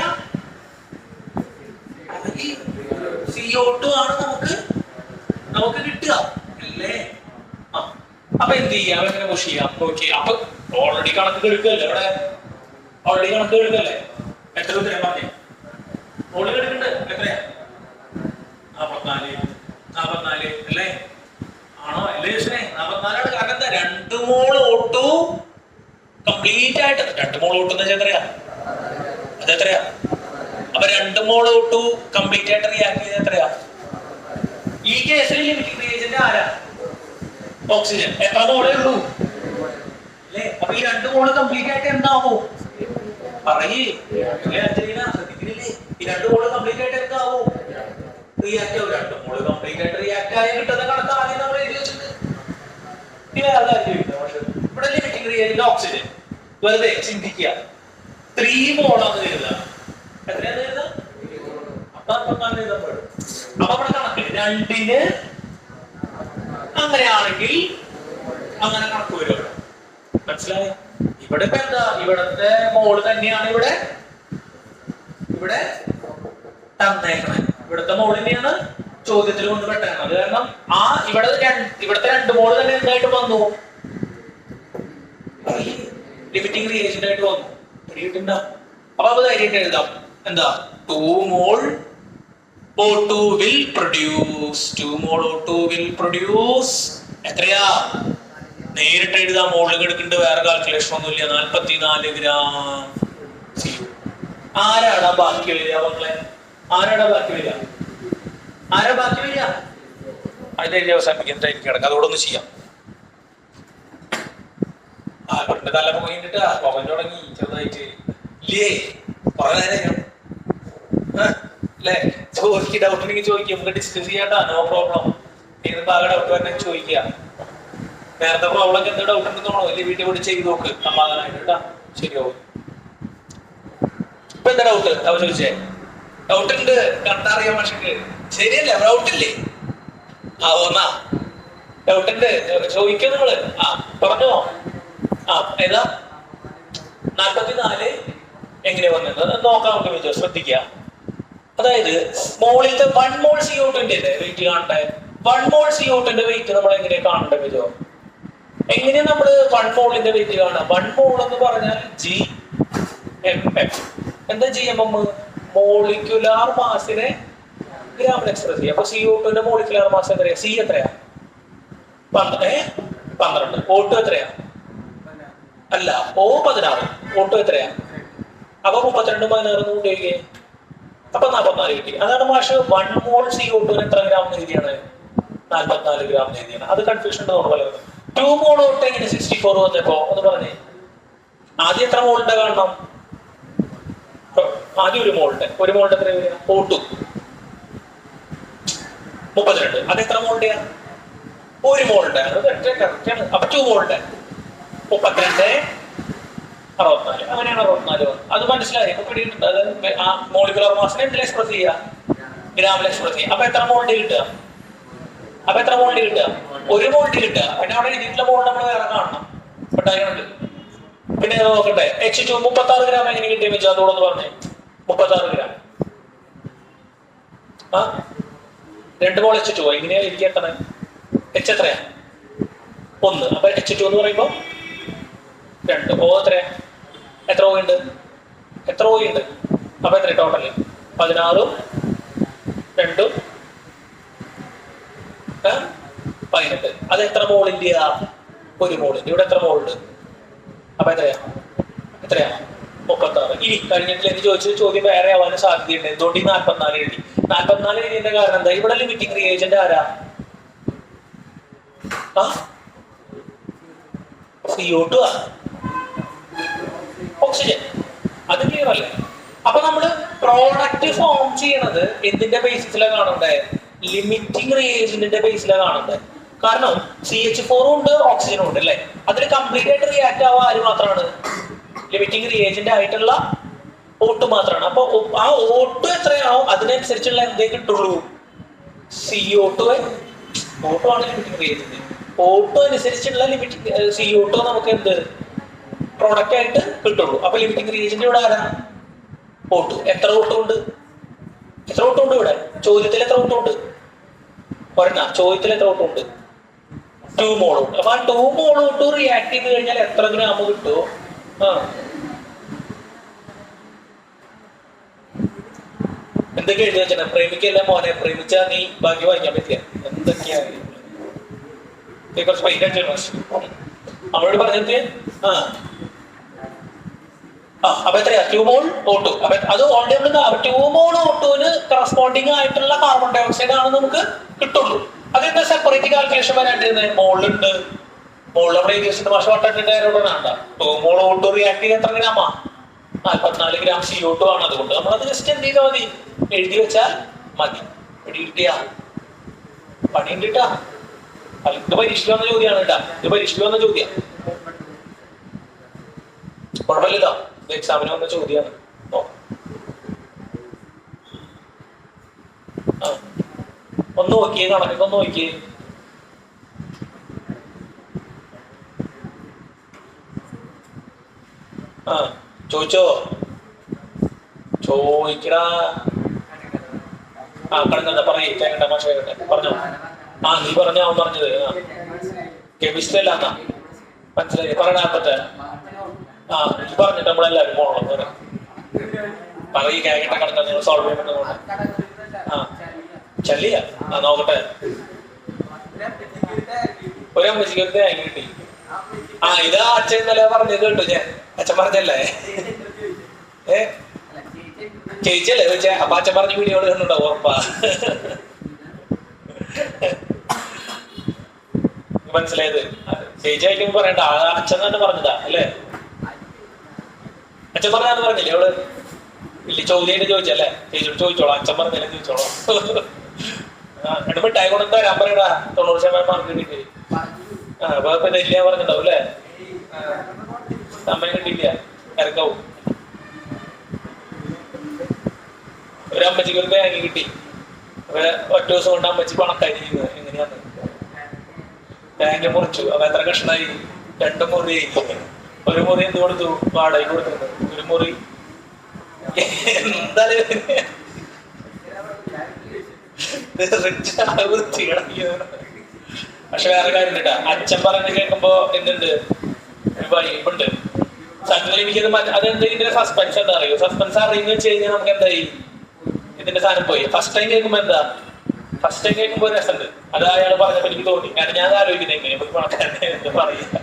CO2 ആണ് നമുക്ക് കിട്ടുക അല്ലേ? അപ്പൊ എന്ത് ചെയ്യാം? എങ്ങനെ പുഷ് ചെയ്യാം? നോക്കി. അപ്പൊ ഓൾറെഡി കണക്ക് എടുക്കല്ലേ? ഇവിടെ ഓൾറെഡി കണക്ക് എടുക്കല്ലേ? എത്ര ഉത്തരം പറഞ്ഞേ? ഓൾറെഡി എടുക്കണ്ട്. എത്രയാ? 44 അല്ലേ? ആണോ? അല്ലേ? 44. കാരണം എന്താ? 2 മോൾ O2 കംപ്ലീറ്റ് ആയിട്ട് 2 മോൾ O2 എന്ന് വെച്ചാൽ എത്രയാ? അതെത്രയാ? അപ്പൊ 2 മോൾ O2 കംപ്ലീറ്റ് ആയിട്ട് റിയാക്ട് ചെയ്ത് എത്രയാ? ഈ കേസിൽ ലിമിറ്റിംഗ് റിയേജന്റ് ആരാ? ഓക്സിജൻ. എത്ര മോളേ ഉള്ളൂ അല്ലേ? അപ്പൊ ഈ 2 മോള് കംപ്ലീറ്റ് ആയിട്ട് എന്താവോ? പറയേ. ശ്രദ്ധിക്കുന്നില്ലേ? ഈ 2 മോള് കംപ്ലീറ്റ് ആയിട്ട് എന്താവോ? റിയാക്ട് ആവും. 2 മോള് കംപ്ലീറ്റ് ആയിട്ട് റിയാക്ട് ആയ കിട്ടുന്ന കണക്ക് ആദ്യം നമ്മൾ എഴുതി വെച്ചിട്ട് ഇവിടെ ലിമിറ്റിംഗ് റിയേജന്റ് ഓക്സിജൻ. വെറുതെ ചിന്തിക്കുക. 3 മോളാന്ന് കരുതുക. എത്രയാന്ന് കരുതുക? അപ്പൊ ഇവിടെ കണക്കില്ല. രണ്ടിന് അങ്ങനെയാണെങ്കിൽ അങ്ങനെ കണക്ക് വരും. മനസ്സിലായോ? ഇവിടെ ഇപ്പൊ എന്താ, ഇവിടത്തെ മോള് തന്നെയാണ് ഇവിടെ തന്നേക്കണേ. ഇവിടുത്തെ മോള് തന്നെയാണ് ചോദ്യത്തിൽ കൊണ്ട് പെട്ടേക്കണം. അത് കാരണം ഇവിടുത്തെ രണ്ട് മോള് തന്നെ എന്തായിട്ട് വന്നു, ലിമിറ്റിംഗ് റിയേജന്റ് ആയിട്ട് വന്നു. പിടിയിട്ടുണ്ടാവും. അപ്പൊ അത് ധൈര്യമായിട്ട് എഴുതാം. എന്താ, 2 mole O2 will produce 2 mole O2 will produce എത്രയാ? നേരിട്ട് എഴുതാം. മോളിൽ എടുക്കേണ്ട വേറെ കാൽക്കുലേഷൻ ഒന്നുമില്ല. 44 gram CO. ആരാടാ ബാക്കി വരിക മക്കളെ? ആരാ ബാക്കി വരിക? അത് എഴുതി അവസാനിപ്പിക്കുന്നതായിരിക്കും കിടക്കുക. അതോടൊന്ന് ചെയ്യാം. ആൽബർട്ടിന്റെ തല പോയിട്ടാ പോകാൻ തുടങ്ങി ചെറുതായിട്ട് ഇല്ലേ? കുറെ നേരം അല്ലേ? ഡൗട്ട് ഉണ്ടെങ്കിൽ ചോദിക്കും, നമുക്ക് ഡിസ്കസ് ചെയ്യാട്ടാ. No problem. ഏത് ഭാഗം ഡൗട്ട് തന്നെ ചോദിക്കുക. നേരത്തെ പ്രോബ്ലം എന്ത് ഡൗട്ട് ഉണ്ടെന്നോ വലിയ വീട്ടിൽ പോയി ചെയ്ത് നോക്ക്. സമാധാനമായിട്ട് കേട്ടാ. ശരിയാവും. ഇപ്പൊ എന്താ ഡൗട്ട്? അവ ചോദിച്ചേ. ഡൗട്ട് ഉണ്ട്, കണ്ടറിയാം. പക്ഷേ ശരിയല്ലേ? ഡൗട്ടില്ലേ? ഒന്നാ ഡൗട്ട് ഉണ്ട്, ചോദിക്കുക നിങ്ങള്. പറഞ്ഞോ. ഏതാ 44 എങ്ങനെയാ വന്നത് നോക്കാം നമുക്ക്. വിജയോ ശ്രദ്ധിക്കുക. അതായത് മോളിലത്തെ 1 mol CO2 വെയിറ്റ് കാണട്ടെ. 1 mol CO2 വെയിറ്റ് നമ്മൾ എങ്ങനെയാ കാണണ്ടേ വിജയോ? എങ്ങനെയാ നമ്മള് 1 മോളിന്റെ വെയിറ്റ് കാണാം? 1 mol എന്ന് പറഞ്ഞാൽ GMM. എന്താ GMM? മോളിക്യുലാർ മാസിനെ ഗ്രാമിൽ എക്സ്പ്രസ് ചെയ്യും. അപ്പൊ CO2 മോളിക്യുലാർ മാസ് എത്രയാ? C എത്രയാ? 12. O2 എത്രയാ? അല്ല, O 16. O2 എത്രയാ? അപ്പൊ 32 16 കൂട്ടിയൊക്കെ അപ്പൊ 44 കിട്ടി. അതാണ് മാഷ് 1 mol CO2 എത്ര ഗ്രാം എഴുതിയാണ്? 44 ഗ്രാം എഴുതിയാണ്. അത് കൺഫ്യൂഷൻ ഉണ്ട് പലരും. 2 mol O2 എങ്ങനെ 64 വന്നപ്പോ ഒന്ന് പറഞ്ഞേ. ആദ്യം എത്ര മോളിന്റെ കാണണം? ആദ്യം ഒരു മോളിന്റെ എത്ര വരിക? O2 32. അത് എത്ര മോളിന്റെയാ? 1 മോളിന്റെ. അത് കറക്റ്റാണ്. അപ്പൊ 2 മോളിന്റെ 32 64. അങ്ങനെയാണ് 64. അത് മനസ്സിലായി. ആ മോളിക്കുലർ മാസിനെ എന്തിൽ എക്സ്പ്രസ് ചെയ്യുക? ഗ്രാമിൽ എക്സ്പ്രസ് ചെയ്യുക. അപ്പൊ എത്ര മോളിന്റെ കിട്ടുക? 1 മോളിന്റെ കിട്ടുക. പിന്നെ അവിടെ എഴുതിയിട്ടുള്ള മോൾ നമ്മൾ വേറെ കാണണം. പെട്ടാകുന്നുണ്ട്. പിന്നെ നോക്കട്ടെ. H2 36 ഗ്രാം എങ്ങനെ കിട്ടിയെന്ന് വെച്ചാൽ അതോടൊന്ന് പറഞ്ഞേ. 36 ഗ്രാം. 2 മോൾ H2 എങ്ങനെയാ എനിക്ക് എത്തണേ? H എത്രയാ? 1. അപ്പൊ H2 എന്ന് പറയുമ്പോ 2. O എത്രയാ? എത്ര O ഉണ്ട്? അപ്പൊ എത്ര ടോട്ടല്? 16 2 18. അത് എത്ര മോളിന്റെ? 1 മോളിന്റെ. ഇവിടെ എത്ര മോളുണ്ട്? അപ്പൊ എത്രയാ? 36. ഇനി കഴിഞ്ഞിട്ടില്ല എന്ന് ചോദിച്ചത് ചോദ്യം വേറെ ആവാനും സാധ്യതയുണ്ട്. എന്തുകൊണ്ട് ഈ 44 എഴുതി? 44 എഴുതിയതിന്റെ കാരണം എന്താ? ഇവിടെ ലിമിറ്റിംഗ് റിയേജന്റ് ആരാ? CO2 oxygen. അത് ക്ലിയർ അല്ലേ? അപ്പൊ നമ്മള് പ്രോഡക്റ്റ് ഫോം ചെയ്യണത് എന്തിന്റെ ബേസിസിലാണ് കാണണ്ടേ? ലിമിറ്റിംഗ് റിയേജന്റിന്റെ ബേസിലാണ് കാണണ്ടേ. കാരണം CH4 ഉണ്ട്, ഓക്സിജനും ഉണ്ട് അല്ലേ? അതിൽ കംപ്ലീറ്റ് ആയിട്ട് റിയാക്ട് ആവുക ആര് മാത്രമാണ്? ലിമിറ്റിംഗ് റിയേജന്റ് ആയിട്ടുള്ള O2 മാത്രമാണ്. അപ്പൊ ആ O2 എത്രയാവും അതിനനുസരിച്ചുള്ള എന്തേ കിട്ടുള്ളൂ? CO2 ആണ് ലിമിറ്റിംഗ് റിയേജന്റ്. O2 അനുസരിച്ചുള്ള ലിമിറ്റിംഗ് CO2 നമുക്ക് എന്ത് പ്രോഡക്റ്റ് ആയിട്ട് കിട്ടുള്ളൂ. അപ്പൊ ലിമിറ്റിംഗ് റിയേജന്റ് ഇവിടെ ആരാ? O2. എത്ര O2 ഉണ്ട്? ഇവിടെ ചോദ്യത്തിൽ എത്ര O2 ഉണ്ട്? ചോദ്യത്തിൽ എത്ര O2 ഉണ്ട്? 2 mol ഉണ്ട്. അപ്പൊ ആ 2 mol O2 റിയാക്ട് ചെയ്ത് കഴിഞ്ഞാൽ എത്ര ഗ്രാം കിട്ടുമോ? എന്തൊക്കെ എഴുതി വെച്ചാൽ പ്രേമിക്കല്ലേ മോനെ, പ്രേമിച്ചാ നീ ബാക്കി വായിക്കാൻ പറ്റില്ല. എന്തൊക്കെയാ കുറച്ച് പൈസ അവളോട് പറഞ്ഞിട്ട് അപ്പൊ എത്രയാ? 2 mol O2. അപ്പൊ അത് ഓൾറെഡി 2 mol O2 കറസ്പോണ്ടിങ് ആയിട്ടുള്ള കാർബൺ ഡൈ ഓക്സൈഡ് ആണ് നമുക്ക് കിട്ടുള്ളൂ. അതെന്താ സെപ്പറേറ്റ് കാൽക്കുലേഷൻ വരാണ്ടിരുന്നത്? മോളിലുണ്ട്. മോളിൽ നമ്മുടെ ഏകദേശം വർഷം വട്ടിട്ടുണ്ടായിരുന്നാണ്ട 2 mol O2 റിയാക്ട് ചെയ്ത് എത്ര ഗ്രാമാ? 44 ഗ്രാം CO2 ആണ്. അതുകൊണ്ട് നമ്മളത് ജസ്റ്റ് എന്ത് ചെയ്താൽ മതി? എഴുതി വെച്ചാൽ മതി. പിടികിട്ടിയാ പണി ഉണ്ടിട്ടാ. ഇത് പരീക്ഷ വന്ന ചോദ്യമാണ് കേട്ടാ. ഇത് പരീക്ഷ വന്ന ചോദ്യം കുഴപ്പമില്ലല്ലോ. ഇത് എക്സാമിന് വന്ന ചോദ്യമാണ്. ഒന്ന് നോക്കിയേ, കണക്കൊക്കെ ഒന്ന് നോക്കിയേ. ആ ചോദിച്ചോ, ചോദിക്കടാ. ആ കണക്കെന്താ പറയേ, കേക്കട്ടെ മാഷ കേക്കട്ടെ, പറഞ്ഞോ. ആ നീ പറഞ്ഞോ, അവൻ പറഞ്ഞത്. കെമിസ്ട്രി അല്ല എന്നാ മനസ്സിലായി, പറയണ പറ്റേ. ആ നീ പറഞ്ഞിട്ട് നമ്മളെല്ലാവരും പോകണം. പറയ്, കേക്കട്ടെ കണക്കാ നിങ്ങൾ സോൾവ് ചെയ്യുന്നുണ്ട്. ആ ചല്ലിയ, ആ നോക്കട്ടെ. ഒരു അമ്മച്ചിക്ക് ഒരു തേങ്ങ കിട്ടി. ആ ഇത് അച്ഛൻ ഇന്നലെ പറഞ്ഞത് കേട്ടു ഞാൻ. അച്ഛൻ പറഞ്ഞല്ലേ? ചേച്ചിയല്ലേ ചോദിച്ചേ? അപ്പൊ അച്ഛൻ പറഞ്ഞ വീഡിയോകൾ കണ്ടുണ്ടാവും ഉറപ്പാ. മനസ്സിലായത്? ചേച്ചി ആയിരിക്കും പറയണ്ട, അച്ഛൻ തന്നെ പറഞ്ഞതാ അല്ലേ? അച്ഛൻ പറഞ്ഞാന്ന് പറഞ്ഞില്ലേ അവള്? ഇല്ല, ചോദ്യമായിട്ട് ചോദിച്ചല്ലേ? ചേച്ചിയോട് ചോദിച്ചോളാം, അച്ഛൻ പറഞ്ഞല്ലേ ചോദിച്ചോളാം. രണ്ട് മിഠായി കൊണ്ട് തരാൻ പറയടാ, 90% മാർക്ക് കിട്ടിയിട്ട്. അപ്പൊ പിന്നെ ഇല്ല പറഞ്ഞിട്ടുണ്ടാവും അല്ലേ? സമയം കിട്ടിയില്ല, ഇറക്കാവും. ഒരു അമ്മച്ചിക്ക് ഒരു ബാങ്ക് കിട്ടി. അപ്പൊ ഒറ്റ ദിവസം കൊണ്ട് അമ്മച്ചി പണക്കാരി ചെയ്യുന്നത് എങ്ങനെയാന്ന്. ബാങ്ക് മുറിച്ചു. അപ്പൊ എത്ര കഷ്ണമായി? 2 മുറി. ഒരു മുറി എന്ത് കൊടുത്തു? വാടക കൊടുത്തത്. ഒരു മുറി എന്തായാലും പക്ഷെ വേറെ കാര്യം കേട്ടാ, അച്ഛൻ പറയുന്നത് കേൾക്കുമ്പോ എന്തുണ്ട്, ഒരു വൈബുണ്ട്. സത്യത്തിൽ എനിക്കത് അതെന്താ ഇതിന്റെ സസ്പെൻസ് എന്താ അറിയോ? സസ്പെൻസ് അറിയുന്ന വെച്ച് കഴിഞ്ഞാൽ നമുക്ക് എന്തായി ഇതിന്റെ സാധനം പോയി. ഫസ്റ്റ് ടൈം കേൾക്കുമ്പോ എന്താ, ഫസ്റ്റ് ടൈം കേൾക്കുമ്പോ ഒരു രസമുണ്ട്. അത് അയാൾ പറഞ്ഞപ്പോ എനിക്ക് തോന്നി. കാരണം ഞാൻ ആലോചിക്കുന്നത് എങ്ങനെ എന്ത് പറയുന്നില്ല.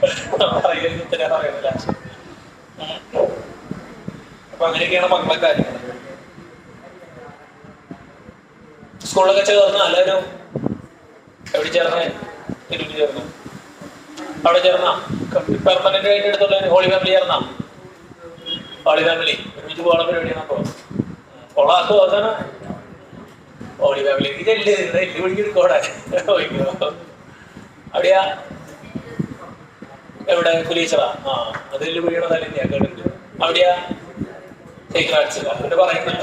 അപ്പൊ അങ്ങനെയൊക്കെയാണ് മക്കളെ കാര്യങ്ങൾ. സ്കൂളിലൊക്കെ ചേർന്ന് എല്ലാവരും എവിടെ ചേർന്നേ? തിരുവല്ല ചേർന്നു. അവിടെ ചേർന്നാ പെർമനന്റ് ആയിട്ട് എടുത്തുള്ള ഹോളി ഫാമിലി ചേർന്നാ? ഹോളി ഫാമിലി ഒരുമിച്ച് പോകണ പരിപാടിയാണ്. അപ്പൊ കൊള്ളാക്കോ അവസാനം ഹോളി ഫാമിലിക്ക് ചെല്ല് എല്ല് പിടിക്കെടുക്കോടെ. അവിടെയാ എവിടെ? കുലീച്ചറാ. ആ അത് എല്ല് പിടിക്കണതല്ലേ ഞാൻ കേട്ടിട്ടുണ്ട്. അവിടെയാ സൈക്രാട്സ്. അവരുടെ പറയുന്നില്ല.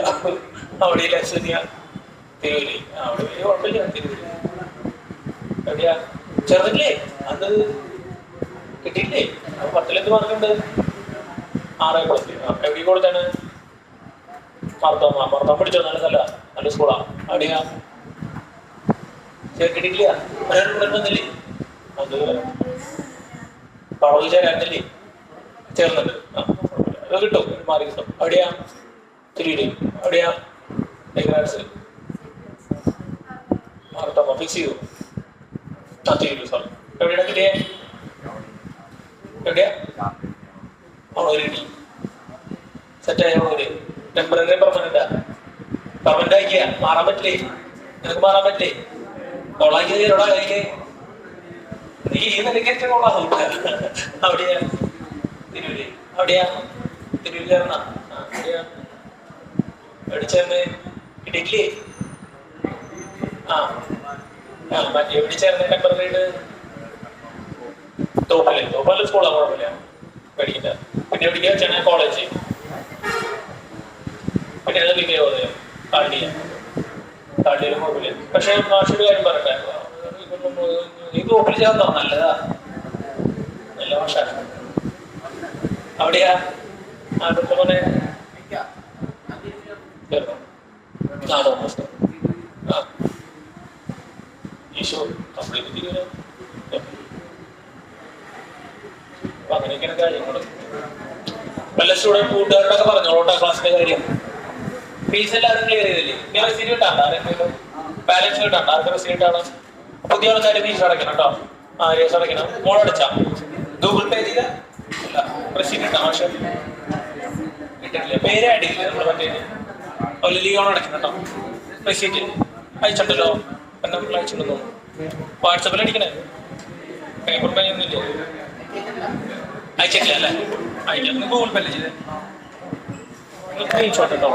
അവിടെ ലക്ഷ്മിയ തിരുവല്ലി. അവിടെ വലിയ കുഴപ്പമില്ല. തിരുവല്ലി എവിടെയാ? ചെറുതില്ലേ? അത് കിട്ടിയില്ലേ? 10ലെന്ത് മാർക്കുണ്ട്? 6+. എവിടെ കൊടുത്താണ്? മർദ്ദം പിടിച്ചോ? നല്ല സ്ഥല, നല്ല സ്കൂളാ. അവിടെയാ കിട്ടിയില്ല. വന്നില്ലേ? അത് കളവ് ചേരാനില്ലേ? ചേർന്നുണ്ട്. അത് കിട്ടും, മാറി കിട്ടും. അവിടെയാ തിരുവല്ലി. അവിടെയാ സൈക്രാട്സ്. മർദ്ദം ഫിക്സ് ചെയ്തു. തിരുവല്ലി സാർ എവിടെയാണ് കിട്ടിയേ? എവിടെയാ? കിട്ടി. സെറ്റായ ടെമ്പററി പെർമനന്റാ? പെർമനന്റ് ആക്കിയ മാറാൻ പറ്റില്ലേ? നിനക്ക് മാറാൻ പറ്റില്ലേ? കൊള്ളാക്കിയത് ചേരോടാ കയ്യില്. നീ ഈ നിലയ്ക്ക് കൊള്ളാം. അവിടെയാ തിരുവല്ലി. അവിടെയാ തിരുവല്ലി ചേർന്ന? അവിടെയാ എവിടെ ചേർന്ന്? കിട്ടിയില്ലേ? മറ്റേ എവിടെ ചേർന്ന് ടെമ്പററിയിട്ട്? തോപ്പല്ല സ്കൂളാ, കുഴപ്പമില്ല, പഠിക്കില്ല. പിന്നെ എവിടേക്കാ വെച്ചാൽ കോളേജ്. പിന്നെ അത് പിന്നെ താണ്ടിയിലും കുഴപ്പമില്ല. പക്ഷെ മാഷൊരു കാര്യം പറയട്ടെ, ഈ ഗ്രൂപ്പിൽ ചേർന്നോ? നല്ലതാ, നല്ല മാഷ. അവിടെയാ അടുത്ത മോനെ ചേർന്നോ? ഈശോ കംപ്ലീറ്റ് ചെയ്തോ? അപ്പൊ അങ്ങനെയൊക്കെയാണ് കാര്യങ്ങൾ. വല്ല സ്റ്റുഡന്റ് കൂട്ടുകാരോടൊക്കെ പറഞ്ഞോളൂട്ടാ ക്ലാസ്സിന്റെ കാര്യം. ഫീസ് എല്ലാവരും ക്ലിയർ ചെയ്തില്ലേ? ഇനി റെസീറ്റ് കിട്ടാണ്ട ആരെങ്കിലും? ബാലൻസ് കിട്ടാണ്ട ആർക്ക് റെസീറ്റ് ആണ്? പുതിയ ആൾക്കാർ ഫീസ് അടയ്ക്കണം കേട്ടോ. ഫീസ് അടയ്ക്കണം. മോളടച്ചാ ഗൂഗിൾ പേ ചെയ്ത റെസീറ്റ് കിട്ടാം. പക്ഷെ കിട്ടില്ലേ? പേര് ആഡ് ചെയ്യില്ലേ നമ്മൾ? മറ്റേ ലീഗോൺ അടയ്ക്കണം കേട്ടോ. റെസീറ്റ് അയച്ചിട്ടുണ്ടല്ലോ, എന്നെ അയച്ചിട്ടുണ്ടോ? വാട്സപ്പിൽ അടിക്കണേ. പേപ്പർ പേ ഒന്നുമില്ലേ? അയച്ചിട്ടില്ല അല്ലേ? അയക്കാം. ഗൂഗിൾ പേ അല്ലേ ചെയ്തേ? സ്ക്രീൻഷോട്ട് ഇട്ടോ.